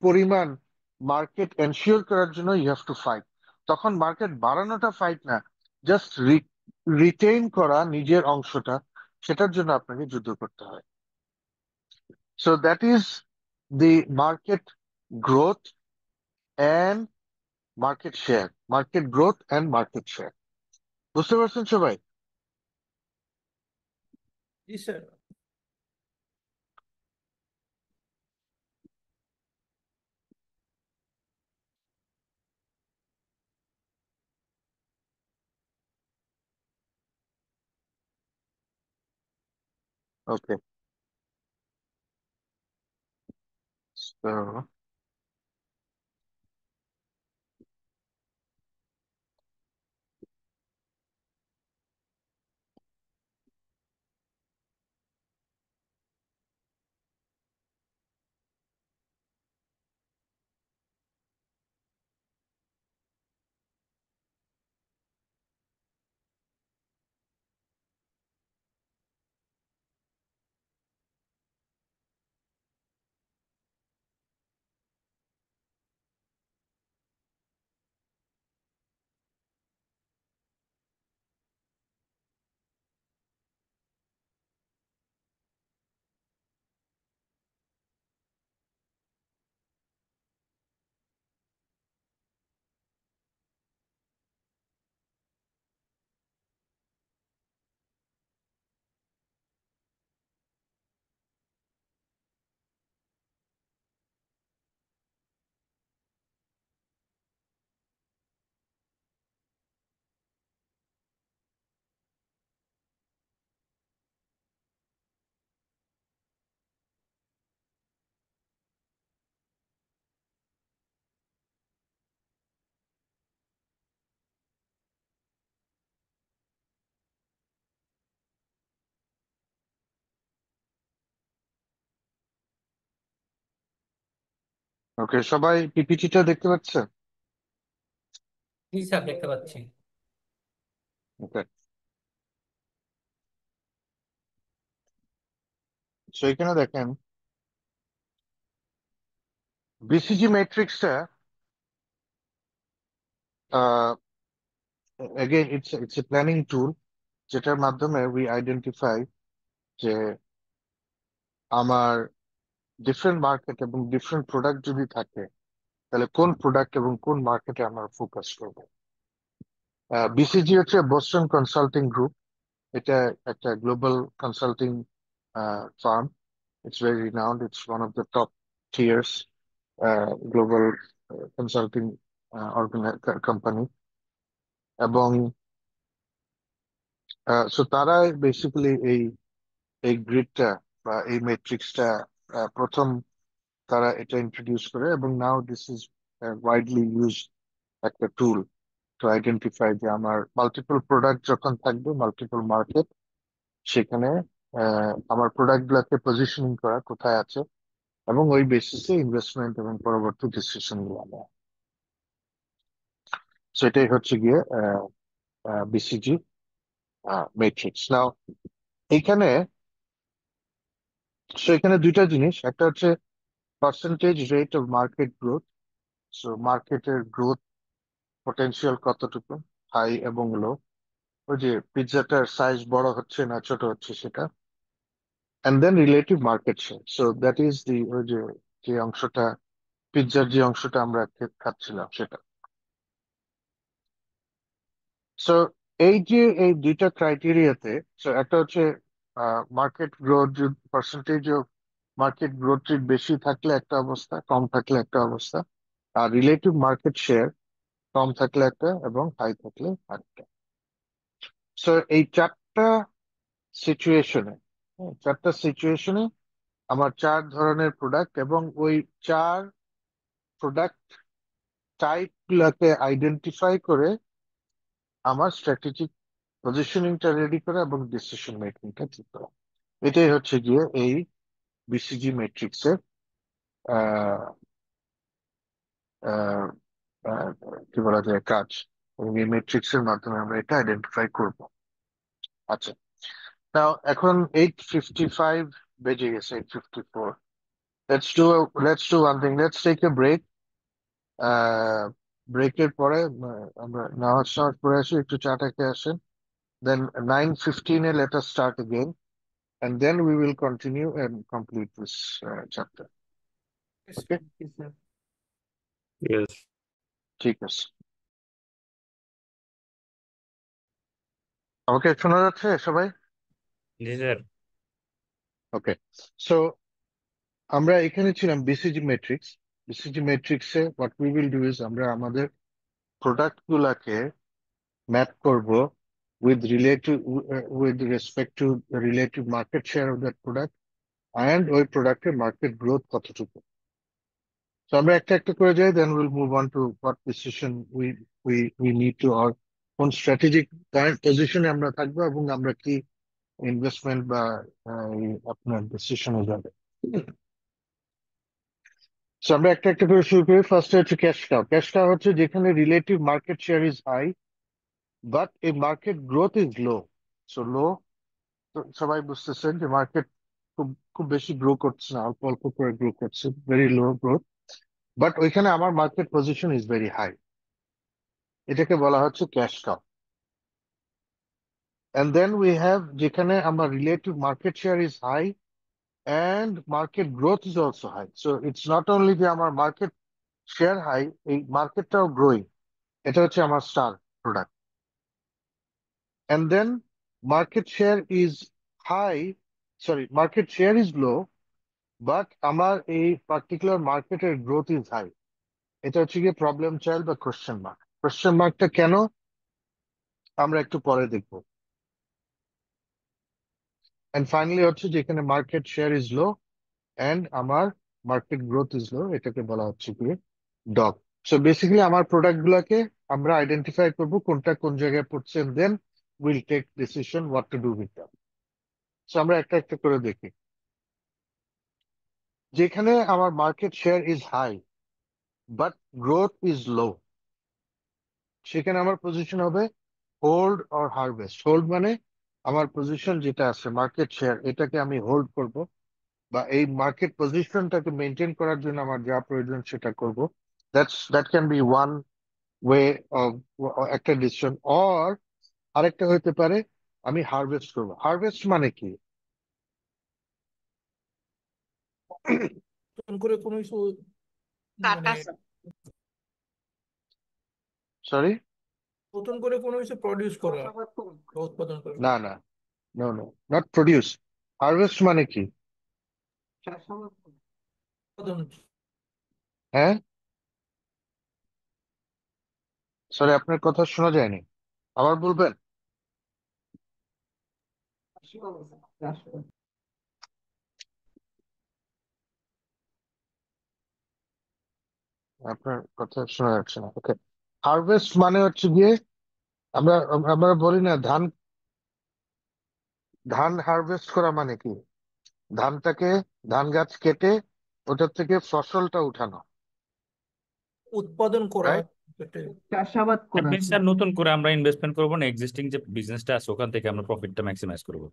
A: পরিমাণ মার্কেট এনশিওর করার জন্য ইউ হ্যাভ টু ফাইট, তখন মার্কেট বাড়ানোটা ফাইট না, জাস্ট রিটেইন করা নিজের অংশটা, সেটার জন্য আপনাকে যুদ্ধ করতে হয়। So that is the market growth and market share, market growth and market share. বুঝতে পারছেন সবাই?
D: জি স্যার।
A: ওকে, তো ওকে, সবাই পিপিটিটা দেখতে পাচ্ছেন?
I: জি স্যার, দেখতে পাচ্ছি।
A: ওকে, সো এখানে দেখেন BCG ম্যাট্রিক্সটা again it's a planning tool যেটার মাধ্যমে we identify যে আমার ডিফারেন্ট মার্কেট এবং ডিফারেন্ট প্রোডাক্ট যদি থাকে তাহলে কোন প্রোডাক্ট এবং কোন মার্কেটে আমরা ফোকাস করব। বিসিজি হচ্ছে বোস্টন কনসাল্টিং গ্রুপ। এটা একটা global consulting farm. It's very renowned, it's one of the top tears global consulting company. এবং সো তারা বেসিক্যালি এই এই গ্রিডটা বা এই ম্যাট্রিক্সটা প্রথম তারা এটা ইন্ট্রোডিউস করে, এবং নাও দিস ইজ ওয়াইডলি ইউজ একটা টুল টু আইডেন্টিফাই যে আমার মাল্টিপল প্রোডাক্ট যখন থাকবে, মাল্টিপল মার্কেট, সেখানে আমার প্রোডাক্ট গুলাকে পজিশনিং করা কোথায় আছে এবং ওই বেসিসে ইনভেস্টমেন্ট এবং পরবর্তী ডিসিশন গুলো নেওয়া। সেটাই হচ্ছে গিয়ে বিসিজি ম্যাট্রিক্স। নাও এখানে এখানে দুইটা জিনিস, একটা হচ্ছে percentage rate of market growth. So মার্কেটের গ্রোথ পটেনশিয়াল কতটুকু, হাই এবং লো। ওই যে পিৎজাটার সাইজ বড় হচ্ছে না ছোট হচ্ছে সেটা। And then relative market share. So that is the ওই যে যে অংশটা পিৎজার যে অংশটা আমরা খাচ্ছিলাম সেটা। সো এই যে এই দুইটা ক্রাইটেরিয়াতে, সো একটা হচ্ছে market growth, percentage of market growth rate বেশি থাকলে একটা অবস্থা, কম থাকলে একটা অবস্থা। আর রিলেটিভ মার্কেট শেয়ার কম থাকলে একটা এবং হাই থাকলে আরেকটা। সো এই সিচুয়েশনে চারটা সিচুয়েশনে আমার চার ধরনের প্রোডাক্ট এবং ওই চার প্রোডাক্ট টাইপ গুলাকে আইডেন্টিফাই করে আমার স্ট্র্যাটেজিক পজিশনিংটা রেডি করা এবং ডিসিশন মেকিংটা ঠিক করা। এটাই হচ্ছে গিয়ে এই বিসিজি ম্যাট্রিক্সের আহ আহ আহ, কি বলা যায় কাজ, এবং এই ম্যাট্রিক্সের মাধ্যমে আমরা এটা আইডেন্টিফাই করব। আচ্ছা, নাও এখন 8:55 বেজে গেছে, 8:54। let's do one thing, let's take a break. ব্রেকের পরে আমরা নামাজ টামাজ পড়ে আসি, একটু চাটা খেয়ে আসেন, দেন 9:15 let us start again, and then we will continue and complete this chapter. Okay,
E: yes.
A: ঠিক আছে। আমাকে শোনা যাচ্ছে সবাই?
I: জি স্যার।
A: ওকে, সো আমরা এখানে ছিলাম বিসিজি ম্যাট্রিক্স। বিসিজি ম্যাট্রিক্সে what we will do is আমরা আমাদের প্রোডাক্ট গুলাকে ম্যাপ করব with respect to the relative market share of that product and ওই প্রোডাক্টের মার্কেট গ্রোথ কতটুকু। তো আমরা একটা একটা করে যাই, then will move on to what decision we need to, আর কোন স্ট্র্যাটেজিক কারেন্ট পজিশনে আমরা থাকবো এবং আমরা কি ইনভেস্টমেন্ট বা আপনার ডিসিশনে যাবে। So আমরা একটা একটা করে শুরু করি। ফার্স্ট হচ্ছে ক্যাশ কাউ। ক্যাশ কাউ হচ্ছে যেখানে relative market share is high but এই market growth is low. So low, সবাই বুঝতেছেন যে মার্কেট খুব খুব বেশি গ্রো করছে না, অল্প অল্প করে গ্রো করছে, ভেরি লো গ্রোথ, বাট ওইখানে আমার market position is very high. এটাকে বলা হচ্ছে cash cow. And then we have যেখানে আমার relative market share is high and market growth is also high. So it's not only যে আমার মার্কেট শেয়ার হাই, এই মার্কেটটাও গ্রোয়িং। এটা হচ্ছে আমার star product. And then market share is high, sorry, market share is low, but আমার এই পার্টিকুলার মার্কেটের গ্রোথ ইজ হাই। এটা হচ্ছে গিয়ে প্রবলেম চাইল্ড বা কোশ্চেন মার্ক। কোশ্চেন মার্কটা কেন আমরা একটু পরে দেখবো। এন্ড ফাইনালি হচ্ছে যেখানে market share is low and আমার মার্কেট গ্রোথ ইজ লো, এটাকে বলা হচ্ছে গিয়ে ডগ। সো বেসিক্যালি আমার প্রোডাক্ট গুলাকে আমরা আইডেন্টিফাই করবো কোনটা কোন জায়গায় পড়ছে, then we'll take decision what to do with them. So আমরা একটা একটা করে দেখি। যেখানে আমার market share is high, but growth is লো, সেখানে আমার পজিশন হবে হোল্ড অর হারভেস্ট। হোল্ড মানে আমার পজিশন যেটা আছে মার্কেট শেয়ার, এটাকে আমি হোল্ড করব, বা এই মার্কেট পজিশনটাকে মেনটেন করার জন্য আমার যা প্রয়োজন সেটা করব। That can be one way of একটা ডিসিশন। অর আরেকটা হতে পারে আমি হারভেস্ট করব। হারভেস্ট মানে কি?
D: নতুন করে কোনো কিছু
G: কাটা
D: মানে
G: স্যার।
A: সরি,
D: নতুন করে কোনো কিছু প্রডিউস করা বা উৎপাদন করা।
A: না না, no no, not produce. Harvest মানে কি?
D: উৎপাদন।
A: হ্যাঁ, সরি আপনার কথা শোনা যায়নি, আবার বলবেন? আপনার কথা শোনা যাচ্ছে না। ওকে, হারভেস্ট মানে হচ্ছে গিয়ে আমরা আমরা বলি না ধান, ধান হারভেস্ট করা মানে কি? ধানটাকে, ধান গাছ কেটে ওটার থেকে ফসলটা উঠানো,
D: উৎপাদন করা
A: রাইট?
D: সেটাই।
H: চাষাবাদ
I: দ্যাট
H: করা
I: মিনস স্যার নতুন করে আমরা ইনভেস্টমেন্ট করবো না, এক্সিস্টিং যে বিজনেসটা আছে ওখান থেকে আমরা প্রফিটটা ম্যাক্সিমাইজ করবো।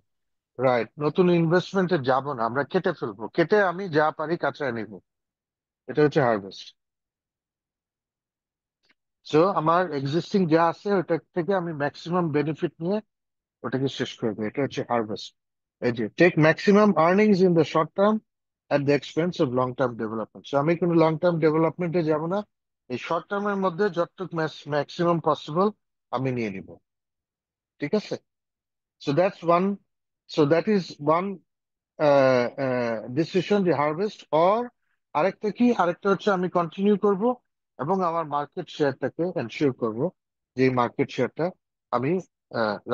A: রাইট, নতুন ইনভেস্টমেন্টে যাব না, আমরা কেটে ফেলবো, কেটে আমি যা পারি কাঁচায় নিব, এটা হচ্ছে হারভেস্ট। সো আমার এক্সিস্টিং যা আছে ওটা থেকে আমি ম্যাক্সিমাম বেনিফিট নিয়ে ওটাকে শেষ করে দেবো, এটা হচ্ছে হারভেস্ট। এই যে take maximum earnings in the short term at the expense of long term development. আমি কোনো লং টার্ম ডেভেলপমেন্টে যাব না, এই শর্ট টার্মের মধ্যে যতটুকু ম্যাক্সিমাম পসিবল আমি নিয়ে নিব। ঠিক আছে? So that's one, so that is one decision, যে হারভেস্ট। অর আরেকটা কি, আরেকটা হচ্ছে আমি কন্টিনিউ করব এবং আমার মার্কেট শেয়ারটাকে এনশিওর করব যে এই মার্কেট শেয়ারটা আমি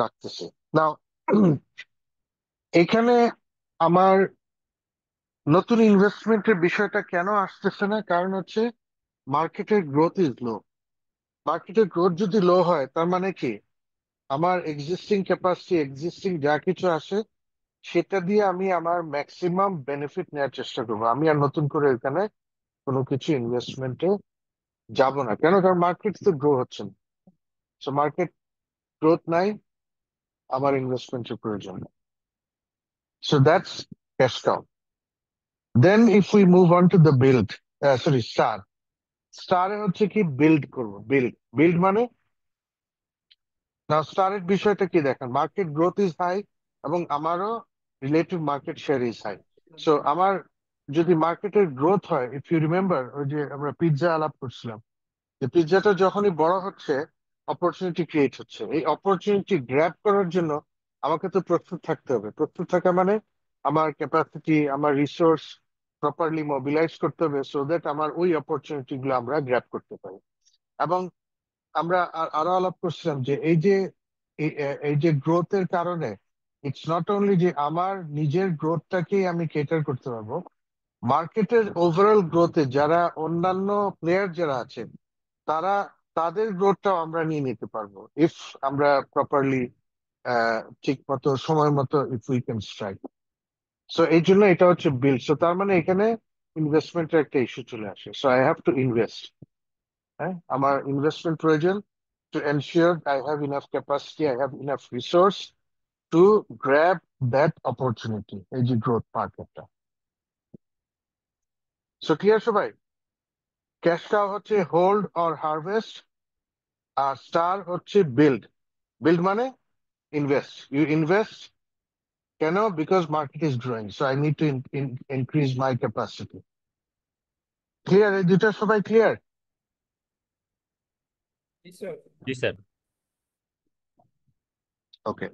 A: রাখতেছি। নাও এখানে আমার নতুন ইনভেস্টমেন্টের বিষয়টা কেন আসতেছে না? কারণ হচ্ছে মার্কেটের গ্রোথ ইজ লো। মার্কেটের গ্রোথ যদি লো হয় তার মানে কি, আমার এক্সিস্টিং ক্যাপাসিটি, এক্সিস্টিং যা কিছু আসে সেটা দিয়ে আমি আমার ম্যাক্সিমাম বেনিফিট নেওয়ার চেষ্টা করবো। আমি আর নতুন করে এখানে কোনো কিছু ইনভেস্টমেন্টে যাব না। কেন? কারণ মার্কেট তো গ্রো হচ্ছে না। সো মার্কেট গ্রোথ নাই, আমার ইনভেস্টমেন্টের প্রয়োজন। So that's cash cow. Then if we move on to the build, sorry star. স্টারে হচ্ছে কি বিল্ড করব, বিল্ড। বিল্ড মানে, না স্টারের বিষয়টা কি দেখেন, মার্কেট গ্রোথ ইজ হাই এবং আমারও relative market share is high. So আমার যদি মার্কেটের গ্রোথ হয়, ইফ ইউ রিমেম্বার ওই যে আমরা পিৎজা আলাপ করছিলাম, যে পিৎজাটা যখনই বড় হচ্ছে অপরচুনিটি ক্রিয়েট হচ্ছে। এই অপরচুনিটি গ্র্যাব করার জন্য আমাকে তো প্রস্তুত থাকতে হবে। প্রস্তুত থাকা মানে আমার ক্যাপাসিটি, আমার রিসোর্স প্রপারলি মোবিলাইজ করতে হবে, সো দ্যাট আমার ওই অপরচুনিটি গুলো আমরা গ্র্যাব করতে পারি। এবং আমরা আরো আলাপ করছিলাম যে এই যে গ্রোথের কারণে ইটস নট অনলি যে আমার নিজের গ্রোথটাকেই আমি কেটার করতে পারবো, মার্কেটের ওভারঅল গ্রোথে যারা অন্যান্য প্লেয়ার যারা আছে তারা, তাদের গ্রোথটাও আমরা নিয়ে নিতে পারবো ইফ আমরা প্রপারলি ঠিক মতো সময় মতো if we can strike. So এই জন্য এটা হচ্ছে বিল্ড। সো তার মানে এখানে ইনভেস্টমেন্টের একটা ইস্যু চলে আসে। So I have to invest. হ্যাঁ, আমার ইনভেস্টমেন্ট প্রয়োজন to ensure I have enough capacity, I have enough resource to grab that opportunity, এই যে গ্রোথ মার্কেটটা। সো ক্লিয়ার সবাই? ক্যাশ কাউ হচ্ছে হোল্ড অর হারভেস্ট, আর স্টার হচ্ছে বিল্ড। বিল্ড মানে ইনভেস্ট, ইউ ইনভেস্ট। কেন? Because market is growing, so I need to increase my capacity. Clear? এই দুটা সবাই ক্লিয়ার?
D: জি স্যার।
I: জি sir.
A: Okay,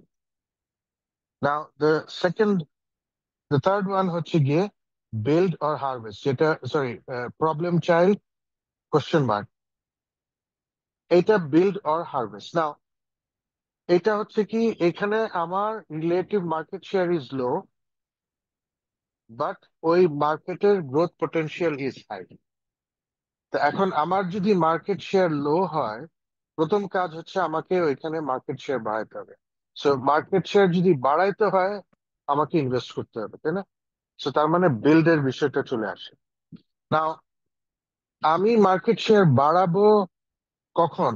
A: now the third one হচ্ছে গিয়ে বিল্ড অর হারভেস্ট, যেটা sorry problem child question mark, এটা বিল্ড অর হারভেস্ট। নাও এটা হচ্ছে কি, এখানে আমার relative market share is low, but ওই মার্কেটের গ্রোথ পটেনশিয়াল ইজ হাই। তো এখন আমার যদি মার্কেট শেয়ার লো হয়, প্রথম কাজ হচ্ছে আমাকে ওইখানে মার্কেট শেয়ার বাড়াইতে হবে। সো মার্কেট শেয়ার যদি বাড়াইতে হয় আমাকে ইনভেস্ট করতে হবে, তাই না? সো তার মানে বিল্ডের বিষয়টা চলে আসে। নাও আমি মার্কেট শেয়ার বাড়াবো কখন?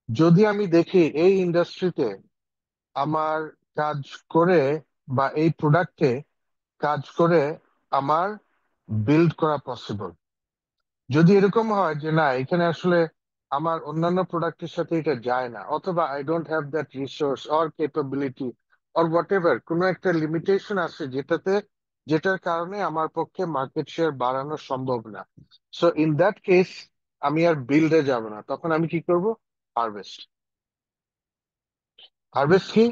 A: যদি আমি দেখি এই ইন্ডাস্ট্রিতে আমার কাজ করে বা এই প্রোডাক্টে কাজ করে আমার বিল্ড করা পসিবল। যদি এরকম হয় যে না, এখানে আসলে আমার অন্যান্য প্রোডাক্টের সাথে এটা যায় না, অথবা I don't have that resource or capability or what ever, কোনো একটা লিমিটেশন আছে যেটার কারণে আমার পক্ষে মার্কেট শেয়ার বাড়ানো সম্ভব না, সো ইন দ্যাট কেস আমি আর বিল্ডে যাব না, তখন আমি কি করব? হারভেস্ট। হারভেস্ট কি?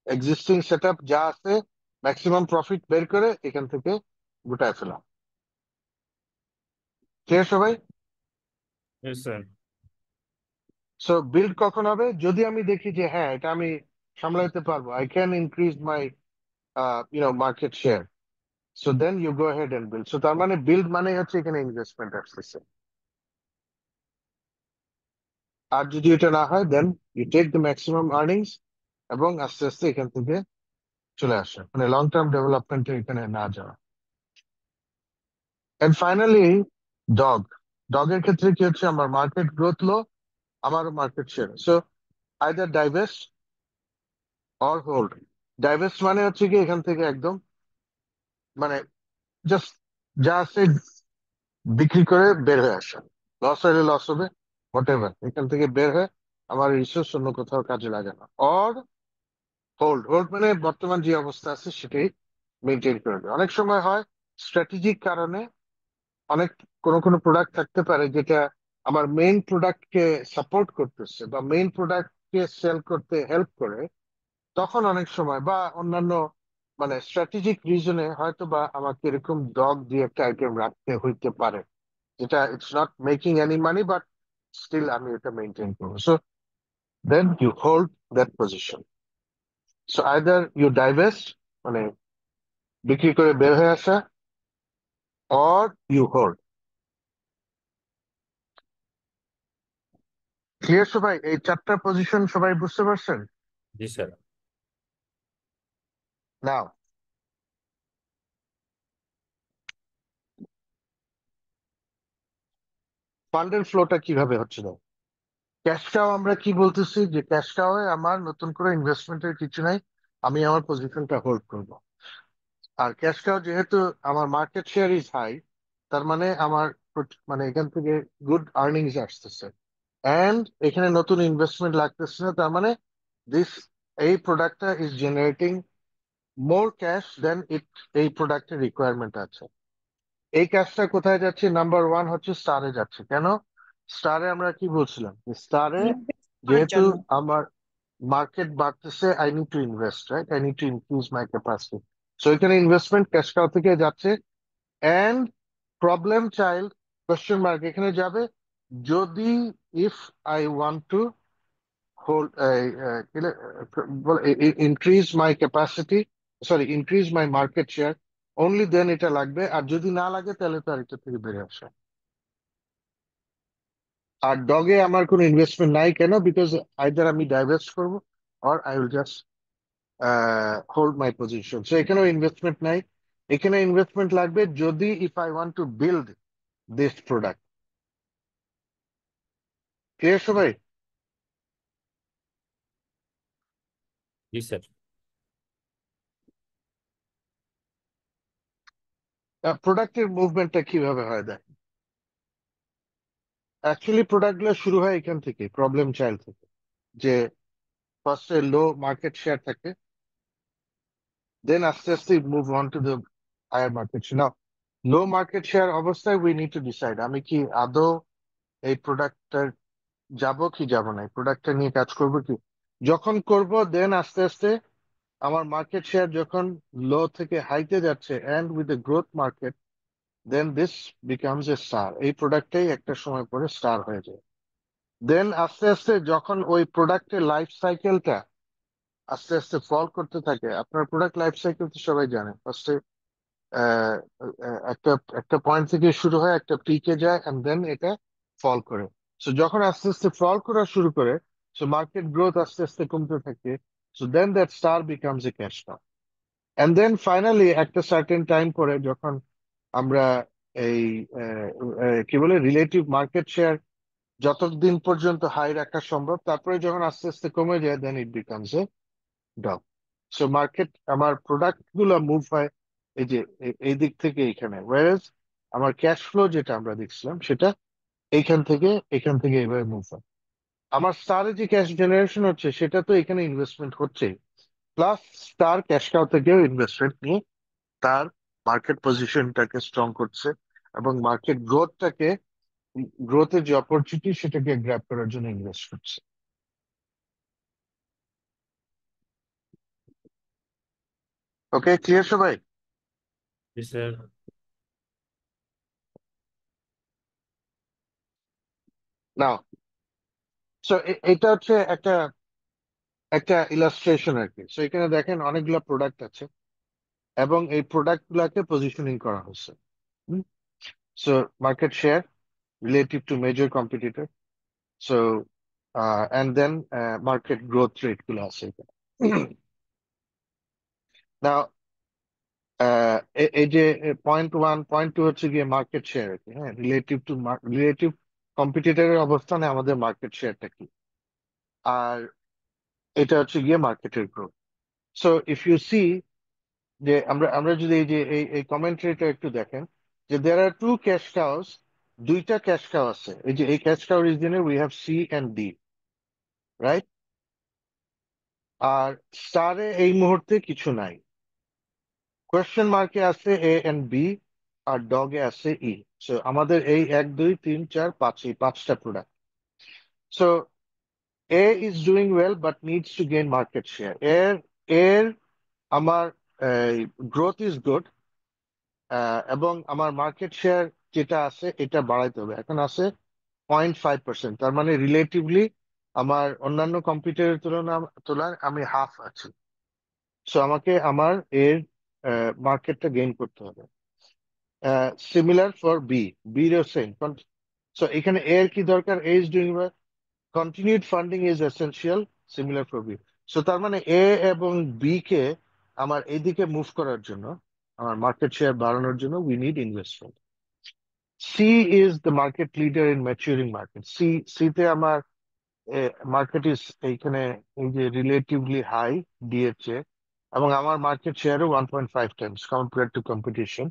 A: এক্সিস্টিং সেট আপ যা আছে ম্যাক্সিমাম প্রফিট বের করে এখান থেকে গুটায় ফেলা। ক্লিয়ার সবাই?
I: Yes, sir.
A: সো বিল্ড কখন হবে? যদি আমি দেখি যে হ্যাঁ, এটা আমি সামলাইতে পারবো, I can increase my market share, so then you go ahead and build. So তার মানে বিল্ড মানে হচ্ছে এখানে ইনভেস্টমেন্ট আসতেছে। আর যদি এটা না হয়, then you take the maximum earnings এবং আস্তে আস্তে এখান থেকে চলে আসে, মানে লং টার্ম ডেভেলপমেন্টে এখানে না যাওয়া। And finally dog. ডগের ক্ষেত্রে কি হচ্ছে? আমার মার্কেট গ্রোথ লো, আমারও market share, so either ডাইভেস্ট or hold. ডাইভেস্ট মানে হচ্ছে কি এখান থেকে একদম মানে জাস্ট যা আছে বিক্রি করে বের হয়ে আসা, লস হলে লস হবে, হোয়াট এভার, এখান থেকে বের হয়ে আমার রিসোর্স অন্য কোথাও কাজে লাগানো। Or hold. হোল্ড মানে বর্তমান যে অবস্থা আছে সেটাই মেনটেন করবে। অনেক সময় হয় স্ট্র্যাটেজিক কারণে অনেক কোনো কোনো প্রোডাক্ট থাকতে পারে যেটা আমার মেইন প্রোডাক্টকে সাপোর্ট করতেছে বা মেইন প্রোডাক্টকে সেল করতে হেল্প করে, তখন অনেক সময় বা অন্যান্য মানে স্ট্র্যাটেজিক রিজনে হয়তো বা আমাকে এরকম ডগ দিয়ে একটা আইটেম রাখতে হইতে পারে, যেটা it's not making any money, but still আমি এটা মেনটেন করবো। So then you hold that position. So either you divest মানে বিক্রি করে বের হয়ে আসা, অর ইউ হোল্ড। ক্লিয়ার সবাই? এই চারটা পজিশন সবাই বুঝতে পারছেন?
I: জি স্যার।
A: নাও ফান্ডের ফ্লোটা কিভাবে হচ্ছে না? ক্যাশ কাও আমরা কি বলতেছি? যে ক্যাশ কাও আমার নতুন করে ইনভেস্টমেন্টের কিছু নাই, আমি আমার পজিশনটা হোল্ড করব। আর ক্যাশ কাও যেহেতু আমার মার্কেট শেয়ার ইজ হাই, তার মানে আমার মানে এখান থেকে গুড আর্নিংস আসতেছে, এন্ড এখানে নতুন ইনভেস্টমেন্ট লাগতেছে না, তার মানে দিস এই প্রোডাক্টটা ইজ জেনারেটিং মোর ক্যাশ দেন ইট, এই প্রোডাক্টের রিকোয়ারমেন্ট আছে। এই ক্যাশটা কোথায় যাচ্ছে? নাম্বার ওয়ান হচ্ছে স্টারে যাচ্ছে। কেন? স্টারে আমরা কি বলছিলাম? স্টারে
G: ইনভেস্ট করার
A: যেহেতু
G: জন্য।
A: আমার মার্কেট বাড়তেছে, I need to invest, right? I need to increase my capacity. So এখানে ইনভেস্টমেন্ট ক্যাশ কাউ থেকে যাচ্ছে, and problem child question mark এখানে যাবে যদি if I want to hold increase my capacity, sorry increase my market share, only then এটা লাগবে। আর যদি না লাগে তাহলে তো আর এটা থেকে বেড়ে আসে। আর ডগে আমার কোনো ইনভেস্টমেন্ট নাই। কেন? বিকজ আইদার আমি ডাইভেস্ট করবো or I will just hold my position. So এখানেও ইনভেস্টমেন্ট নাই। এখানে ইনভেস্টমেন্ট লাগবে যদি if I want to build this product. Clear সবাই?
I: জি স্যার।
A: প্রোডাক্টের মুভমেন্টটা কিভাবে হয় দেখ। অ্যাকচুয়ালি প্রোডাক্ট গুলো শুরু হয় এখান থেকে, প্রবলেম চাইল্ড থেকে, যে ফার্স্টে লো মার্কেট শেয়ার থাকে, দেন আস্তে আস্তে move on to the higher market share. Now low market share অবস্থায় উই নিড টু ডিসাইড আমি কি আদৌ এই প্রোডাক্টটা যাব কি যাব না, এই প্রোডাক্টটা নিয়ে কাজ করব কি। যখন করব দেন আস্তে আস্তে আমার মার্কেট শেয়ার যখন লো থেকে হাইতে যাচ্ছে and with the growth market, then this becomes a star. এই প্রোডাক্টটাই একটা সময় পরে স্টার হয়ে যায়। দেন আস্তে আস্তে যখন ওই প্রোডাক্টের লাইফ সাইকেলটা আস্তে আস্তে ফল করতে থাকে, আপনার প্রোডাক্ট লাইফ সাইকেল তো সবাই জানে, ফার্স্টে একটা একটা পয়েন্ট থেকে শুরু হয়, একটা পিকে যায়, এন্ড দেন এটা ফল করে। সো যখন আস্তে আস্তে ফল করা শুরু করে, সো মার্কেট গ্রোথ আস্তে আস্তে কমতে থাকে, so then that star becomes a cash cow. And then finally একটা সার্টেন টাইম পরে যখন আমরা এই কি বলে রিলেটিভ মার্কেট শেয়ার যতদিন পর্যন্ত হাই রাখা সম্ভব, তারপরে যখন আস্তে আস্তে কমে যায় then it becomes a drop. So market আমার প্রোডাক্ট গুলো মুভ হয় এই যে এই দিক থেকে এইখানে, ওয়ারেজ আমার ক্যাশ ফ্লো যেটা আমরা দেখছিলাম সেটা এখান থেকে এইভাবে মুভ হয়। আমার স্টারে যে ক্যাশ জেনারেশন হচ্ছে সেটা তো এখানে ইনভেস্টমেন্ট হচ্ছে, প্লাস স্টার ক্যাশ কাউ থেকেও ইনভেস্টমেন্ট নিয়ে তার মার্কেট পজিশনটাকে স্ট্রং করছে এবং মার্কেট গ্রোথের যে অপরচুনিটি সেটাকে গ্র্যাব করার জন্য ইনভেস্ট করছে। ওকে, ক্লিয়ার সবাই?
I: জি স্যার।
A: নাও, সো এটা হচ্ছে একটা একটা ইলাস্ট্রেশন আর কি। সো এখানে দেখেন অনেকগুলো প্রোডাক্ট আছে এবং এই প্রোডাক্ট গুলাকে পজিশনিং করা হচ্ছে। So market share relative to major competitor, so and then market growth rate গুলো আছে এখানে। নাও এই যে পয়েন্ট 1 পয়েন্ট 2 হচ্ছে গিয়ে মার্কেট শেয়ার আর কি। হ্যাঁ, রিলেটিভ কম্পিটিটরের অবস্থানে আমাদের মার্কেট শেয়ারটা কি, আর এটা হচ্ছে গিয়ে মার্কেটের growth. So if you see যে আমরা যদি এই যে এই কমেন্ট্রিটা একটু দেখেন যে there are two cash cows, দুইটা ক্যাশ কাউ আছে। এই যে এই ক্যাশ কাউ রিজনে we have C and D, right? আর স্টারে এই মুহূর্তে কিছু নাই, কোয়েশ্চেন মার্কে আছে এ এন্ড বি, আর ডগে আছে ই। সো আমাদের এই 1 2 3 4 5 এই 5টা product. So A is doing well but needs to gain market share. এর এর আমার গ্রোথ ইজ গুড এবং আমার মার্কেট শেয়ার যেটা আছে এটা বাড়াইতে হবে। এখন আছে 0.5%, তার মানে রিলেটিভলি আমার অন্যান্য কম্পিউটারের তুলনায় আমি হাফ আছি। সো আমাকে আমার এর মার্কেটটা গেইন করতে হবে। সিমিলার ফর বি, বি এর সেম। সো এখানে এর কি দরকার? A is doing continued funding is essential, similar for B. So তার মানে এ এবং বি কে আমার এইদিকে মুভ করার জন্য, আমার মার্কেট শেয়ার বাড়ানোর জন্য we need investment. C is the market leader in maturing market. সিতে আমার মার্কেট ইজ এইখানে এই যে রিলেটিভলি হাই ডি এর চেয়ে, এবং আমার মার্কেট শেয়ারও 1.5 Times compare to competition.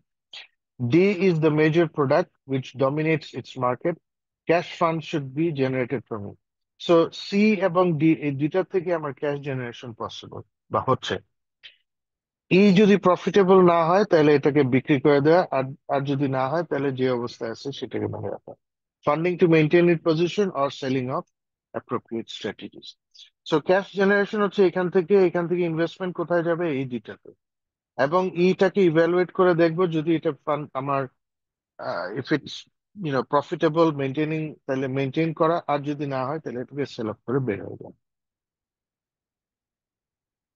A: D is the major product which dominates its market. Cash funds should be generated from it. So C এবং D এই দুইটার থেকে আমার ক্যাশ জেনারেশন পসিবল বা হচ্ছে। ই যদি প্রফিটেবল না হয় তাহলে এটাকে বিক্রি করে দেওয়া, আর যদি না হয় তাহলে যে অবস্থায় আছে সেটাকে মনে রাখা। Funding to maintain it position or selling of appropriate strategies. So cash generation হচ্ছে এখান থেকে ইনভেস্টমেন্ট কোথায় যাবে এই দুইটাতে, এবং ইটাকে ইভ্যালুয়েট করে দেখবো যদি এটা ফান্ড আমার ইফ ইটস প্রফিটেবল মেনটেনিং তাহলে মেনটেন করা, আর যদি না হয় তাহলে এটাকে সেল অফ করে বের হয়ে যাবে।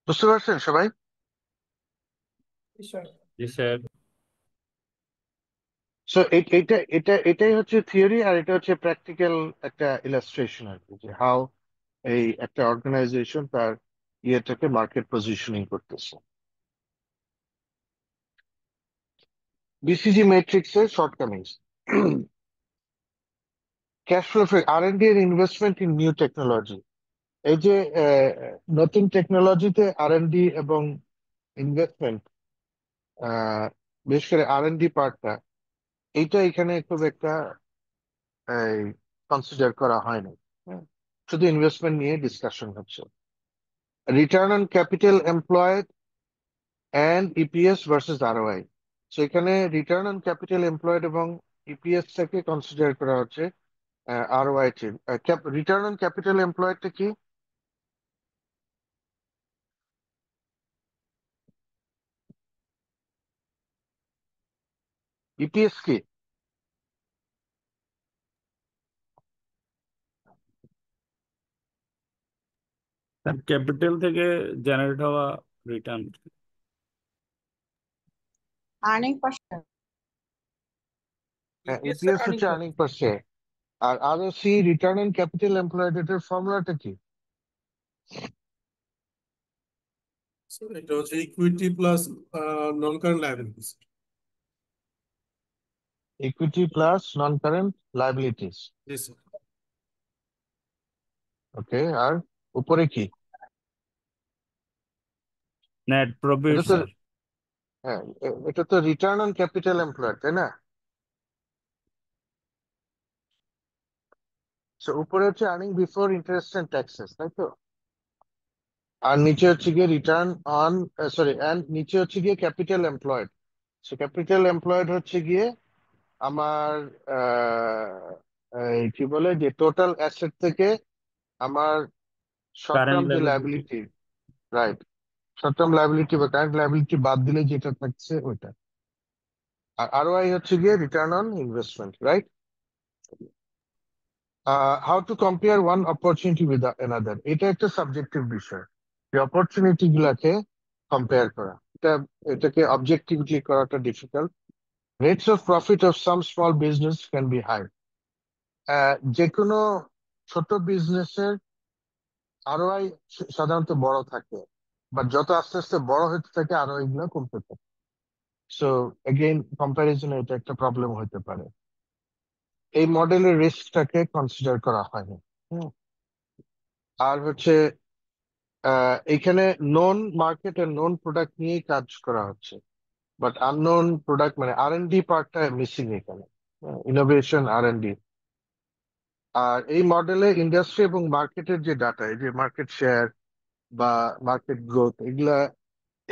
A: বুঝতে পারছেন সবাই?
I: জি স্যার।
A: সো এটাই হচ্ছে থিওরি, আর এটা হচ্ছে প্র্যাকটিক্যাল একটা ইলাস্ট্রেশন আর কি, যে হাউ এই একটা অর্গানাইজেশন তার ইয়েটাকে মার্কেট পজিশনিং করতেছে। বিসিজি ম্যাট্রিক্স এর শর্টকামিংস। ক্যাশ ফ্লো, R&D এর ইনভেস্টমেন্ট ইন নিউ টেকনোলজি। এই যে নতুন টেকনোলজিতে R&D এবং ইনভেস্টমেন্ট, বিশেষ করে R&D পার্টটা, এইটা এখানে খুব একটা কনসিডার করা হয়নি। হ্যাঁ, শুধু ইনভেস্টমেন্ট নিয়ে ডিসকাশন হচ্ছে। Return on capital employed and EPS versus ROI। So এখানে রিটার্ন অন ক্যাপিটাল এমপ্লয়েড এবং ইপিএস টাকে কনসিডার করা হচ্ছে ROI চেয়ে। রিটার্ন অন ক্যাপিটাল এমপ্লয়েডটা কি? ইপিএস কি?
E: ক্যাপিটাল থেকে জেনারেট হওয়া return.
G: Earning per share.
D: EPS
A: EPS
D: earning
A: হচ্ছে
D: per
A: আর্নিং পার শেয়ার, আর ROC return on capital employed, এটার ফর্মুলাটা কি?
B: এটা হচ্ছে equity plus non current liabilities.
A: Equity plus non current liabilities.
J: জি স্যার।
A: ওকে, আর উপরে কি?
E: নেট প্রফিট
A: এটা তো
E: স্যার।
A: হ্যাঁ, এটা তো রিটার্ন অন ক্যাপিটাল এমপ্লয়েড, তাই না? So, উপরে হচ্ছে earning before interest and taxes, তাই তো? আর নিচে হচ্ছে গিয়ে রিটার্ন অন, সরি, এন্ড নিচে হচ্ছে গিয়ে capital employed. So capital employed হচ্ছে গিয়ে আমার এই কি বলে যে টোটাল অ্যাসেট থেকে আমার শর্ট
E: কারেন্ট
A: টার্ম যে
E: liability.
A: Liability, right, short term liability বা কারেন্ট লাইবিলিটি বাদ দিলে যেটা থাকছে ওইটা। আর আরওআই হচ্ছে গিয়ে return on investment, right? How to compare one opportunity with another, এটা একটা সাবজেক্টিভ বিষয়। যে অপরচুনিটি গুলাকে কম্পেয়ার করা, এটাকে অবজেক্টিভলি করাটা difficult. Rates of profit of some small business can be high. যে কোনো ছোট বিজনেসের আরওআই সাধারণত বড় থাকে, বাট যত আস্তে আস্তে বড় হতে থাকে আরওআই গুলো কমতে থাকে। সো এগেইন কম্প্যারিজনে এটা একটা প্রবলেম হতে পারে। এই মডেলের রিস্কটাকে কনসিডার করা হয়নি। হুম। আর হচ্ছে এখানে নন মার্কেট আর নন প্রোডাক্ট নিয়েই কাজ করা হচ্ছে, বাট আননোন প্রোডাক্ট মানে আর&ডি পার্টটা মিসিং এখানে, ইনোভেশন আর&ডি। আর এই মডেলে ইন্ডাস্ট্রি এবং মার্কেটের যে ডাটা, এই যে মার্কেট শেয়ার বা মার্কেট গ্রোথ, এগুলা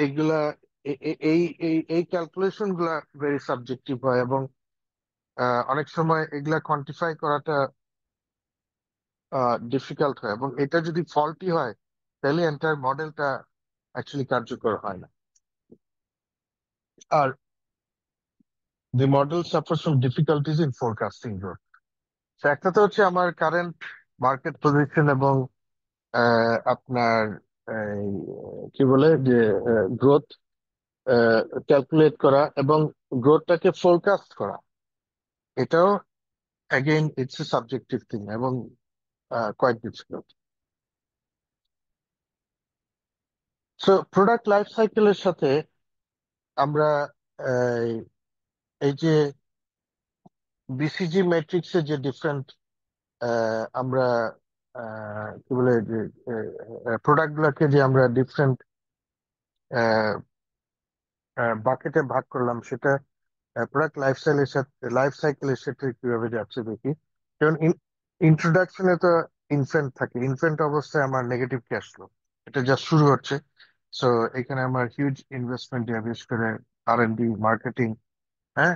A: এগুলা এই এই এই ক্যালকুলেশন গুলা ভেরি সাবজেক্টিভ হয়, এবং অনেক সময় এগুলা কোয়ান্টিফাই করাটা ডিফিকাল্ট হয়, এবং এটা যদি ফল্টি হয় তাহলে এন্টায়ার মডেলটা অ্যাকচুয়ালি কার্যকর হয় না। আর the model suffers from difficulties in forecasting growth. So একটা তো হচ্ছে আমার কারেন্ট মার্কেট পজিশন এবং আপনার এই, কি বলে যে গ্রোথ ক্যালকুলেট করা এবং গ্রোথটাকে ফোরকাস্ট করা, এটাও again it's a subjective thing এবং quite difficult. So product life সাইকেলের সাথে আমরা এই এই যে বিসিজি ম্যাট্রিক্সে যে ডিফারেন্ট আমরা কি বলে যে প্রোডাক্ট গুলাকে যে আমরা ডিফারেন্ট বাকেটে ভাগ করলাম, সেটা প্রোডাক্ট লাইফ সাইকেলের সাথে কিভাবে যাচ্ছে দেখি। যেমন ইন্ট্রোডাকশনে তো ইনফ্যান্ট থাকে, ইনফ্যান্ট অবস্থায় আমার নেগেটিভ ক্যাশ ফ্লো, এটা জাস্ট শুরু হচ্ছে। সো এখানে আমার হিউজ ইনভেস্টমেন্ট যায়, বিশেষ করে আর&ডি, মার্কেটিং, হ্যাঁ,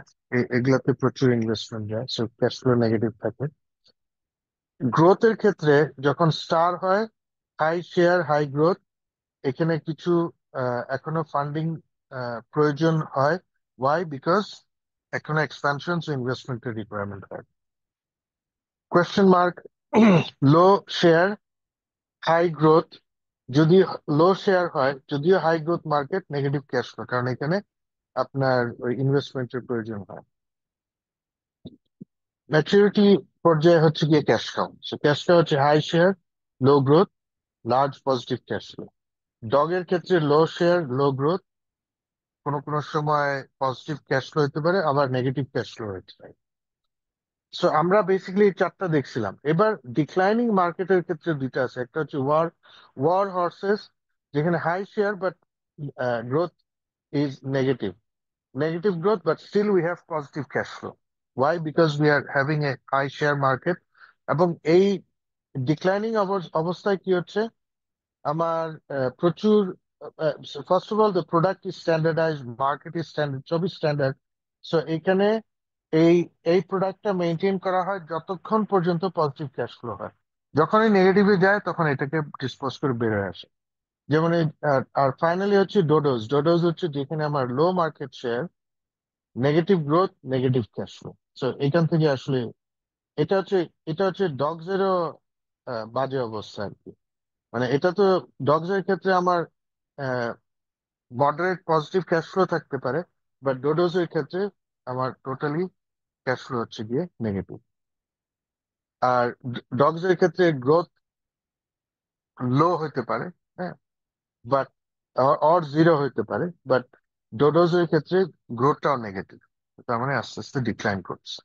A: এগুলাতে প্রচুর ইনভেস্টমেন্ট যায়, সো ক্যাশ ফ্লো নেগেটিভ থাকে। গ্রোথের ক্ষেত্রে যখন স্টার হয়, হাই শেয়ার হাই গ্রোথ, এখানে কিছু এখনো ফান্ডিং প্রয়োজন হয়। ওয়াই? বিকজ এখনো এক্সপানশন ইনভেস্টমেন্টের রিকোয়ারমেন্ট হয়। Question mark, low share high growth, যদি লো শেয়ার হয়, যদিও high growth market, negative cash flow, কারণ এখানে আপনার ওই ইনভেস্টমেন্টের প্রয়োজন হয়। ম্যাচুরিটি পর্যায়ে হচ্ছে গিয়ে ক্যাশ কাউ, ক্যাশ কাউ হচ্ছে high share low growth large positive cash flow. ডগের ক্ষেত্রে লো শেয়ার লো গ্রোথ, কোনো কোনো সময় পজিটিভ ক্যাশ ফ্লো হতে পারে, আবার নেগেটিভ ক্যাশ ফ্লো হতে পারে। সো আমরা বেসিক্যালি এই চারটা দেখছিলাম। এবার ডিক্লাইনিং মার্কেটের ক্ষেত্রে দুইটা আছে, একটা হচ্ছে ওয়ার হর্সেস, যেখানে high share but growth is negative growth, but still we have positive cash flow. Why? Because we are having a high share market. এবং এই ডিক্লাইনিং অবস্থায় কি হচ্ছে, আমার প্রচুর, first of all the product is standardise, market is standard, সবই স্ট্যান্ডার্ড। সো এখানে এই এই প্রোডাক্টটা মেনটেন করা হয় যতক্ষণ পর্যন্ত পজিটিভ ক্যাশ ফ্লো হয়। যখনই নেগেটিভে যায় তখন এটাকে ডিসপোজ করে বেরোয় আসে। যেমন আর ফাইনালি হচ্ছে ডোডোজ। ডোডোজ হচ্ছে যেখানে আমার low market share, negative growth, negative cash flow. So এখান থেকে আসলে এটা হচ্ছে এটা হচ্ছে ডগসেরও বাজে অবস্থা আর কি। মানে এটা তো ডগস এর ক্ষেত্রে আমার মডারেট পজিটিভ ক্যাশ ফ্লো থাকতে পারে, বাট ডোডোজ এর ক্ষেত্রে আমার টোটালি ক্যাশ ফ্লো হচ্ছে গিয়ে নেগেটিভ। আর ডগস এর ক্ষেত্রে গ্রোথ লো হতে পারে, হ্যাঁ, বাট অর জিরো হতে পারে, বাট ডোডোজ এর ক্ষেত্রে গ্রোথটাও নেগেটিভ। তার মানে আস্তে আস্তে ডিক্লাইন করছে।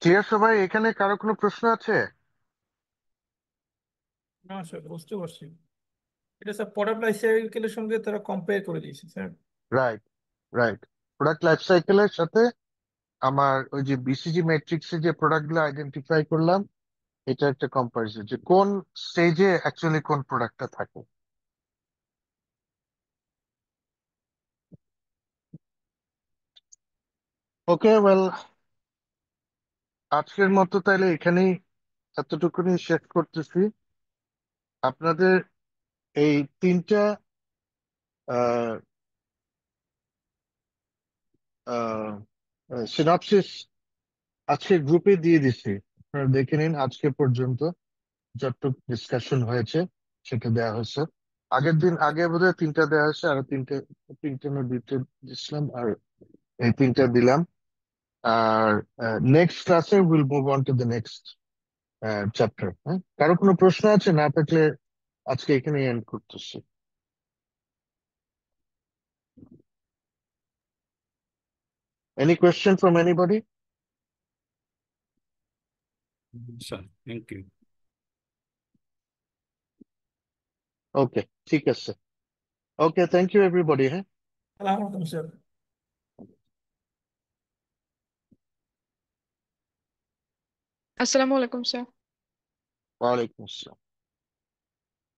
A: ক্লিয়ার সবাই? এখানে কারো কোনো প্রশ্ন আছে?
D: না স্যার, বুঝতে পারছি। এটা স্যার প্রোডাক্ট লাইফ সাইকেলের সঙ্গে তারা কম্পেয়ার করে দিয়েছে sir.
A: Right, right. Product life সাইকেলের সাথে আমার ওই যে বিসিজি ম্যাট্রিক্সে যে প্রোডাক্ট গুলো আইডেন্টিফাই করলাম, এটা একটা কম্পারিজন যে কোন স্টেজে অ্যাকচুয়ালি কোন প্রোডাক্টটা থাকে। ওকে, ওয়েল, আজকের মতো তাহলে এখানেই এতটুকুনি শেষ করতেছি। আপনাদের এই তিনটা সিনপসিস আজকে গ্রুপে দিয়ে দিচ্ছি, আপনারা দেখে নিন। আজকে পর্যন্ত যতটুকু ডিসকাশন হয়েছে সেটা দেওয়া হয়েছে। আগের দিন আগে বোধহয় তিনটা দেওয়া হয়েছে, আরো তিনটে না দুইটা দিছিলাম, আর এই তিনটা দিলাম। আর নেক্সট ক্লাসে will move on to the next chapter. হ্যাঁ, কারো কোনো প্রশ্ন আছে? না থাকলে আজকে এখানে এন্ড করতেছি। Any question from anybody?
E: Sir, thank you.
A: Okay, ঠিক আছে। Okay, thank you everybody. হ্যাঁ,
D: আসসালামু আলাইকুম স্যার।
J: আসসালামু আলাইকুম স্যার।
A: ওয়ালাইকুম আসসালাম।